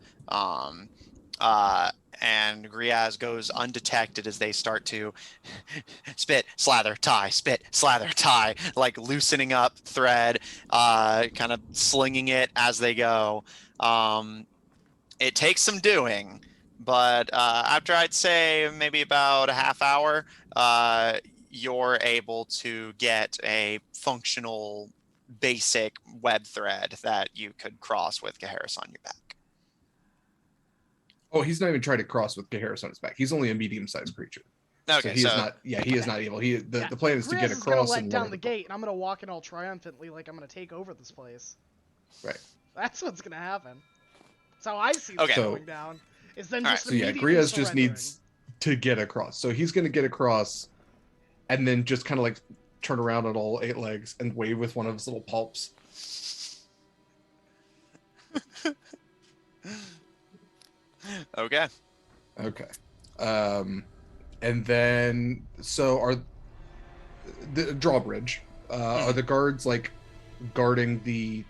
And Griaz goes undetected as they start to spit, slather, tie, spit, slather, tie, like loosening up thread, kind of slinging it as they go. It takes some doing, but after I'd say maybe about a half hour, you're able to get a functional, basic web thread that you could cross with Gaheris on your back. Oh, he's not even trying to cross with Gaheris on his back. He's only a medium-sized creature. Okay, so he is not. Yeah, he is not able. The plan is to get Griaz is across gonna let and down lower the gate, and I'm gonna walk in all triumphantly, like I'm gonna take over this place. Right. That's what's gonna happen. That's how I see this Okay. going down. Is then just So yeah, immediately Griaz just surrendering. needs to get across. So he's gonna get across, and then just kind of like turn around on all 8 legs and wave with one of his little palps. Okay. Okay. And then so are the drawbridge. Are the guards like guarding the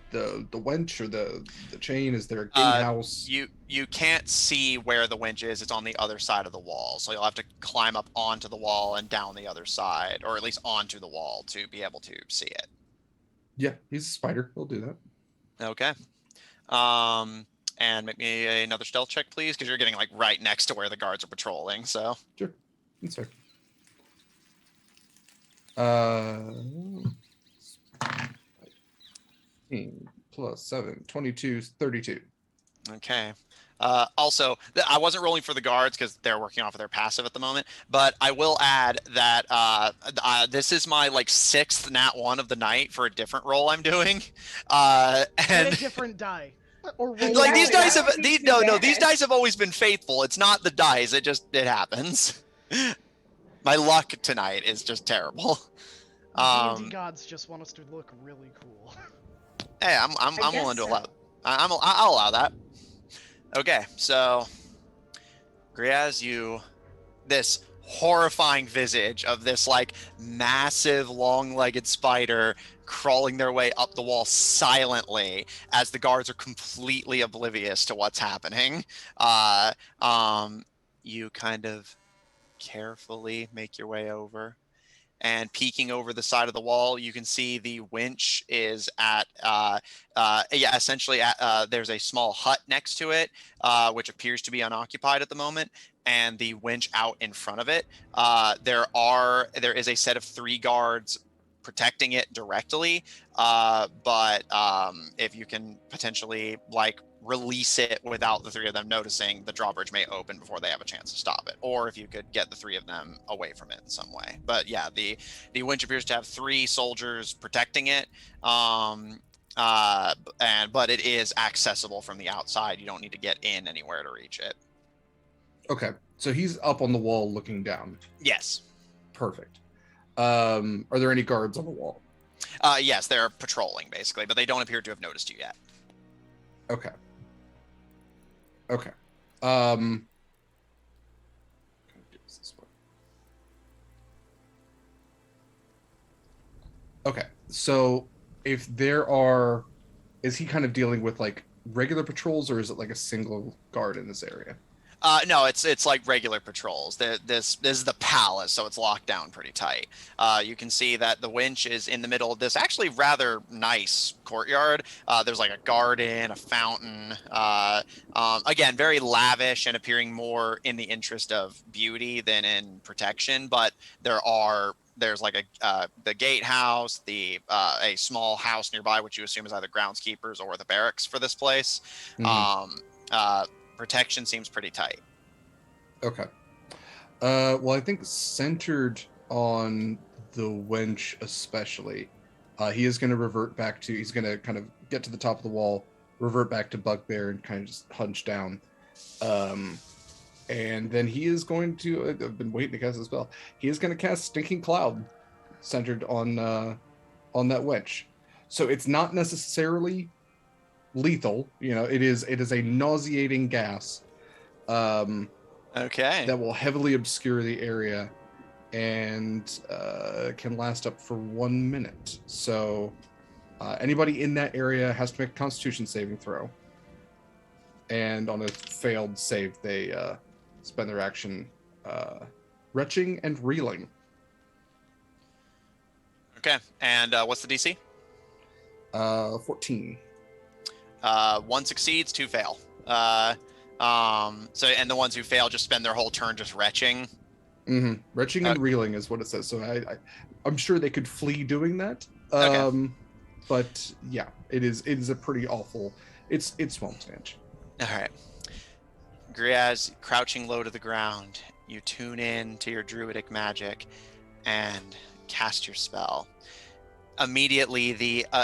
winch or the chain? Is there a gatehouse? You can't see where the winch is. It's on the other side of the wall, so you'll have to climb up onto the wall and down the other side, or at least onto the wall to be able to see it. Yeah, he's a spider. He'll do that. Okay. And make me another stealth check, please, because you're getting like right next to where the guards are patrolling. So Sure. That's fair. 18 plus 7, 22, 32. okay. Also, I wasn't rolling for the guards because they're working off of their passive at the moment, but I will add that this is my like 6th nat 1 of the night for a different roll I'm doing, Get and a different die. Or roll like a these die. dice have these dice have always been faithful. It's not the dice; it happens. My luck tonight is just terrible. D&D gods just want us to look really cool. Hey, I'm I willing to guess allow. so. I'll allow that. Okay, so Griaz, this horrifying visage of this like massive long-legged spider crawling their way up the wall silently as the guards are completely oblivious to what's happening. You kind of carefully make your way over, and peeking over the side of the wall, you can see the winch is at essentially at, there's a small hut next to it, which appears to be unoccupied at the moment, and the winch out in front of it. There is a set of 3 guards protecting it directly, but if you can potentially like release it without the 3 of them noticing, the drawbridge may open before they have a chance to stop it, or if you could get the 3 of them away from it in some way. But yeah, the winch appears to have 3 soldiers protecting it, but it is accessible from the outside. You don't need to get in anywhere to reach it. Okay, so he's up on the wall looking down. Yes. Perfect. Are there any guards on the wall? Yes, they're patrolling basically, but they don't appear to have noticed you yet. Okay. Okay. Okay. So if there are, is he kind of dealing with like regular patrols, or is it like a single guard in this area? No, it's like regular patrols. This is the palace, so it's locked down pretty tight. You can see that the winch is in the middle of this actually rather nice courtyard. There's like a garden, a fountain. Again, very lavish and appearing more in the interest of beauty than in protection. But there's like the gatehouse, a small house nearby, which you assume is either groundskeepers or the barracks for this place. Mm-hmm. Protection seems pretty tight. Okay. Well, I think centered on the wench especially, he is going to revert back to, he's going to kind of get to the top of the wall, revert back to Bugbear and kind of just hunch down. And then he is going to, I've been waiting to cast a spell. He is going to cast Stinking Cloud centered on that wench. So it's not necessarily lethal, it is a nauseating gas Okay. that will heavily obscure the area and can last up for 1 minute. So anybody in that area has to make a Constitution saving throw. And on a failed save, they spend their action retching and reeling. Okay, and what's the DC? 14. 1 succeeds, 2 fail. So and the ones who fail just spend their whole turn just retching. Mm-hmm. Retching and reeling is what it says. So I'm sure they could flee doing that. Okay. But yeah, it is a pretty awful. It's Swamp Stench. All right. Griaz, crouching low to the ground, you tune in to your druidic magic and cast your spell. Immediately,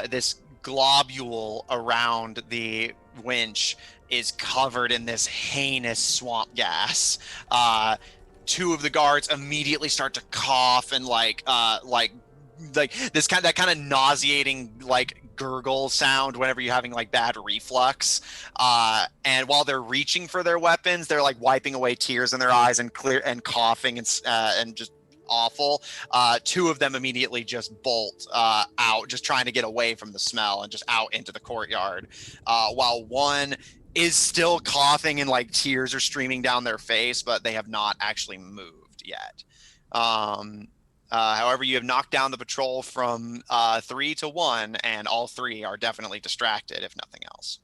this globule around the winch is covered in this heinous swamp gas. 2 of the guards immediately start to cough and like this kind of nauseating like gurgle sound whenever you're having like bad reflux. And while they're reaching for their weapons, they're like wiping away tears in their eyes and coughing and just awful. 2 of them immediately just bolt out, just trying to get away from the smell and just out into the courtyard. While 1 is still coughing and like tears are streaming down their face, but they have not actually moved yet. However, you have knocked down the patrol from 3 to 1, and all 3 are definitely distracted, if nothing else.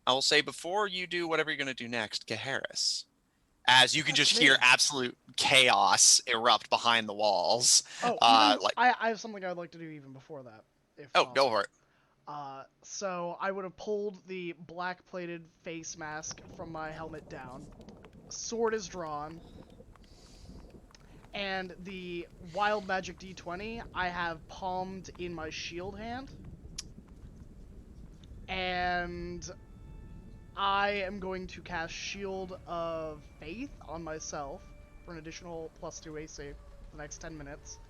I will say before you do whatever you're going to do next, Geharis, as you can just hear absolute chaos erupt behind the walls. Oh, I have something I'd like to do even before that. Go for it. So I would have pulled the black-plated face mask from my helmet down. Sword is drawn. And the wild magic D20 I have palmed in my shield hand. And I am going to cast Shield of Faith on myself for an additional +2 AC for the next 10 minutes.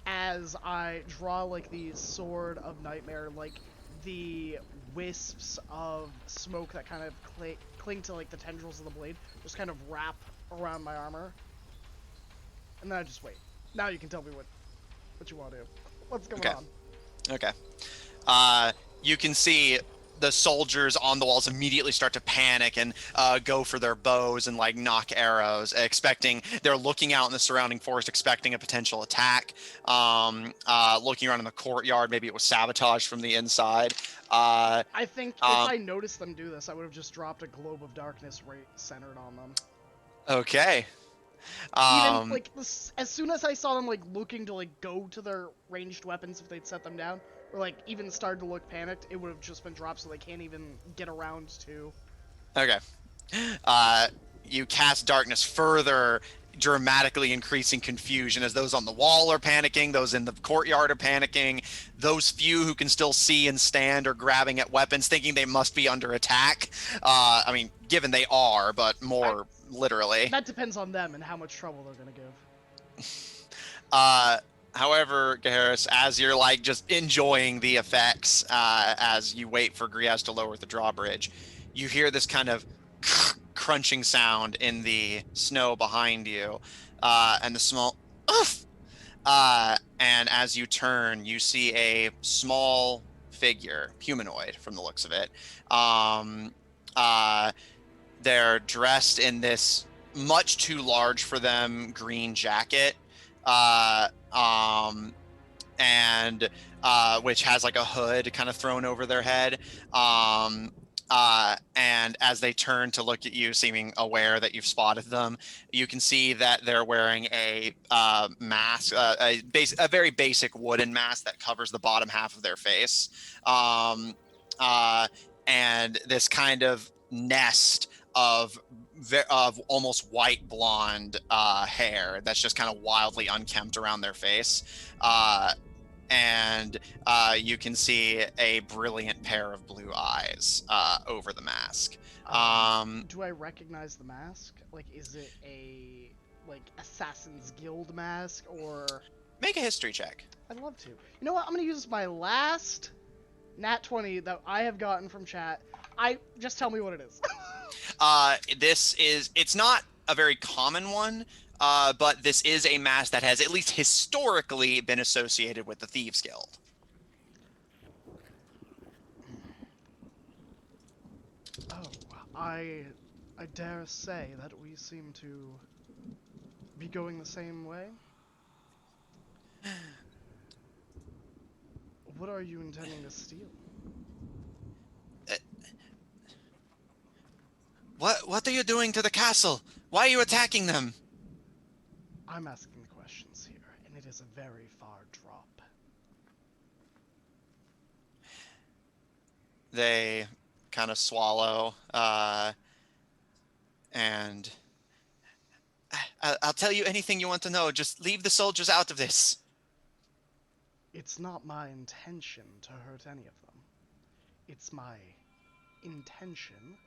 As I draw like the Sword of Nightmare, like the wisps of smoke that kind of cling to like the tendrils of the blade just kind of wrap around my armor. And then I just wait. Now you can tell me what you want to do. What's going on? Okay. You can see the soldiers on the walls immediately start to panic and go for their bows and like knock arrows, they're looking out in the surrounding forest, expecting a potential attack. Looking around in the courtyard, maybe it was sabotage from the inside. I think if I noticed them do this, I would have just dropped a globe of darkness right centered on them. Okay. Even like as soon as I saw them like looking to like go to their ranged weapons if they'd set them down, or like even started to look panicked, it would have just been dropped so they can't even get around to. Okay. You cast darkness, further dramatically increasing confusion as those on the wall are panicking, those in the courtyard are panicking, those few who can still see and stand are grabbing at weapons thinking they must be under attack. I mean, given they are, but more literally. That depends on them and how much trouble they're gonna give. However, Geharis, as you're like just enjoying the effects, as you wait for Griaz to lower the drawbridge, you hear this kind of crunching sound in the snow behind you, and the small and as you turn, you see a small figure, humanoid from the looks of it. They're dressed in this much too large for them green jacket, and which has like a hood kind of thrown over their head. And as they turn to look at you, seeming aware that you've spotted them, you can see that they're wearing a mask, a very basic wooden mask that covers the bottom half of their face, and this kind of nest of almost white blonde hair that's just kind of wildly unkempt around their face. And you can see a brilliant pair of blue eyes over the mask. Do I recognize the mask? Like, is it a Assassin's Guild mask or? Make a history check. I'd love to. You know what? I'm gonna use my last nat 20 that I have gotten from chat. Just tell me what it is. It's not a very common one. but this is a mask that has at least historically been associated with the Thieves Guild. Oh, I dare say that we seem to be going the same way. What are you intending to steal? What are you doing to the castle? Why are you attacking them? I'm asking the questions here, and it is a very far drop. They kind of swallow, and I'll tell you anything you want to know. Just leave the soldiers out of this. It's not my intention to hurt any of them. It's my intention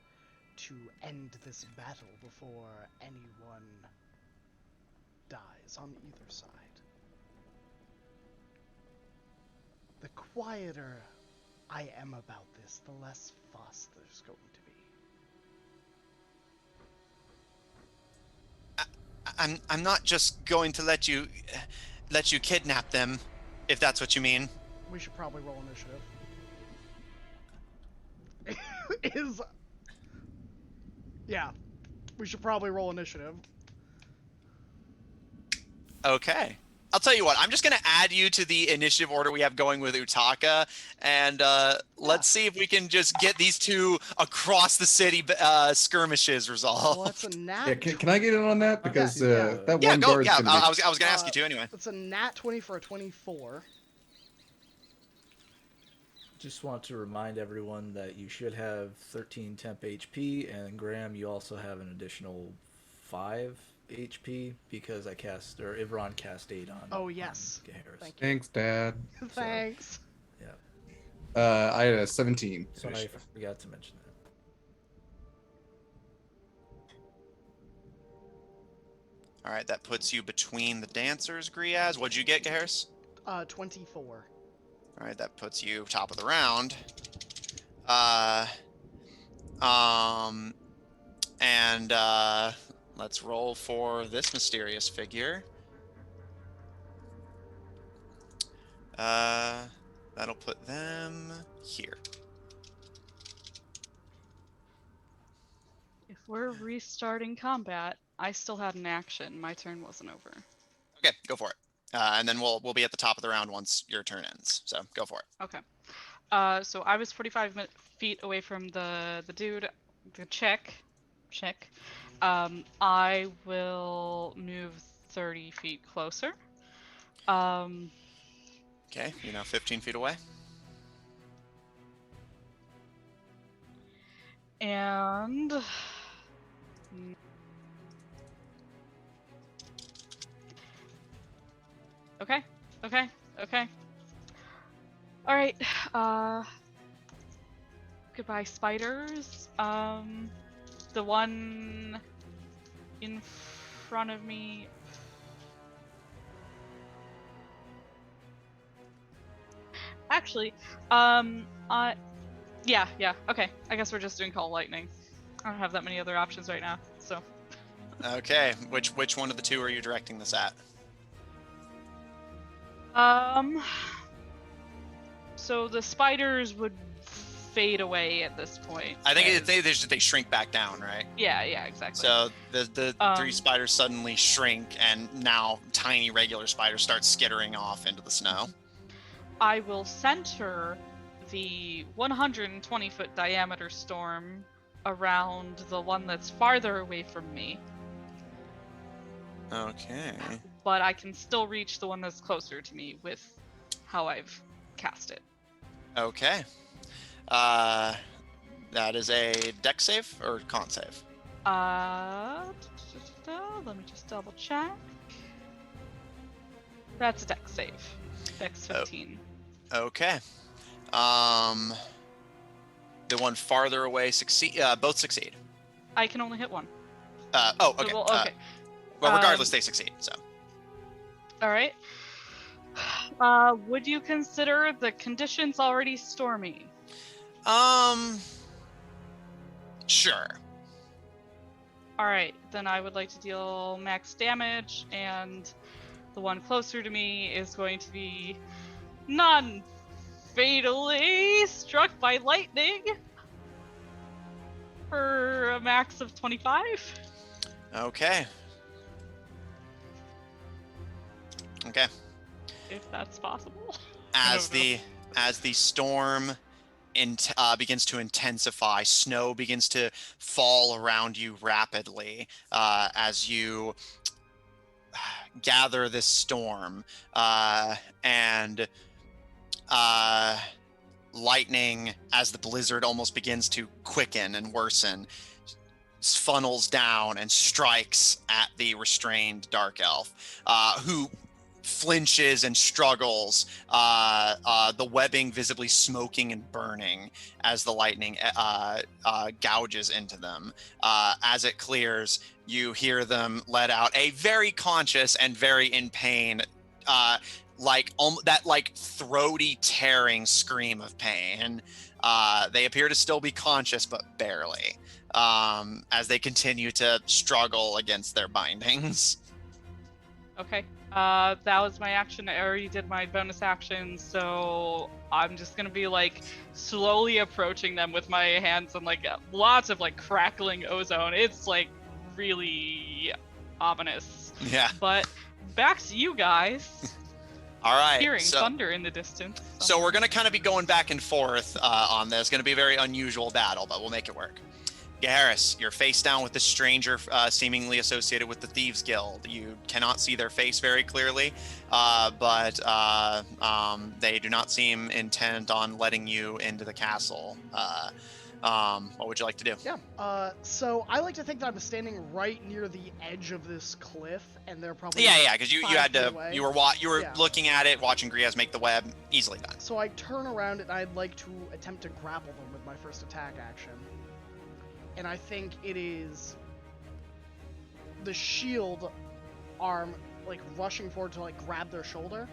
to end this battle before anyone dies on either side. The quieter I am about this, the less fuss there's going to be. I'm not just going to let you kidnap them, if that's what you mean. We should probably roll initiative. Yeah, we should probably roll initiative. Okay. I'll tell you what, I'm just going to add you to the initiative order we have going with Utaka, and let's see if we can just get these two across the city skirmishes resolved. Well, that's a nat. Yeah, can I get in on that? Because that Yeah, one go. guard's Yeah, gonna be... I was going to ask you to anyway. It's a nat 20 for a 24. Just want to remind everyone that you should have 13 temp HP, and Graham, you also have an additional 5 HP because Ivron cast 8 on. Oh yes. Harris. Thank you. Thanks, Dad. Thanks. Yeah. I had a 17. So I forgot to mention that. All right, that puts you between the dancers, Griaz. What'd you get, Harris? 24. All right, that puts you top of the round. And let's roll for this mysterious figure. That'll put them here. If we're restarting combat, I still had an action. My turn wasn't over. Okay, go for it. And then we'll be at the top of the round once your turn ends. So go for it. Okay. So I was 45 feet away from the dude, the chick. I will move 30 feet closer. Okay, you're now 15 feet away. And okay. All right. Goodbye, spiders. The one in front of me. Actually, yeah. Okay. I guess we're just doing Call Lightning. I don't have that many other options right now, so. Okay, which one of the two are you directing this at? So the spiders would fade away at this point. I think they shrink back down, right? Yeah, exactly. So the 3 spiders suddenly shrink, and now tiny regular spiders start skittering off into the snow. I will center the 120-foot diameter storm around the one that's farther away from me. Okay. But I can still reach the one that's closer to me with how I've cast it. Okay. That is a dex save or con save? Let me just double check. That's a dex save. Dex 15. Okay. The one farther away both succeed. I can only hit one. Okay. So okay. Well, regardless, they succeed, so. All right. Would you consider the conditions already stormy? Sure. All right, then I would like to deal max damage, and the one closer to me is going to be non-fatally struck by lightning for a max of 25. Okay. Okay. If that's possible. As the storm begins to intensify, snow begins to fall around you rapidly as you gather this storm, and lightning, as the blizzard almost begins to quicken and worsen, funnels down and strikes at the restrained dark elf, who flinches and struggles, the webbing visibly smoking and burning as the lightning gouges into them. As it clears, you hear them let out a very conscious and very in pain, that throaty tearing scream of pain. They appear to still be conscious, but barely, as they continue to struggle against their bindings. Okay. That was my action. I already did my bonus action, so I'm just gonna be like slowly approaching them with my hands and like lots of like crackling ozone. It's like really ominous. Yeah. But back to you guys. All right. Hearing thunder in the distance. So we're gonna kind of be going back and forth on this. It's gonna be a very unusual battle, but we'll make it work. Garrus, you're face down with this stranger seemingly associated with the Thieves Guild. You cannot see their face very clearly, but they do not seem intent on letting you into the castle. What would you like to do? Yeah. So I like to think that I'm standing right near the edge of this cliff, and they're probably Yeah, because you had 5 feet to away. you were Yeah. looking at it, watching Griaz make the web. Easily done. So I turn around and I'd like to attempt to grapple them with my first attack action. And I think it is the shield arm, like, rushing forward to, like, grab their shoulder.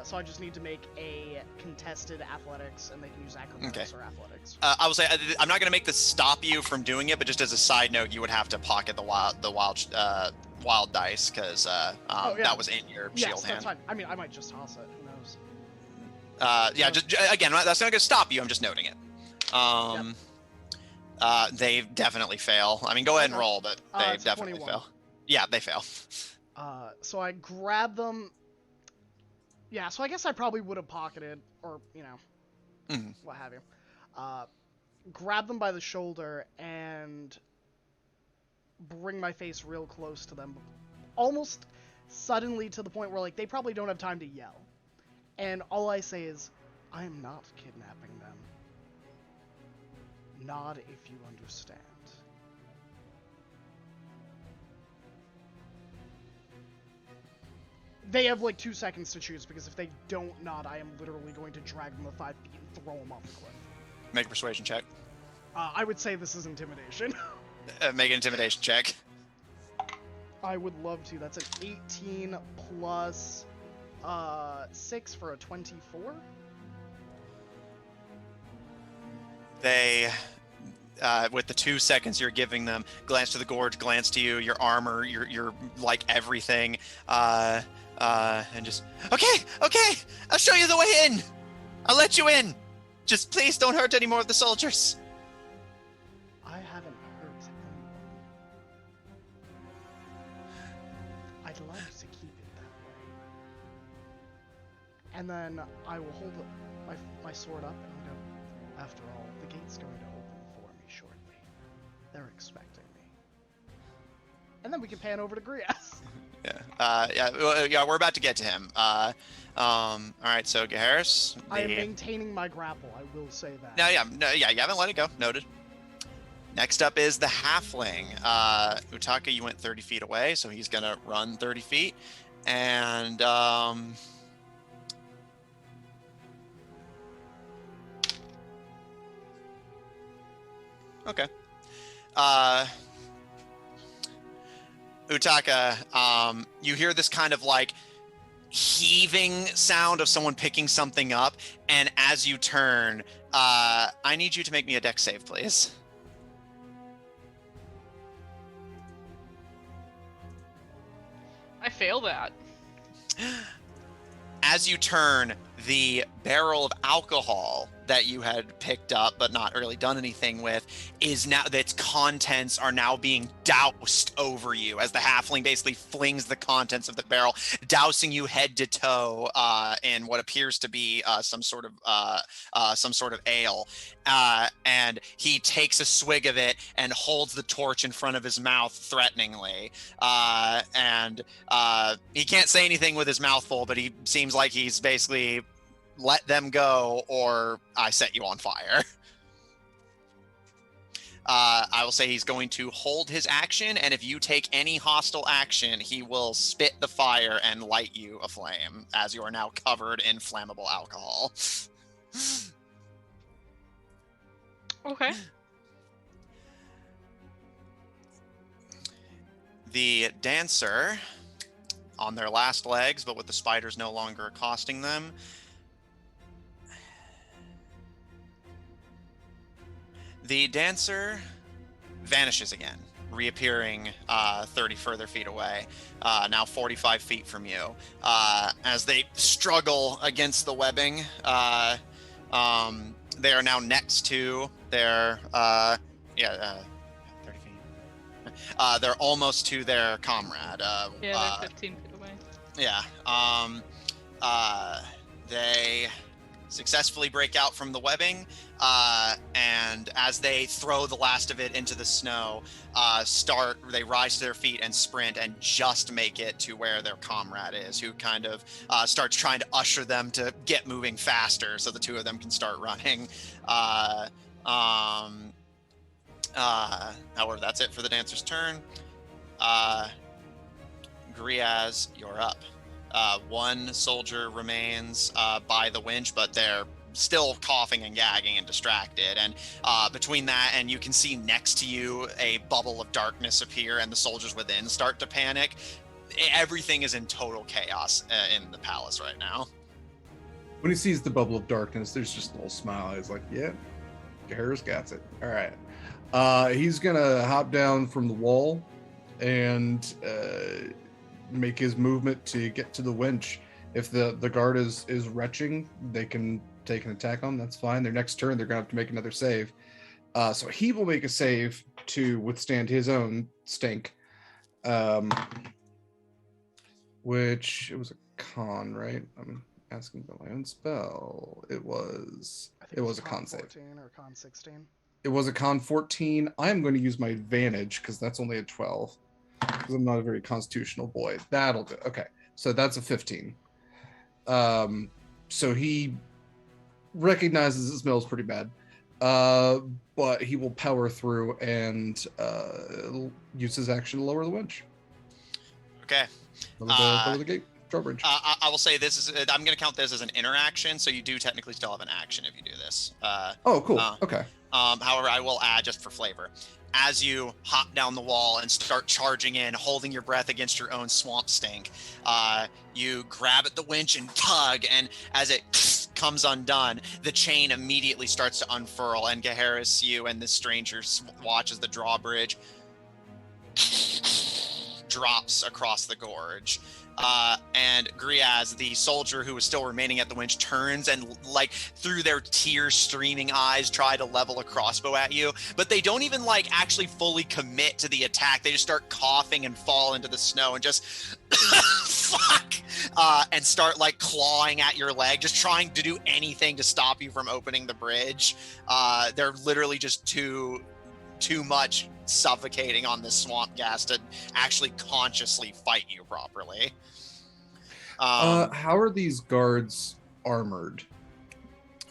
So I just need to make a contested athletics, and they can use acrobatics or athletics. I will say I'm not going to make this stop you from doing it, but just as a side note, you would have to pocket the wild dice, because that was in your shield hand. That's fine. I mean, I might just toss it. Who knows? Just again, that's not going to stop you. I'm just noting it. They definitely fail. I mean, go ahead and roll, but they definitely 21. fail. Yeah, they fail. So I grab them. Yeah, so I guess I probably would have pocketed, or, what have you. Grab them by the shoulder and bring my face real close to them. Almost suddenly, to the point where, like, they probably don't have time to yell. And all I say is, I am not kidnapping them. Nod if you understand. They have like 2 seconds to choose, because if they don't nod, I am literally going to drag them to 5 feet and throw them off the cliff. Make a persuasion check. I would say this is intimidation. Make an intimidation check. I would love to. That's an 18 plus 6 for a 24. They, with the 2 seconds you're giving them, glance to the gorge, glance to you, your armor, your like everything, and just, okay, I'll show you the way in. I'll let you in. Just please don't hurt any more of the soldiers. I haven't hurt anyone. I'd like to keep it that way. And then I will hold my sword up and go, after all, the gate's going to open for me shortly. They're expecting me. And then we can pan over to Griaz. Yeah, we're about to get to him. All right, so Garrus. I am maintaining my grapple, I will say that. You haven't let it go. Noted. Next up is the halfling. Utaka, you went 30 feet away, so he's gonna run 30 feet. And okay. Utaka, you hear this kind of like heaving sound of someone picking something up, and as you turn, I need you to make me a dex save, please. fail that? As you turn, the barrel of alcohol that you had picked up but not really done anything with is now, its contents are now being doused over you as the halfling basically flings the contents of the barrel, dousing you head to toe in what appears to be some sort of ale. And he takes a swig of it and holds the torch in front of his mouth threateningly. He can't say anything with his mouth full, but he seems like he's basically let them go or I set you on fire. I will say he's going to hold his action, and if you take any hostile action, he will spit the fire and light you aflame, as you are now covered in flammable alcohol. Okay. The dancer, on their last legs, but with the spiders no longer accosting them, the dancer vanishes again, reappearing 30 further feet away, now 45 feet from you. As they struggle against the webbing, they are now next to their 30 feet. They're almost to their comrade. Yeah, they're 15 feet away. Yeah. They successfully break out from the webbing, and as they throw the last of it into the snow, they rise to their feet and sprint and just make it to where their comrade is, who kind of starts trying to usher them to get moving faster so the two of them can start running. However, that's it for the dancer's turn. Griaz, you're up. One soldier remains by the winch, but they're still coughing and gagging and distracted. And between that and you can see next to you a bubble of darkness appear and the soldiers within start to panic. Everything is in total chaos in the palace right now. When he sees the bubble of darkness, there's just a little smile. He's like, yeah, Harris got it. All right. He's going to hop down from the wall and make his movement to get to the winch. If the guard is retching, they can take an attack on them. That's fine. Their next turn, they're going to have to make another save. So he will make a save to withstand his own stink. Which, it was a con, right? I'm asking about my own spell. It was a con save. 14 or con 16. It was a con 14. I'm going to use my advantage because that's only a 12. Because I'm not a very constitutional boy. That'll do. Okay, so that's a 15. So he recognizes it smells pretty bad, but he will power through and use his action to lower the winch. Okay. Lower the gate drawbridge. I will say this is. I'm going to count this as an interaction, so you do technically still have an action if you do this. Oh, cool. Okay. However, I will add just for flavor. As you hop down the wall and start charging in, holding your breath against your own swamp stink, you grab at the winch and tug, and as it comes undone, the chain immediately starts to unfurl, and Gaharis, you and the stranger watch as the drawbridge drops across the gorge. And Griaz, the soldier who was still remaining at the winch, turns and, like, through their tear streaming eyes, try to level a crossbow at you, but they don't even, like, actually fully commit to the attack. They just start coughing and fall into the snow and just fuck, and start, like, clawing at your leg, just trying to do anything to stop you from opening the bridge. They're literally just too much suffocating on this swamp gas to actually consciously fight you properly. How are these guards armored?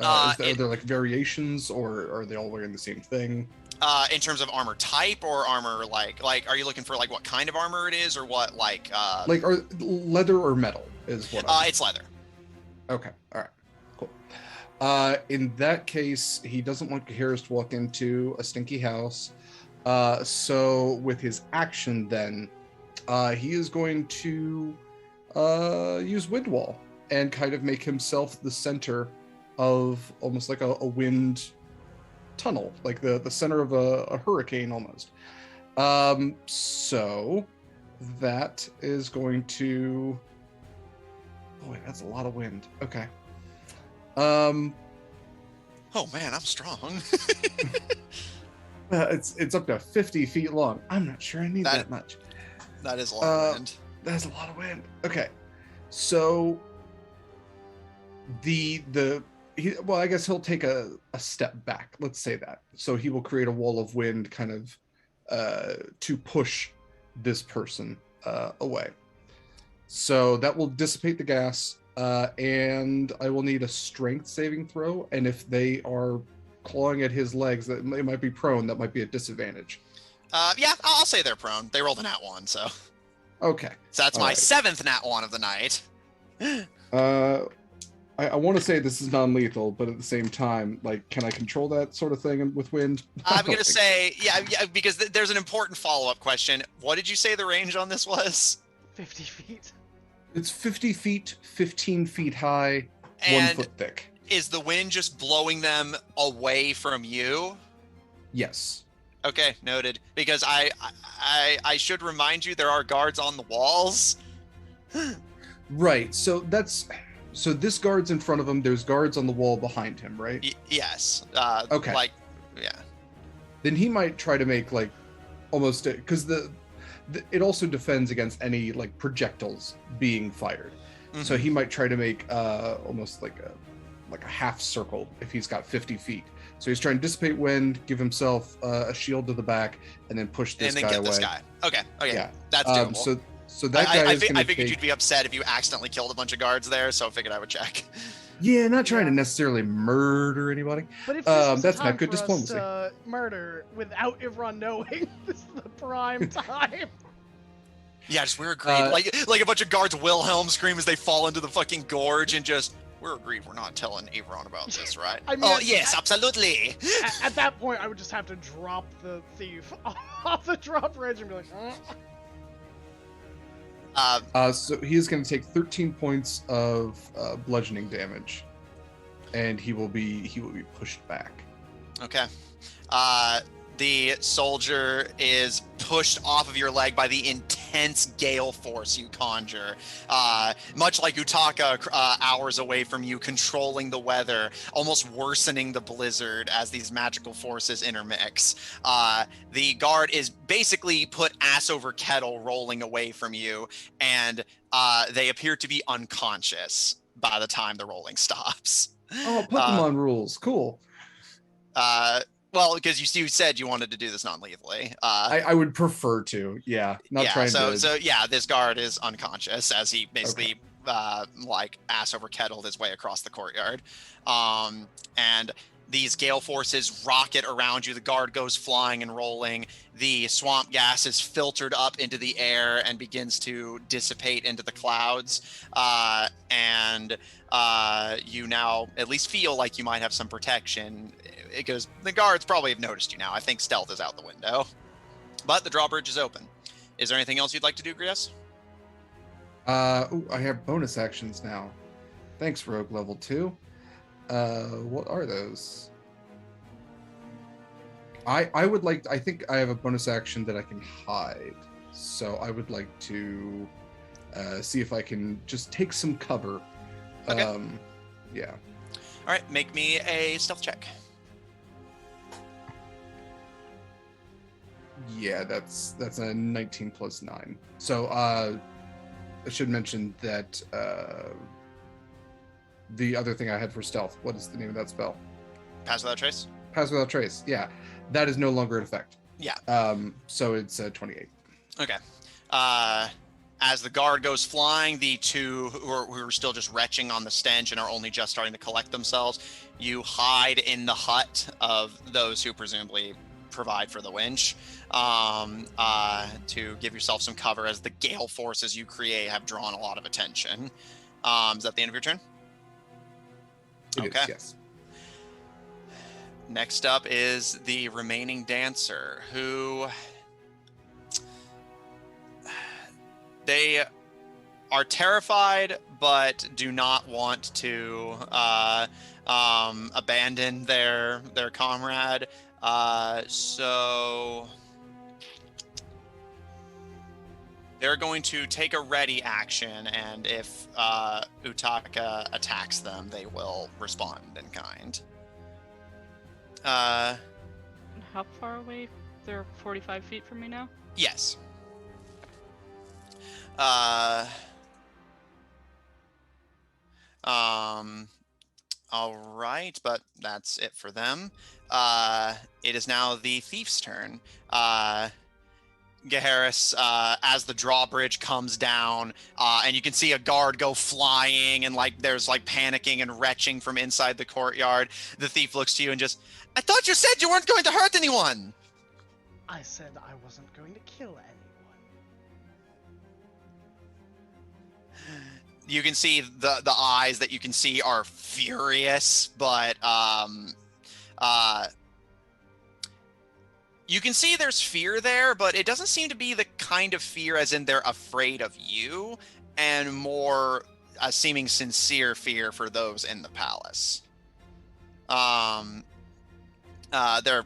Are there like variations, or are they all wearing the same thing? In terms of armor type or armor, like are you looking for like what kind of armor it is, or what like are leather or metal is what it's leather. Okay, all right, cool. In that case, he doesn't want Harris to walk into a stinky house. So with his action then, he is going to use wind wall and kind of make himself the center of almost like a wind tunnel, like the center of a hurricane almost. So that is going to. Boy, that's a lot of wind. Okay. Oh man, I'm strong. It's up to 50 feet long. I'm not sure I need that much. That is a lot of wind. That's a lot of wind. Okay, so well, I guess he'll take a step back. Let's say that. So he will create a wall of wind, kind of, to push this person away. So that will dissipate the gas, and I will need a strength saving throw. And if they are clawing at his legs, that they might be prone. That might be a disadvantage. Yeah, I'll say they're prone. They rolled a nat 1, so. Okay. So that's All my right. 7th nat 1 of the night. I want to say this is non-lethal, but at the same time, like, can I control that sort of thing with wind? I'm going to say, yeah, because there's an important follow-up question. What did you say the range on this was? 50 feet. It's 50 feet, 15 feet high, And 1 foot thick. is the wind just blowing them away from you? Yes. Okay, noted. Because I should remind you there are guards on the walls. Right. So this guard's in front of him. There's guards on the wall behind him, right? Yes. Okay. Like, yeah. Then he might try to make, like, almost, because it also defends against any, like, projectiles being fired. Mm-hmm. So he might try to make almost like a half circle if he's got 50 feet. So he's trying to dissipate wind, give himself a shield to the back, and then push this guy away. And then get this guy. Okay. Yeah. That's doable. So that guy I is going to figured you'd be upset if you accidentally killed a bunch of guards there, so I figured I would check. Yeah, not trying to necessarily murder anybody. But if this was that's time not good for us diplomacy. to murder without Ivron knowing, this is the prime time. Yeah, just we're agreed. Like a bunch of guards Wilhelm scream as they fall into the fucking gorge and just, we're agreed we're not telling Avron about this, right? I mean, oh, yes, absolutely. At that point, I would just have to drop the thief off the drawbridge and be like, So he is going to take 13 points of bludgeoning damage, and he will be pushed back. Okay. The soldier is pushed off of your leg by the intense gale force you conjure. Much like Utaka, hours away from you, controlling the weather, almost worsening the blizzard as these magical forces intermix. The guard is basically put ass over kettle rolling away from you, and they appear to be unconscious by the time the rolling stops. Oh, Pokemon rules. Cool. Well, because you said you wanted to do this non-lethally. I would prefer to, yeah. So this guard is unconscious as he basically like ass over kettled his way across the courtyard. And these gale forces rocket around you. The guard goes flying and rolling. The swamp gas is filtered up into the air and begins to dissipate into the clouds. And you now at least feel like you might have some protection. Because the guards probably have noticed you now. I think stealth is out the window. But the drawbridge is open. Is there anything else you'd like to do, Grias? I have bonus actions now. Thanks, Rogue level 2. What are those? I would like, I think I have a bonus action that I can hide. So I would like to see if I can just take some cover. Okay. Yeah. All right, make me a stealth check. Yeah, that's a 19 plus 9. So I should mention that the other thing I had for stealth, what is the name of that spell? Pass without trace? Pass without trace, yeah. That is no longer in effect. Yeah. So it's 28. Okay. As the guard goes flying, the two who are still just retching on the stench and are only just starting to collect themselves, you hide in the hut of those who presumably provide for the winch, to give yourself some cover as the gale forces you create have drawn a lot of attention. Is that the end of your turn? It is, yes. Next up is the remaining dancer, who they are terrified but do not want to abandon their comrade. So They're going to take a ready action, and if Utaka attacks them, they will respond in kind. How far away? They're 45 feet from me now? Yes. All right, but that's it for them. It is now the thief's turn. Gaharis, as the drawbridge comes down, and you can see a guard go flying, and like there's like panicking and retching from inside the courtyard. The thief looks to you and just, I thought you said you weren't going to hurt anyone. I said I wasn't going to kill anyone. You can see the eyes that you can see are furious, but you can see there's fear there, but it doesn't seem to be the kind of fear as in they're afraid of you, and more a seeming sincere fear for those in the palace. They're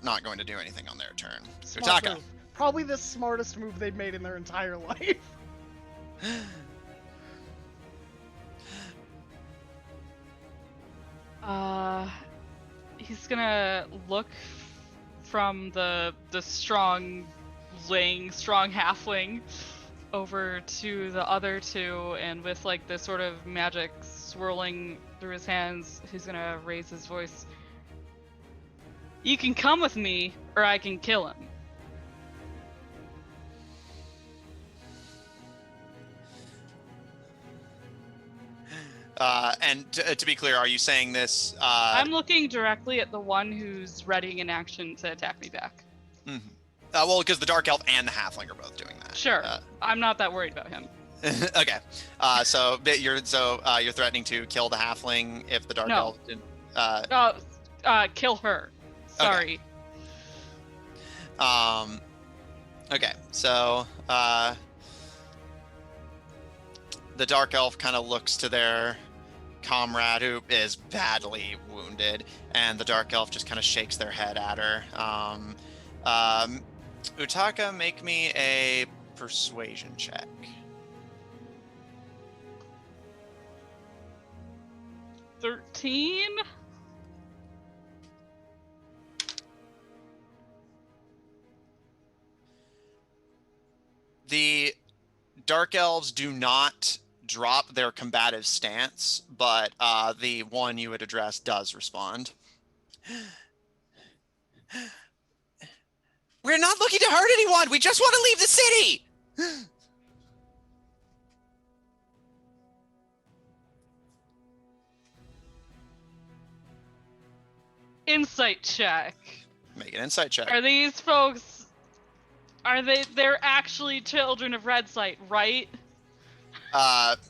not going to do anything on their turn. Smart Utaka. move. Probably the smartest move they've made in their entire life. He's gonna look from the strong halfling over to the other two, and with like the sort of magic swirling through his hands, he's gonna raise his voice. You can come with me, or I can kill him. And to be clear, are you saying this? I'm looking directly at the one who's readying an action to attack me back. Mm-hmm. Well, because the Dark Elf and the Halfling are both doing that. Sure, I'm not that worried about him. Okay, so you're threatening to kill the Halfling if the Dark Elf didn't. Kill her. Sorry. Okay. Okay, so the Dark Elf kind of looks to their comrade who is badly wounded, and the Dark Elf just kind of shakes their head at her. Utaka, make me a persuasion check. $13? The Dark Elves do not drop their combative stance, but the one you had addressed does respond. We're not looking to hurt anyone! We just want to leave the city! Insight check. Make an insight check. Are these folks... They're actually children of Red Sight, right?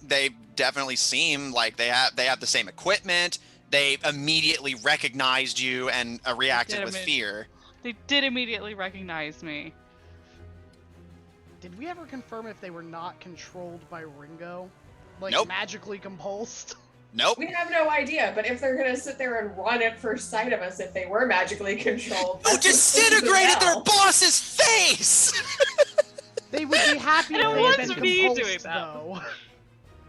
They definitely seem like they have the same equipment. They immediately recognized you and reacted with fear. They did immediately recognize me. Did we ever confirm if they were not controlled by Ringo? Like, nope. Magically compulsed? Nope. We have no idea, but if they're gonna sit there and run at first sight of us if they were magically controlled... You disintegrated their boss's face! They would be happy if they had been compulsed, though.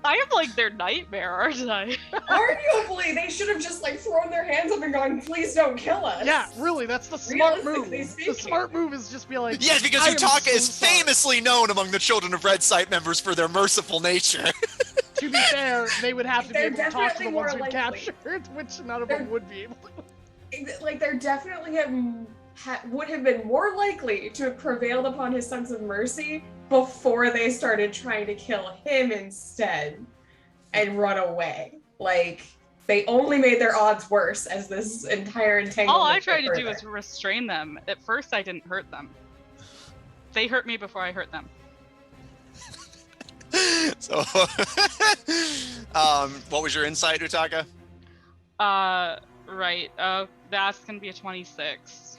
I am like their nightmare, aren't I? Arguably, they should have just like thrown their hands up and gone, please don't kill us. Yeah, really, that's the smart move. The smart move is just be like... Yes, because Utaka is famously known among the Children of Red Sight members for their merciful nature. To be fair, they would have to be able to talk to the ones we likely. captured, which none of them would be able to. Like, they're definitely would have been more likely to have prevailed upon his sense of mercy before they started trying to kill him instead and run away. Like, they only made their odds worse as this entire entanglement. All I tried to do was restrain them. At first, I didn't hurt them. They hurt me before I hurt them. So, what was your insight, Utaka? Right. That's gonna be a 26.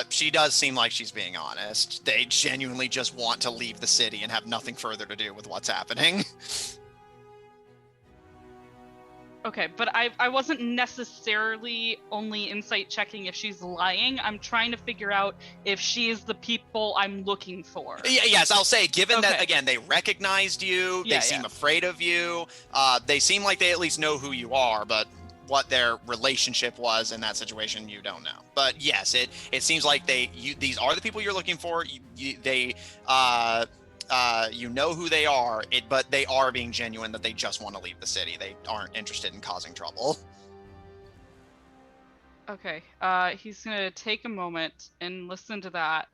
She does seem like she's being honest. They genuinely just want to leave the city and have nothing further to do with what's happening. Okay, but I wasn't necessarily only insight checking if she's lying. I'm trying to figure out if she's the people I'm looking for. Yeah, yes, I'll say, given that, Okay. again, they recognized you, Yeah, they seem yeah. afraid of you, they seem like they at least know who you are, but what their relationship was in that situation, you don't know. But yes, it seems like these are the people you're looking for. You know who they are, but they are being genuine that they just want to leave the city. They aren't interested in causing trouble. Okay. He's gonna take a moment and listen to that.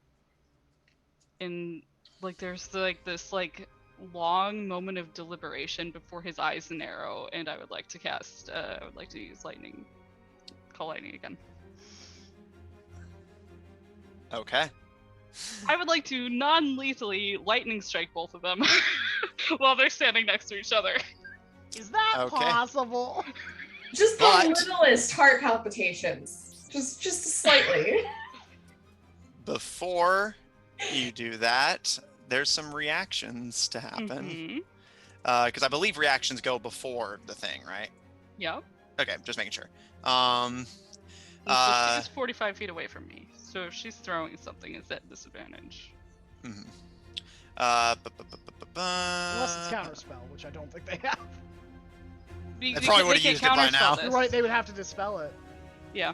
And like, there's this long moment of deliberation before his eyes narrow, and I would like to cast. I would like to use lightning. Call lightning again. Okay. I would like to non-lethally lightning strike both of them while they're standing next to each other. Is that Okay. possible? Just the But- littlest heart palpitations. Just slightly. Before you do that, there's some reactions to happen. Because I believe reactions go before the thing, right? Yep. Okay, just making sure. And so she's 45 feet away from me. So if she's throwing something, it's at disadvantage. Mhm. Unless it's counterspell, which I don't think they have. They probably would've can't used it by counterspell now. this. You're right, they would have to dispel it. Yeah.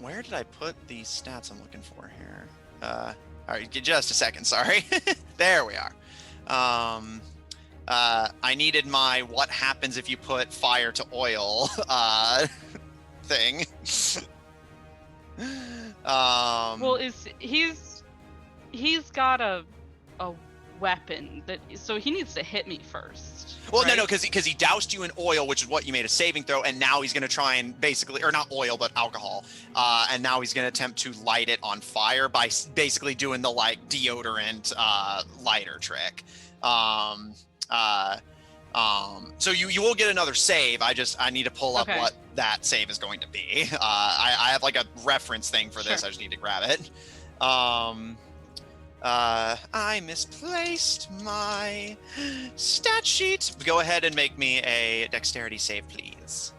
Where did I put the stats I'm looking for here? All right, just a second. Sorry. There we are. I needed my what happens if you put fire to oil thing. Well, he's got a weapon so he needs to hit me first. Well, right? no, because he doused you in oil, which is what you made a saving throw, and now he's going to try and basically, or not oil, but alcohol, and now he's going to attempt to light it on fire by basically doing the deodorant lighter trick. So you will get another save. I need to pull up Okay. what that save is going to be. I have a reference thing for this. Sure. I just need to grab it. I misplaced my stat sheet. Go ahead and make me a dexterity save, please.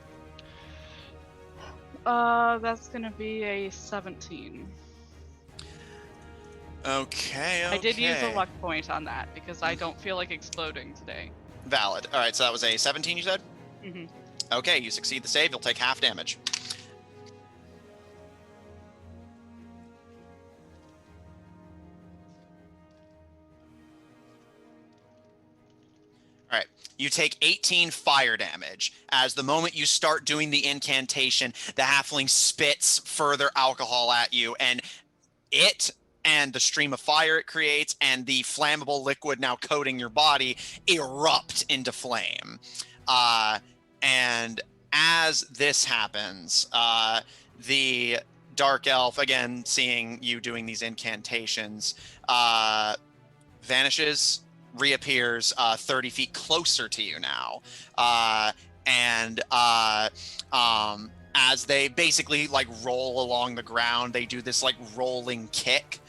That's gonna be a 17. Okay. I did use a luck point on that because I don't feel like exploding today. Valid. All right, so that was a 17, you said? Mm-hmm. Okay, you succeed the save. You'll take half damage. All right, you take 18 fire damage. As the moment you start doing the incantation, the halfling spits further alcohol at you, and it and the stream of fire it creates and the flammable liquid now coating your body erupt into flame. And as this happens, the dark elf, again, seeing you doing these incantations, vanishes, reappears 30 feet closer to you now. As they basically roll along the ground, they do this rolling kick.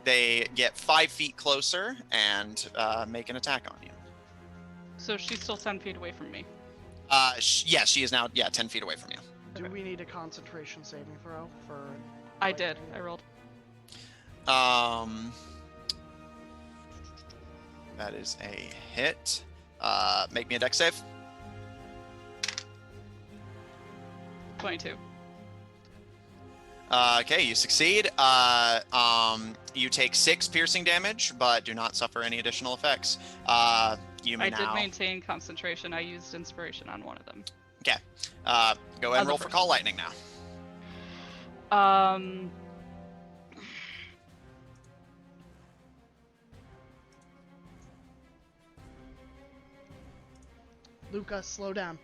They get 5 feet closer and make an attack on you. So she's still 10 feet away from me. Yes, she is now 10 feet away from you. Do we need a concentration saving throw for? I did. I rolled. That is a hit. Make me a dex save. 22. Okay, you succeed. You take 6 piercing damage, but do not suffer any additional effects. You may I now. did maintain concentration. I used inspiration on one of them. Okay. Go ahead and Other roll for person. call lightning now. Luca, slow down.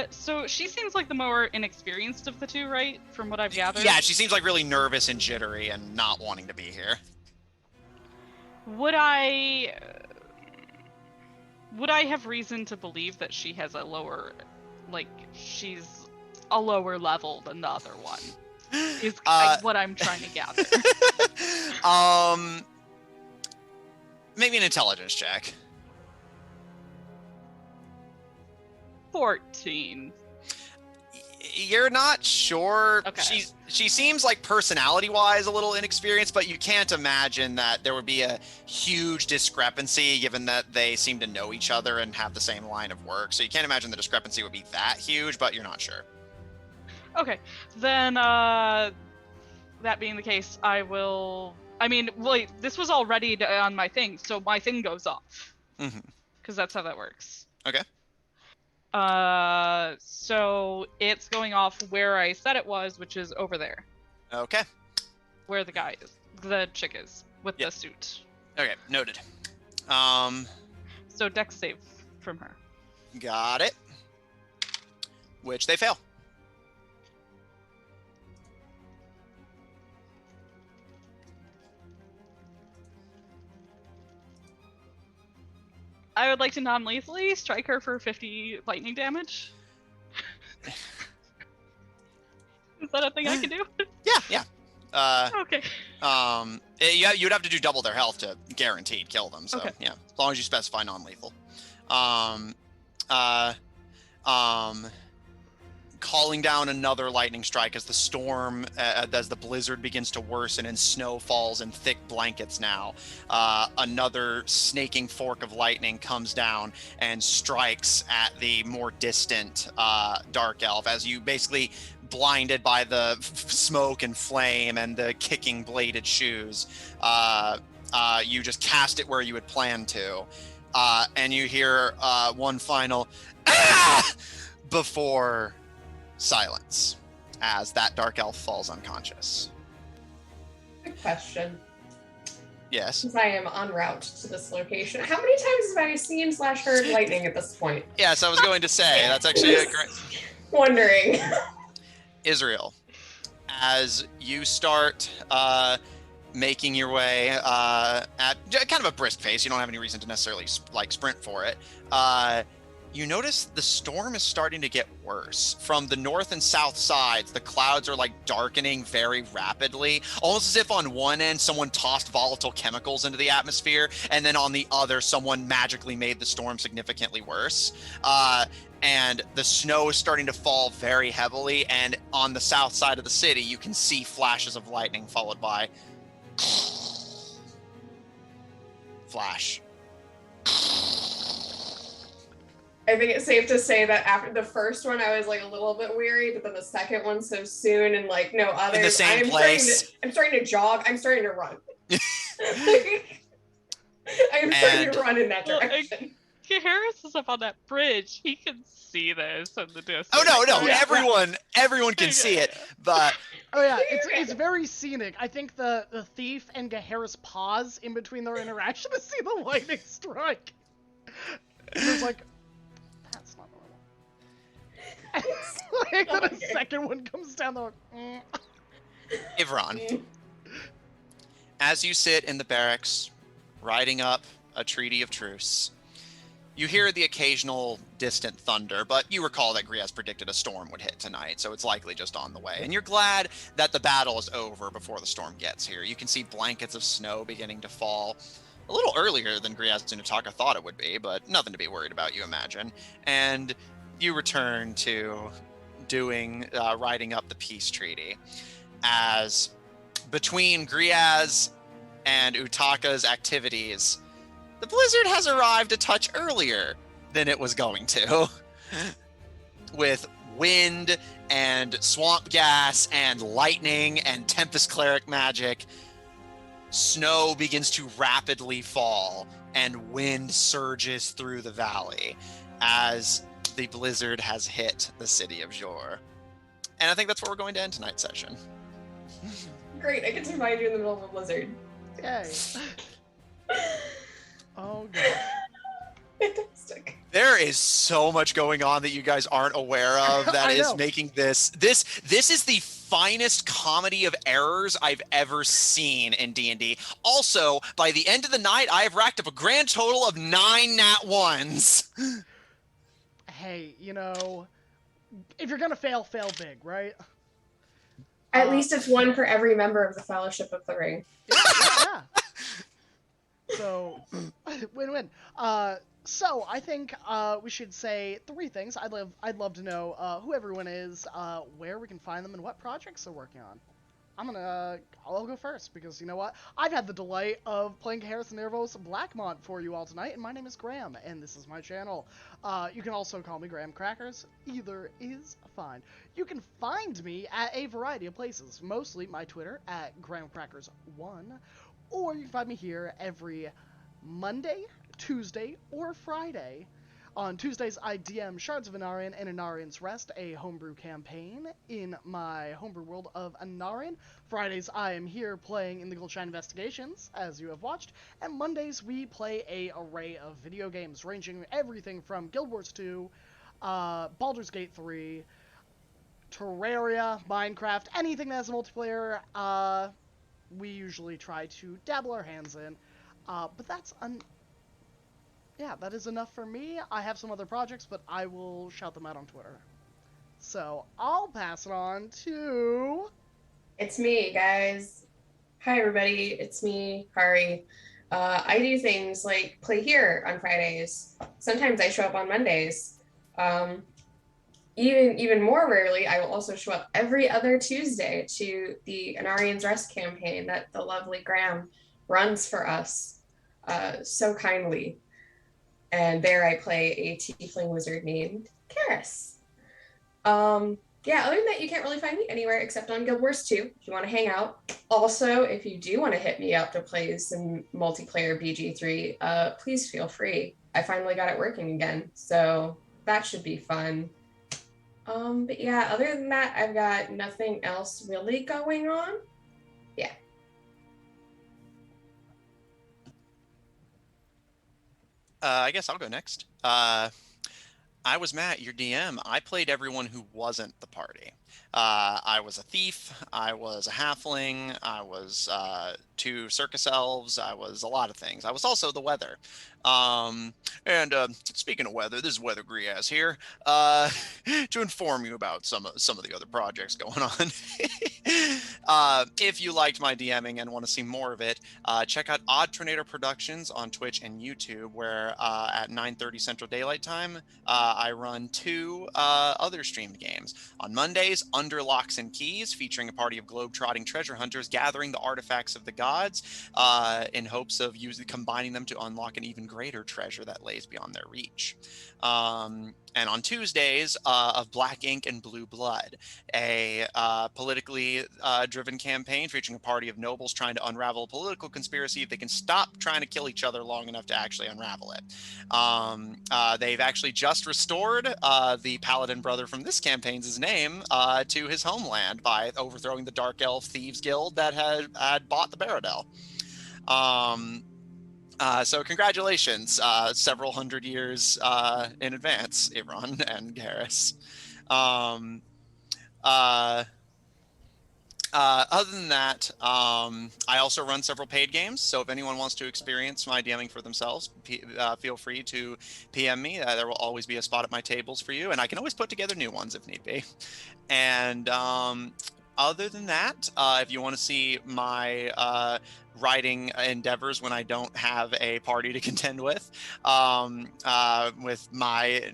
So she seems like the more inexperienced of the two, right? From what I've gathered. Yeah, she seems really nervous and jittery and not wanting to be here. Would I have reason to believe that she has a lower, she's a lower level than the other one? Is what I'm trying to gather. Maybe an intelligence check. 14. You're not sure. Okay. She seems like personality-wise a little inexperienced, but you can't imagine that there would be a huge discrepancy given that they seem to know each other and have the same line of work. So you can't imagine the discrepancy would be that huge, but you're not sure. Okay, then that being the case, I will. I mean, wait, this was already on my thing, so my thing goes off. Because that's how that works. Okay. So it's going off where I said it was, which is over there. Okay. Where the guy is, the chick is with the suit. Okay, noted. So dex save from her. Got it. Which they fail. I would like to non-lethally strike her for 50 lightning damage. Is that a thing I can do? Yeah. Okay. You'd have to do double their health to guaranteed kill them. So Okay. yeah, as long as you specify non-lethal. Calling down another lightning strike as the storm, as the blizzard begins to worsen and snow falls in thick blankets now. Another snaking fork of lightning comes down and strikes at the more distant dark elf as you basically blinded by the smoke and flame and the kicking bladed shoes. You just cast it where you had planned to. And you hear one final "Ah!" before silence as that dark elf falls unconscious. Good question. Yes. Since I am en route to this location, how many times have I seen / heard lightning at this point? Yes, I was going to say, that's actually a great... Wondering. Israel, as you start making your way at kind of a brisk pace, you don't have any reason to necessarily sprint for it, you notice the storm is starting to get worse. From the north and south sides, the clouds are darkening very rapidly, almost as if on one end someone tossed volatile chemicals into the atmosphere, and then on the other someone magically made the storm significantly worse. And the snow is starting to fall very heavily, and on the south side of the city you can see flashes of lightning followed by flash. I think it's safe to say that after the first one, I was a little bit weary, but then the second one so soon and no others. In the same place. I'm starting to jog. I'm starting to run. I'm starting to run in that direction. Harris is up on that bridge. He can see this in the distance. Oh no, everyone can see it, but oh yeah, it's very scenic. I think the thief and Gahara's pause in between their interaction to see the lightning strike. And it's that's not normal. Then a second one comes down the Ivron, as you sit in the barracks, writing up a treaty of truce, you hear the occasional distant thunder, but you recall that Griaz predicted a storm would hit tonight, so it's likely just on the way. And you're glad that the battle is over before the storm gets here. You can see blankets of snow beginning to fall a little earlier than Griaz and Utaka thought it would be, but nothing to be worried about, you imagine. And you return to writing up the peace treaty, as between Griaz and Utaka's activities, the blizzard has arrived a touch earlier than it was going to. With wind and swamp gas and lightning and Tempest Cleric magic, snow begins to rapidly fall and wind surges through the valley as the blizzard has hit the city of Jor. And I think that's where we're going to end tonight's session. Great, I get to remind you in the middle of a blizzard. Yay. Oh god. Fantastic. There is so much going on that you guys aren't aware of that is making this is the finest comedy of errors I've ever seen in D&D. Also, by the end of the night, I have racked up a grand total of 9 nat 1s. Hey, if you're gonna fail big, right? At least it's one for every member of the Fellowship of the Ring. Yeah. So, win-win. So I think we should say 3 things. I'd love to know who everyone is, where we can find them, and what projects they're working on. I'll go first because you know what? I've had the delight of playing Harrison Nervos Blackmont for you all tonight, and my name is Graham, and this is my channel. You can also call me Graham Crackers. Either is fine. You can find me at a variety of places, mostly my Twitter at GrahamCrackers1, or you can find me here every Monday, Tuesday, or Friday. On Tuesdays, I DM Shards of Anarian and Anarian's Rest, a homebrew campaign in my homebrew world of Anarian. Fridays, I am here playing in the Goldshine Investigations, as you have watched. And Mondays, we play a array of video games, ranging everything from Guild Wars 2, Baldur's Gate 3, Terraria, Minecraft, anything that has a multiplayer, we usually try to dabble our hands in. But yeah, that is enough for me. I have some other projects, but I will shout them out on Twitter. So I'll pass it on to... It's me, guys. Hi, everybody. It's me, Kari. I do things like play here on Fridays. Sometimes I show up on Mondays. Even more rarely, I will also show up every other Tuesday to the Anarian's Rest campaign that the lovely Graham runs for us so kindly. And there I play a tiefling wizard named Karis. Yeah, other than that, you can't really find me anywhere except on Guild Wars 2 if you want to hang out. Also, if you do want to hit me up to play some multiplayer BG3, please feel free. I finally got it working again, so that should be fun. But yeah, other than that, I've got nothing else really going on. Yeah. I guess I'll go next. I was Matt, your DM. I played everyone who wasn't the party. I was a thief. I was a halfling. I was 2 circus elves. I was a lot of things. I was also the weather. And speaking of weather, this is Weather Griaz here to inform you about some of the other projects going on. If you liked my DMing and want to see more of it, check out Odd Tornado Productions on Twitch and YouTube, where at 9:30 Central Daylight Time, I run 2 other streamed games. On Mondays, Under Locks and Keys, featuring a party of globe-trotting treasure hunters gathering the artifacts of the gods in hopes of combining them to unlock an even greater treasure that lays beyond their reach. And on Tuesdays, of Black Ink and Blue Blood, a politically driven campaign featuring a party of nobles trying to unravel a political conspiracy if they can stop trying to kill each other long enough to actually unravel it. They've actually just restored the paladin brother from this campaign's name to his homeland by overthrowing the Dark Elf Thieves Guild that had bought the Baradel. So congratulations, several hundred years in advance, Ivron and Garrus. Other than that, I also run several paid games, so if anyone wants to experience my DMing for themselves, feel free to PM me. There will always be a spot at my tables for you, and I can always put together new ones if need be. And other than that, if you want to see my writing endeavors when I don't have a party to contend with my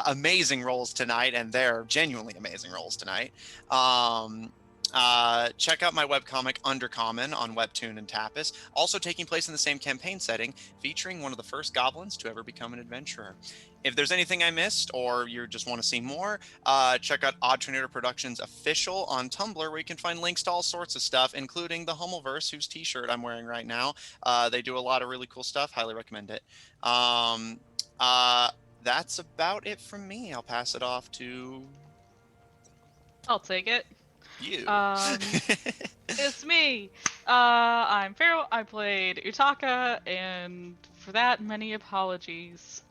amazing roles tonight, and they're genuinely amazing roles tonight, check out my webcomic Undercommon on Webtoon and Tapas, also taking place in the same campaign setting, featuring one of the first goblins to ever become an adventurer. If there's anything I missed, or you just want to see more, check out Odd Tornado Productions Official on Tumblr, where you can find links to all sorts of stuff, including the Hummelverse, whose t-shirt I'm wearing right now. They do a lot of really cool stuff. Highly recommend it. That's about it from me. I'll pass it off to I'll take it. you. It's me. I'm Pharaoh. I played Utaka, and for that, many apologies.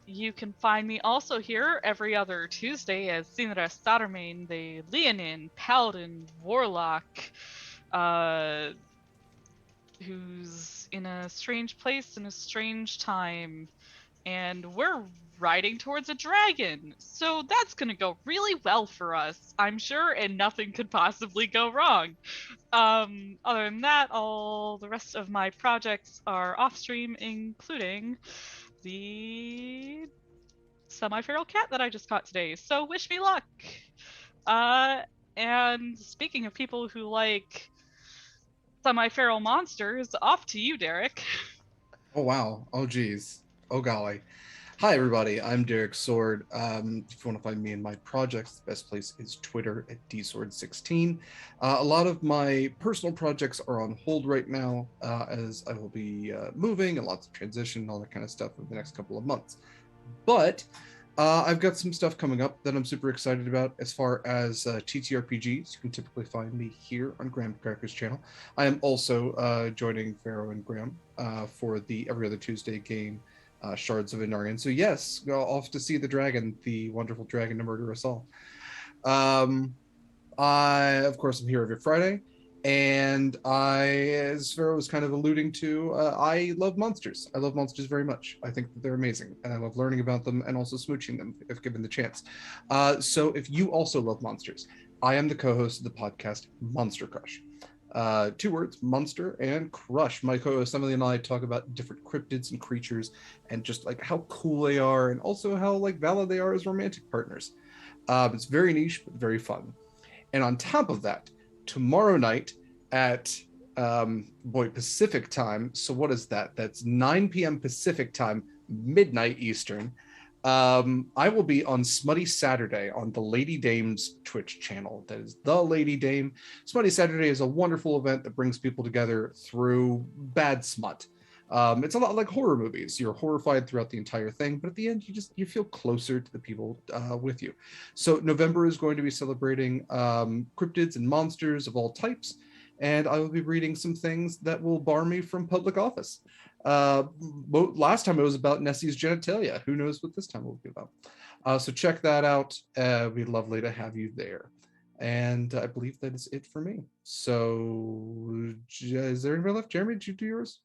You can find me also here every other Tuesday as Sinra Starmain, the Leonin, Paladin, Warlock, who's in a strange place in a strange time, and we're riding towards a dragon. So that's going to go really well for us, I'm sure, and nothing could possibly go wrong. Other than that, all the rest of my projects are off stream, including the semi-feral cat that I just caught today. So wish me luck. Uh, and speaking of people who like semi-feral monsters, off to you, Derek. Oh wow. Oh geez. Oh golly. Hi everybody. I'm Derek Sword. If you want to find me in my projects, the best place is Twitter at dsword16. A lot of my personal projects are on hold right now, as I will be moving and lots of transition and all that kind of stuff over the next couple of months. But I've got some stuff coming up that I'm super excited about as far as TTRPGs. You can typically find me here on Graham Cracker's channel. I am also joining Pharaoh and Graham for the every other Tuesday game, Shards of Inarian. So yes, go off to see the dragon, the wonderful dragon to murder us all. Of course, I'm here every Friday. And as Pharaoh was kind of alluding to, I love monsters. I love monsters very much. I think that they're amazing, and I love learning about them and also smooching them if given the chance. So if you also love monsters, I am the co-host of the podcast Monster Crush. 2 words, monster and crush. My co-host Emily and I talk about different cryptids and creatures and just like how cool they are and also how like valid they are as romantic partners. It's very niche, but very fun. And on top of that, tomorrow night at Pacific time. So what is that? That's 9 p.m. Pacific time, midnight Eastern. I will be on Smutty Saturday on the Lady Dame's Twitch channel. That is the Lady Dame. Smutty Saturday is a wonderful event that brings people together through bad smut. It's a lot like horror movies. You're horrified throughout the entire thing, but at the end, you feel closer to the people with you. So November is going to be celebrating cryptids and monsters of all types, and I will be reading some things that will bar me from public office. Last time it was about Nessie's genitalia. Who knows what this time will be about? So check that out. It'd be lovely to have you there. And I believe that is it for me. So is there anybody left? Jeremy, did you do yours?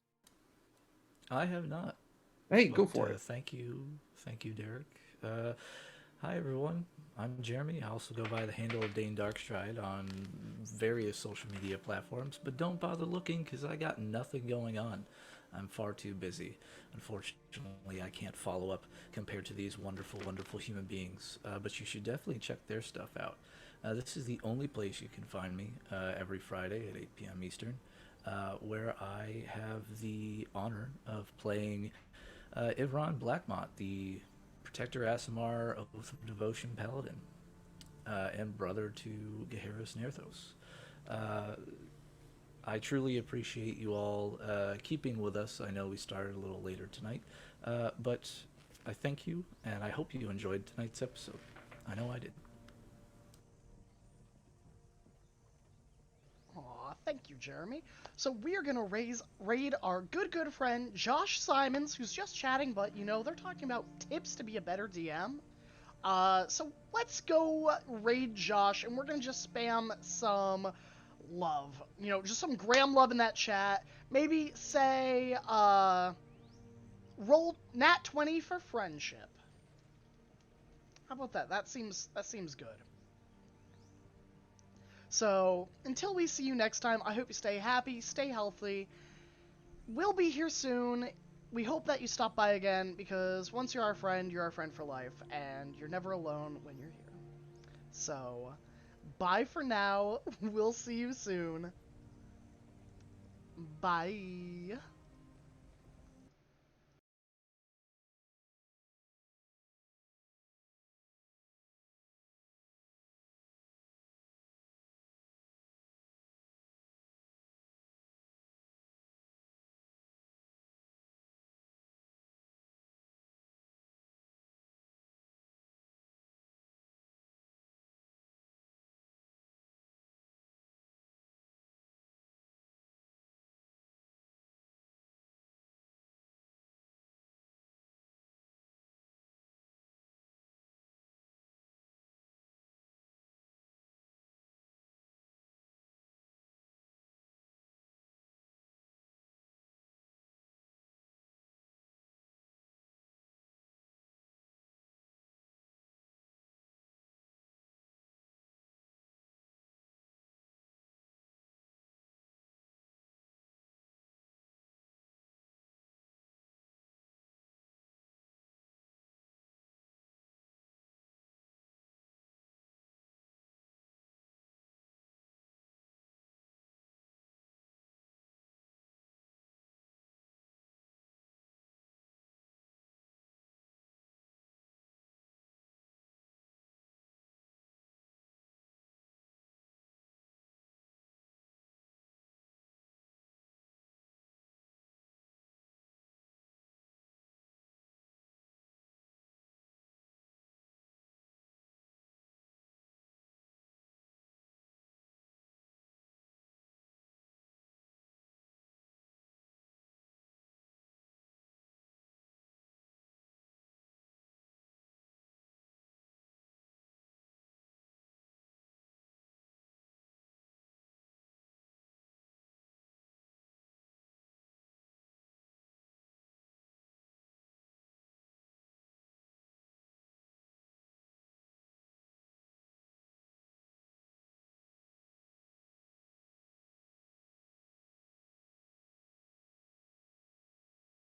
I have not. Hey, go for it. Thank you, Derek. Hi everyone, I'm Jeremy. I also go by the handle of Dane Darkstride on various social media platforms, but don't bother looking because I got nothing going on. I'm far too busy. Unfortunately, I can't follow up compared to these wonderful, wonderful human beings, but you should definitely check their stuff out. This is the only place you can find me every Friday at 8 p.m. Eastern. Where I have the honor of playing Ivron Blackmont, the Protector Asimar Oath of Devotion Paladin, and brother to Gaheris Nerthos. I truly appreciate you all keeping with us. I know we started a little later tonight, but I thank you, and I hope you enjoyed tonight's episode. I know I did. Aw, thank you, Jeremy. So we are gonna raid our good friend Josh Simons, who's just chatting, but you know they're talking about tips to be a better DM. So let's go raid Josh, and we're gonna just spam some love. You know, just some Graham love in that chat. Maybe say roll nat 20 for friendship. How about that? That seems good. So, until we see you next time, I hope you stay happy, stay healthy. We'll be here soon. We hope that you stop by again, because once you're our friend for life, and you're never alone when you're here. So, bye for now. We'll see you soon. Bye.